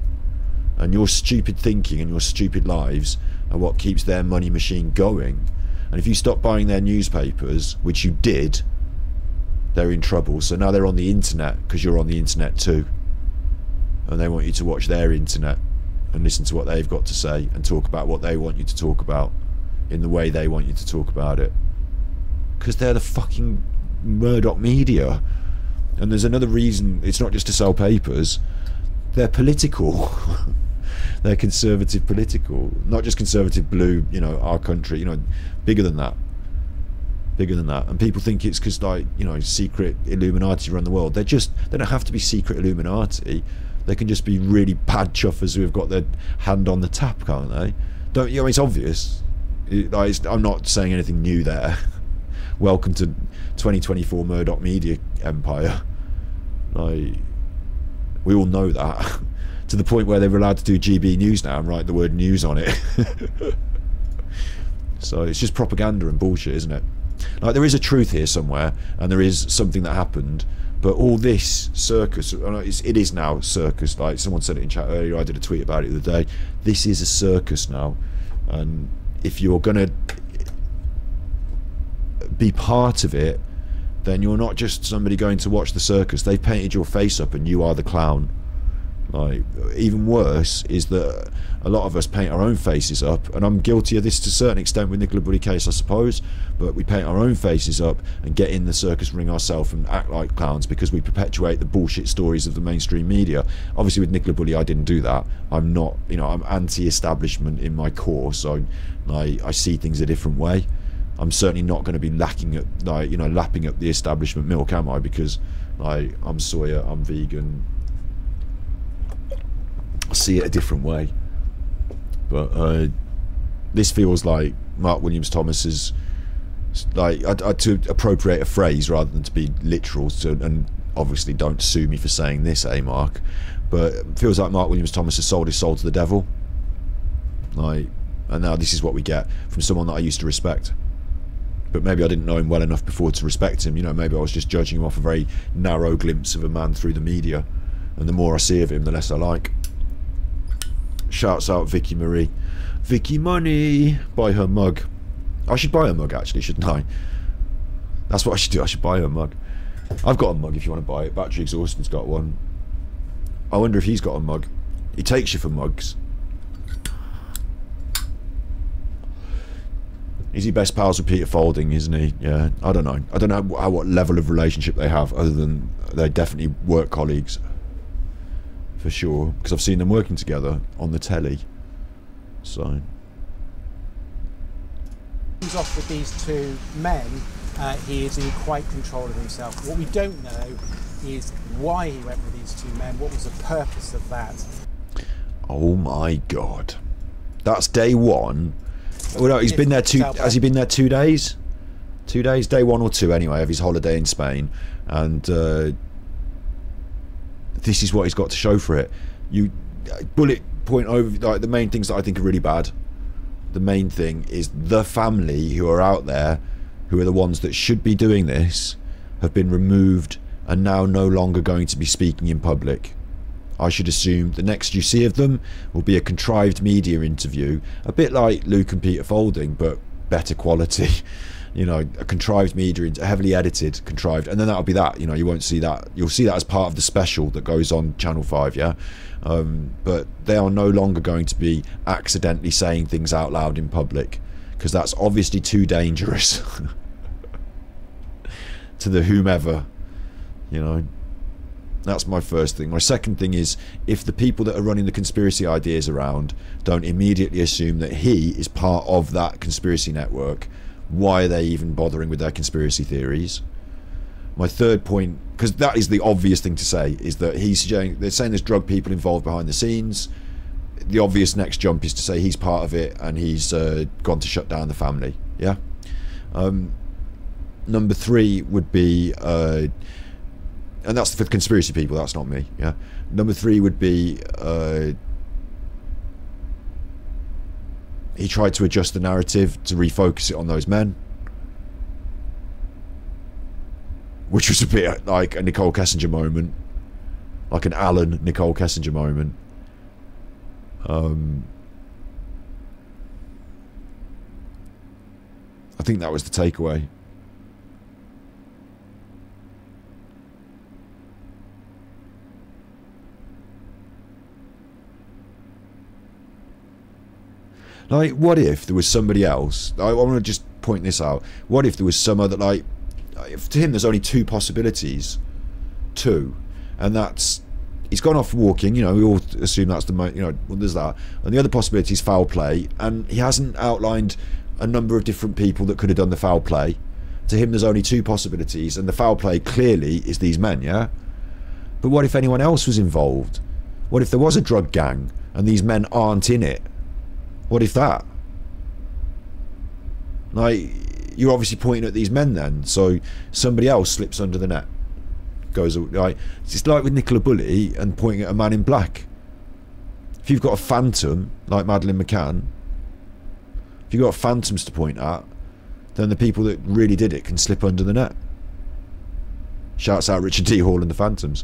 And your stupid thinking and your stupid lives are what keeps their money machine going. And if you stop buying their newspapers, which you did, they're in trouble. So now they're on the internet because you're on the internet too. And they want you to watch their internet and listen to what they've got to say and talk about what they want you to talk about in the way they want you to talk about it. Because they're the fucking Murdoch media. And there's another reason. It's not just to sell papers. They're political. They're conservative political, not just conservative blue, you know, our country, you know, bigger than that. bigger than that. And people think it's because, like, you know, secret Illuminati run the world. They don't have to be secret Illuminati. They can just be really bad chuffers who have got their hand on the tap, can't they? Don't you know? It's obvious. I'm not saying anything new there. Welcome to 2024 Murdoch media empire. Like, we all know that. To the point where they're allowed to do GB News now and write the word news on it. So it's just propaganda and bullshit, isn't it? Like, there is a truth here somewhere, and there is something that happened, but all this circus, it is now circus. Like someone said it in chat earlier, I did a tweet about it the other day. This is a circus now, and if you're gonna be part of it, then you're not just somebody going to watch the circus. They've painted your face up and you are the clown. Like, even worse is that a lot of us paint our own faces up, and I'm guilty of this to a certain extent with Nicola Bulley case, I suppose, but we paint our own faces up and get in the circus ring ourselves and act like clowns because we perpetuate the bullshit stories of the mainstream media. Obviously with Nicola Bulley I didn't do that. I'm not, you know, I'm anti-establishment in my core, so I see things a different way. I'm certainly not going to be lapping up the establishment milk, am I? Because, like, I'm soya, I'm vegan. I see it a different way. But this feels like Mark Williams Thomas's, like, to appropriate a phrase rather than to be literal, and obviously don't sue me for saying this, Mark, but it feels like Mark Williams Thomas has sold his soul to the devil. Like, and now this is what we get from someone that I used to respect. But maybe I didn't know him well enough before to respect him. You know, maybe I was just judging him off a very narrow glimpse of a man through the media, and the more I see of him, the less I like. Shouts out Vicky Marie. Vicky Money! Buy her mug. I should buy her mug, actually, shouldn't I? That's what I should do. I should buy her a mug. I've got a mug if you want to buy it. Battery Exhausted's got one. I wonder if he's got a mug. He takes you for mugs. Is he best pals with Peter Faulding, isn't he? Yeah, I don't know. I don't know what level of relationship they have, other than they're definitely work colleagues. For sure, because I've seen them working together on the telly. So he's off with these two men. He is in quite control of himself. What we don't know is why he went with these two men. What was the purpose of that? Oh my god, that's day one. Well, no, he's been there has he been there 2 days? 2 days, day 1 or 2 anyway, of his holiday in Spain, and this is what he's got to show for it. You bullet point over, like, the main things that I think are really bad. The main thing is the family who are out there, who are the ones that should be doing this, have been removed and now no longer going to be speaking in public. I should assume the next you see of them will be a contrived media interview, a bit like Luke and Peter Faulding, but better quality. You know, a contrived media, heavily edited, contrived, and then that'll be that. You know, you won't see that. You'll see that as part of the special that goes on Channel 5, yeah? But they are no longer going to be accidentally saying things out loud in public, because that's obviously too dangerous to the whomever, you know. That's my first thing. My second thing is, if the people that are running the conspiracy ideas around don't immediately assume that he is part of that conspiracy network, why are they even bothering with their conspiracy theories? My third point, because that is the obvious thing to say, is that they're saying there's drug people involved behind the scenes. The obvious next jump is to say he's part of it and he's gone to shut down the family. Yeah. Number 3 would be, and that's for the conspiracy people, that's not me. Yeah. Number 3 would be, he tried to adjust the narrative to refocus it on those men, which was a bit like a Nicole Kessinger moment, like an Alan Nicole Kessinger moment. I think that was the takeaway. Like, what if there was somebody else? I want to just point this out. What if there was some other, like, to him there's only 2 possibilities. 2. And that's, he's gone off walking, you know, we all assume that's the, you know, well, there's that. And the other possibility is foul play. And he hasn't outlined a number of different people that could have done the foul play. To him, there's only two possibilities, and the foul play clearly is these men, yeah? But what if anyone else was involved? What if there was a drug gang and these men aren't in it? What if that? Like, you're obviously pointing at these men then, so somebody else slips under the net. Goes like, it's just like with Nicola Bulley and pointing at a man in black. If you've got a phantom like Madeleine McCann, if you've got phantoms to point at, then the people that really did it can slip under the net. Shouts out Richard D. Hall and the Phantoms.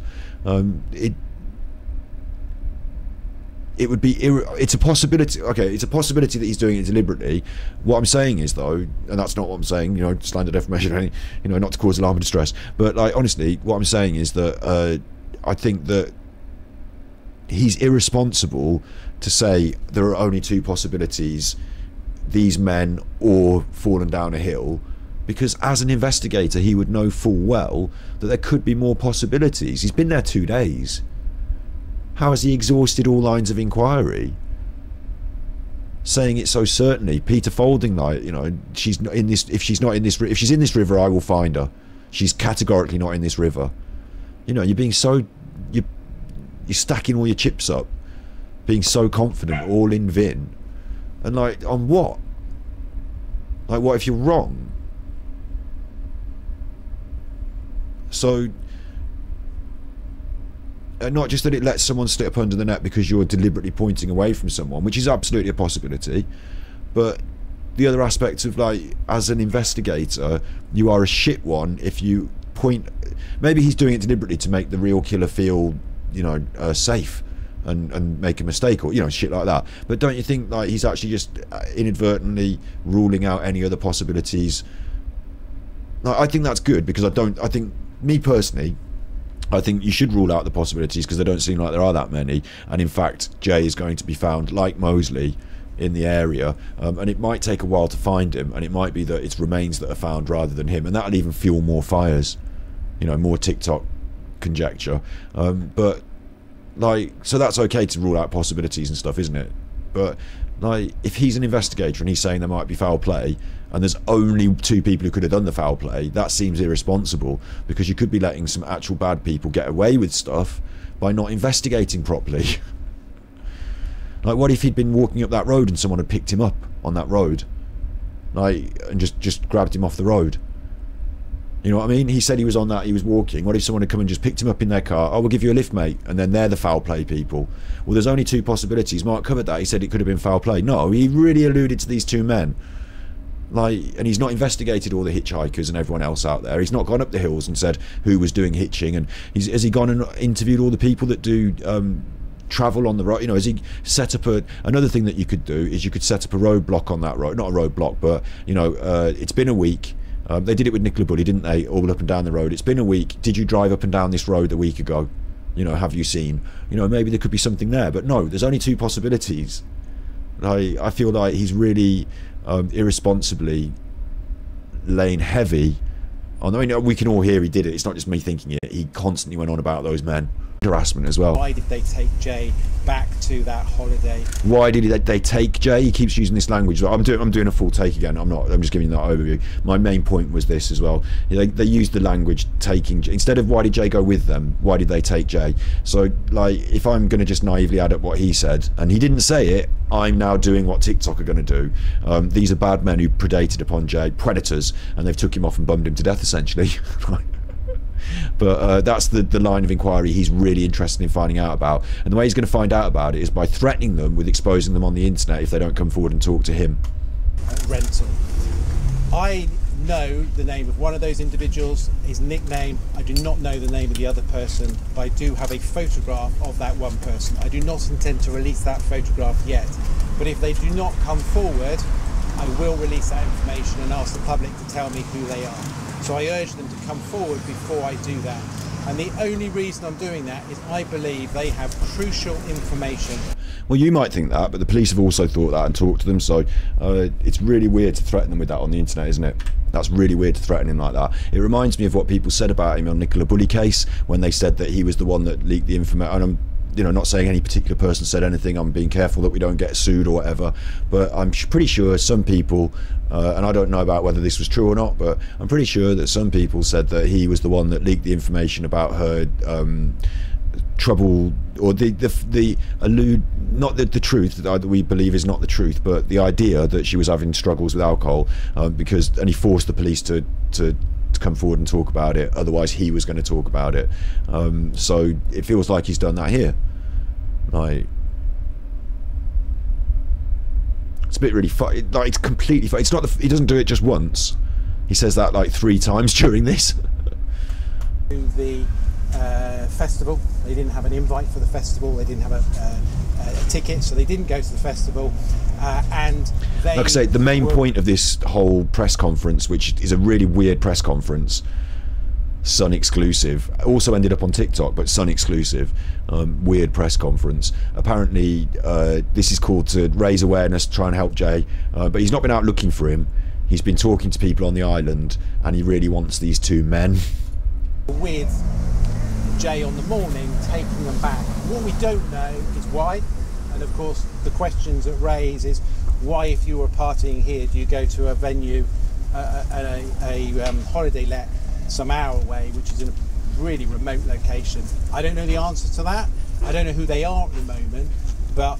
It would be it's a possibility. Okay, it's a possibility that he's doing it deliberately. What I'm saying is, though, and that's not what I'm saying, you know, slander, defamation, you know, not to cause alarm and distress, but like, honestly, what I'm saying is that I think that he's irresponsible to say there are only two possibilities, these men or fallen down a hill, because as an investigator he would know full well that there could be more possibilities. He's been there 2 days. How has he exhausted all lines of inquiry? Saying it so certainly. Peter Folding, like, you know, she's not in this. If she's not in this, if she's in this river, I will find her. She's categorically not in this river. You know, you're being so, you're stacking all your chips up, being so confident, all in Vin, and like, on what? Like, what if you're wrong? So. Not just that it lets someone slip under the net because you're deliberately pointing away from someone, which is absolutely a possibility, but the other aspect of, like, as an investigator, you are a shit one if you point. Maybe he's doing it deliberately to make the real killer feel, you know, safe and make a mistake, or, you know, shit like that. But don't you think, like, he's actually just inadvertently ruling out any other possibilities? Like, I think that's good, because I think, me personally, I think you should rule out the possibilities, because they don't seem like there are that many. And in fact, Jay is going to be found, like Mosley, in the area, and it might take a while to find him, and it might be that it's remains that are found rather than him, and that'll even fuel more fires, you know, more TikTok conjecture. But like, so that's okay to rule out possibilities and stuff, isn't it? But like, if he's an investigator and he's saying there might be foul play, and there's only two people who could have done the foul play, that seems irresponsible, because you could be letting some actual bad people get away with stuff by not investigating properly. Like, what if he'd been walking up that road and someone had picked him up on that road, like, and just grabbed him off the road? You know what I mean? He said he was on that, he was walking. What if someone had come and just picked him up in their car? Oh, we'll give you a lift, mate. And then they're the foul play people. Well, there's only two possibilities. Mark covered that. He said it could have been foul play. No, he really alluded to these two men. Like, and he's not investigated all the hitchhikers and everyone else out there. He's not gone up the hills and said who was doing hitching. And has he gone and interviewed all the people that do travel on the road? You know, has he set up another thing that you could do is you could set up a roadblock on that road. Not a roadblock, but, you know, it's been a week. They did it with Nicola Bulley, didn't they? All up and down the road. It's been a week. Did you drive up and down this road a week ago? You know, have you seen? You know, maybe there could be something there. But no, there's only two possibilities. I feel like he's really irresponsibly laying heavy on. I mean, we can all hear he did it. It's not just me thinking it. He constantly went on about those men. Harassment as well. Why did they take Jay back to that holiday? Why did they take Jay? He keeps using this language. I'm doing a full take again. I'm just giving that overview. My main point was this as well. They used the language taking instead of why did Jay go with them? Why did they take Jay? So, like, if I'm going to just naively add up what he said, and he didn't say it, I'm now doing what TikTok are going to do. These are bad men who predated upon Jay, predators, and they've took him off and bummed him to death essentially. But that's the line of inquiry he's really interested in finding out about, and the way he's going to find out about it is by threatening them with exposing them on the internet if they don't come forward and talk to him. Rental. I know the name of one of those individuals, his nickname. I do not know the name of the other person, but I do have a photograph of that one person. I do not intend to release that photograph yet, but if they do not come forward, I will release that information and ask the public to tell me who they are. So I urge them to come forward before I do that. And the only reason I'm doing that is I believe they have crucial information. Well, you might think that, but the police have also thought that and talked to them, so it's really weird to threaten them with that on the internet, isn't it? That's really weird to threaten him like that. It reminds me of what people said about him on Nicola Bulley case, when they said that he was the one that leaked the information. And you know, not saying any particular person said anything. I'm being careful that we don't get sued or whatever. But I'm pretty sure some people, and I don't know about whether this was true or not, but I'm pretty sure that some people said that he was the one that leaked the information about her trouble, or the allude, not the truth that we believe is not the truth, but the idea that she was having struggles with alcohol, and he forced the police to come forward and talk about it. Otherwise he was going to talk about it. So it feels like he's done that here. Like, it's a bit really like, it's completely it's not he doesn't do it just once. He says that like 3 times during this. The festival, they didn't have an invite for the festival, they didn't have a ticket, so they didn't go to the festival, and they, like I say, the main point of this whole press conference, which is a really weird press conference, Sun exclusive, also ended up on TikTok, but Sun exclusive, weird press conference. Apparently this is called to raise awareness, try and help Jay, but he's not been out looking for him. He's been talking to people on the island, and he really wants these 2 men. With Jay on the morning, taking them back. What we don't know is why, and of course the questions it raises is why, if you were partying here, do you go to a venue, a holiday let some hour away, which is in a really remote location? I don't know the answer to that. I don't know who they are at the moment, but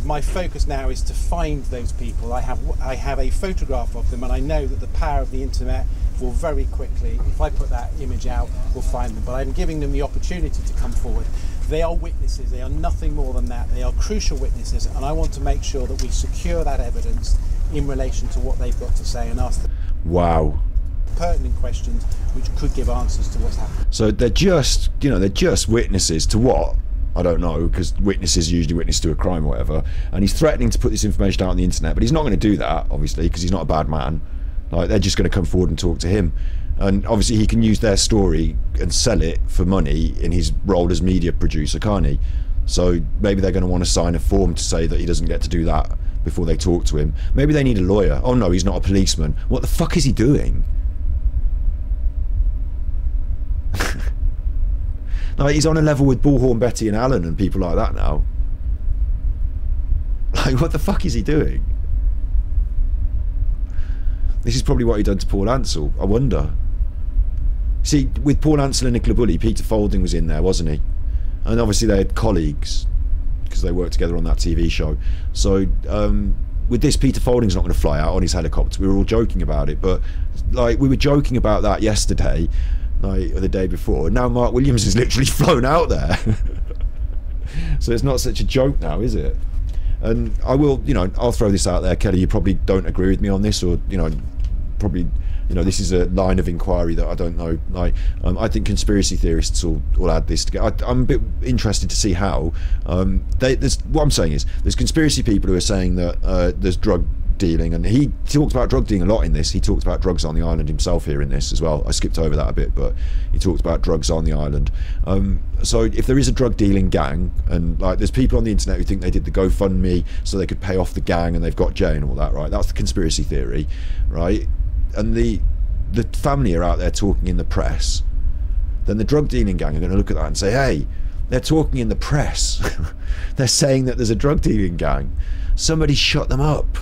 my focus now is to find those people. I have a photograph of them, and I know that the power of the internet will very quickly, if I put that image out, will find them. But I'm giving them the opportunity to come forward. They are witnesses. They are nothing more than that. They are crucial witnesses, and I want to make sure that we secure that evidence in relation to what they've got to say, and ask them pertinent questions which could give answers to what's happened. So they're just, you know, they're just witnesses to what? I don't know, because witnesses usually witness to a crime or whatever, and he's threatening to put this information out on the internet, but he's not going to do that, obviously, because he's not a bad man. Like, they're just going to come forward and talk to him, and obviously he can use their story and sell it for money in his role as media producer, can't he? So maybe they're going to want to sign a form to say that he doesn't get to do that before they talk to him. Maybe they need a lawyer. Oh no, he's not a policeman. What the fuck is he doing? Like, he's on a level with Bullhorn Betty and Alan and people like that now. Like, what the fuck is he doing? This is probably what he done to Paul Ansell, I wonder. See, with Paul Ansell and Nicola Bulley, Peter Folding was in there, wasn't he? And obviously they had colleagues, because they worked together on that TV show. So, with this, Peter Folding's not going to fly out on his helicopter. We were all joking about it, but like, we were joking about that yesterday, like, or the day before. Now Mark Williams is literally flown out there. So it's not such a joke now, is it? And I will, you know, I'll throw this out there, Kelly, you probably don't agree with me on this, or, you know, probably, you know, this is a line of inquiry that I don't know. Like, I think conspiracy theorists will add this together. I'm a bit interested to see how. What I'm saying is, there's conspiracy people who are saying that there's drug dealing, and he talked about drug dealing a lot in this. He talked about drugs on the island himself here in this as well. I skipped over that a bit, but he talked about drugs on the island. So if there is a drug dealing gang, and like, there's people on the internet who think they did the GoFundMe so they could pay off the gang and they've got Jay and all that, right? That's the conspiracy theory, right? And the family are out there talking in the press. Then the drug dealing gang are going to look at that and say, hey, they're talking in the press. They're saying that there's a drug dealing gang. Somebody shut them up,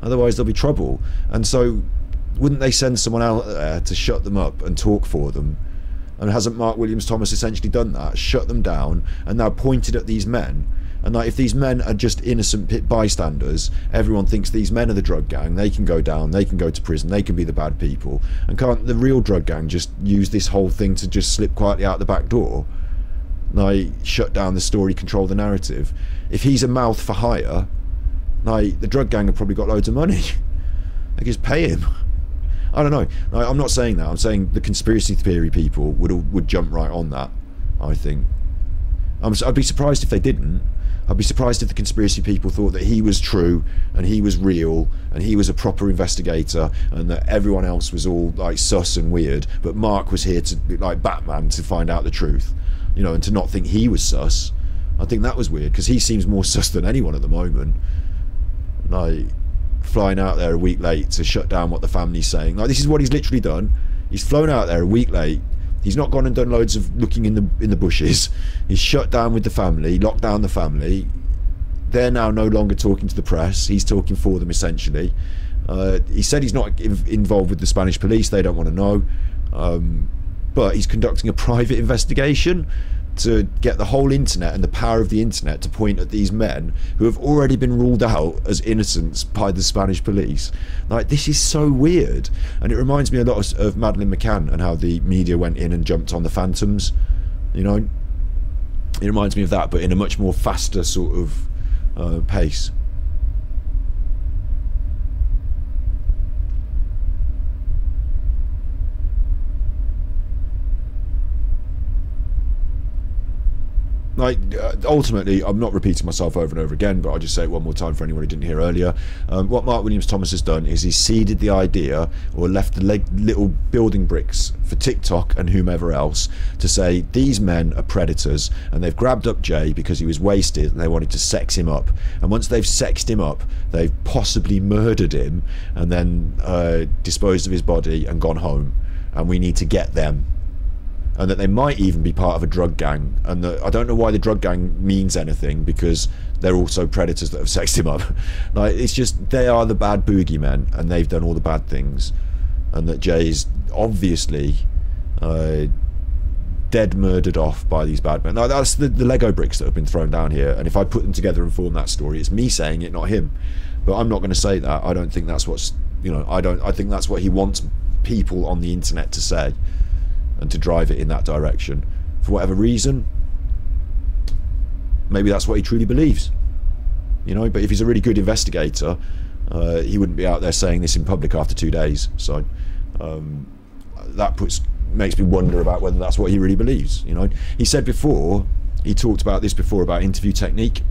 otherwise there'll be trouble. And so wouldn't they send someone out there to shut them up and talk for them? And hasn't Mark Williams Thomas essentially done that? Shut them down, and now pointed at these men. And like, if these men are just innocent bystanders, everyone thinks these men are the drug gang. They can go down, they can go to prison, they can be the bad people. And can't the real drug gang just use this whole thing to just slip quietly out the back door? Like, shut down the story, control the narrative. If he's a mouth for hire, like, the drug gang have probably got loads of money. They just pay him. I don't know. Like, I'm not saying that. I'm saying the conspiracy theory people would jump right on that, I think. I'd be surprised if they didn't. I'd be surprised if the conspiracy people thought that he was true and he was real and he was a proper investigator, and that everyone else was all like sus and weird, but Mark was here to be like Batman to find out the truth, you know, and to not think he was sus. I think that was weird, because he seems more sus than anyone at the moment. Like, flying out there a week late to shut down what the family's saying. Like, this is what he's literally done. He's flown out there a week late He's not gone and done loads of looking in the bushes. He's shut down with the family, locked down the family. They're now no longer talking to the press. He's talking for them, essentially. He said he's not involved with the Spanish police. They don't want to know. But he's conducting a private investigation to get the whole internet and the power of the internet to point at these men who have already been ruled out as innocents by the Spanish police. Like, this is so weird, and it reminds me a lot of Madeleine McCann and how the media went in and jumped on the phantoms. You know, it reminds me of that, but in a much more faster sort of pace. Like, ultimately, I'm not repeating myself over and over again, but I'll just say it one more time for anyone who didn't hear earlier. What Mark Williams Thomas has done is he's seeded the idea, or left the little building bricks for TikTok and whomever else to say these men are predators, and they've grabbed up Jay because he was wasted and they wanted to sex him up. And once they've sexed him up, they've possibly murdered him and then disposed of his body and gone home. And we need to get them. And that they might even be part of a drug gang, and I don't know why the drug gang means anything, because they're also predators that have sexed him up. Like, it's just, they are the bad boogeymen, and they've done all the bad things, and that Jay's obviously dead murdered off by these bad men. Now, that's the Lego bricks that have been thrown down here, and if I put them together and form that story, it's me saying it, not him. But I'm not going to say that. I don't think that's what's, you know, I think that's what he wants people on the internet to say, and to drive it in that direction for whatever reason. Maybe that's what he truly believes, you know. But if he's a really good investigator, he wouldn't be out there saying this in public after 2 days. So that makes me wonder about whether that's what he really believes, you know. He said before, he talked about this before, about interview technique,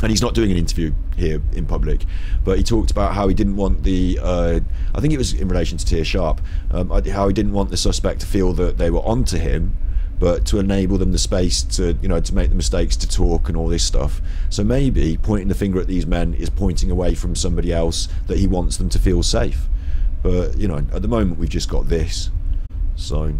and he's not doing an interview here in public, but he talked about how he didn't want the I think it was in relation to Tia Sharp, how he didn't want the suspect to feel that they were onto him, but to enable them the space to, you know, to make the mistakes, to talk and all this stuff. So maybe pointing the finger at these men is pointing away from somebody else that he wants them to feel safe. But, you know, at the moment we've just got this. So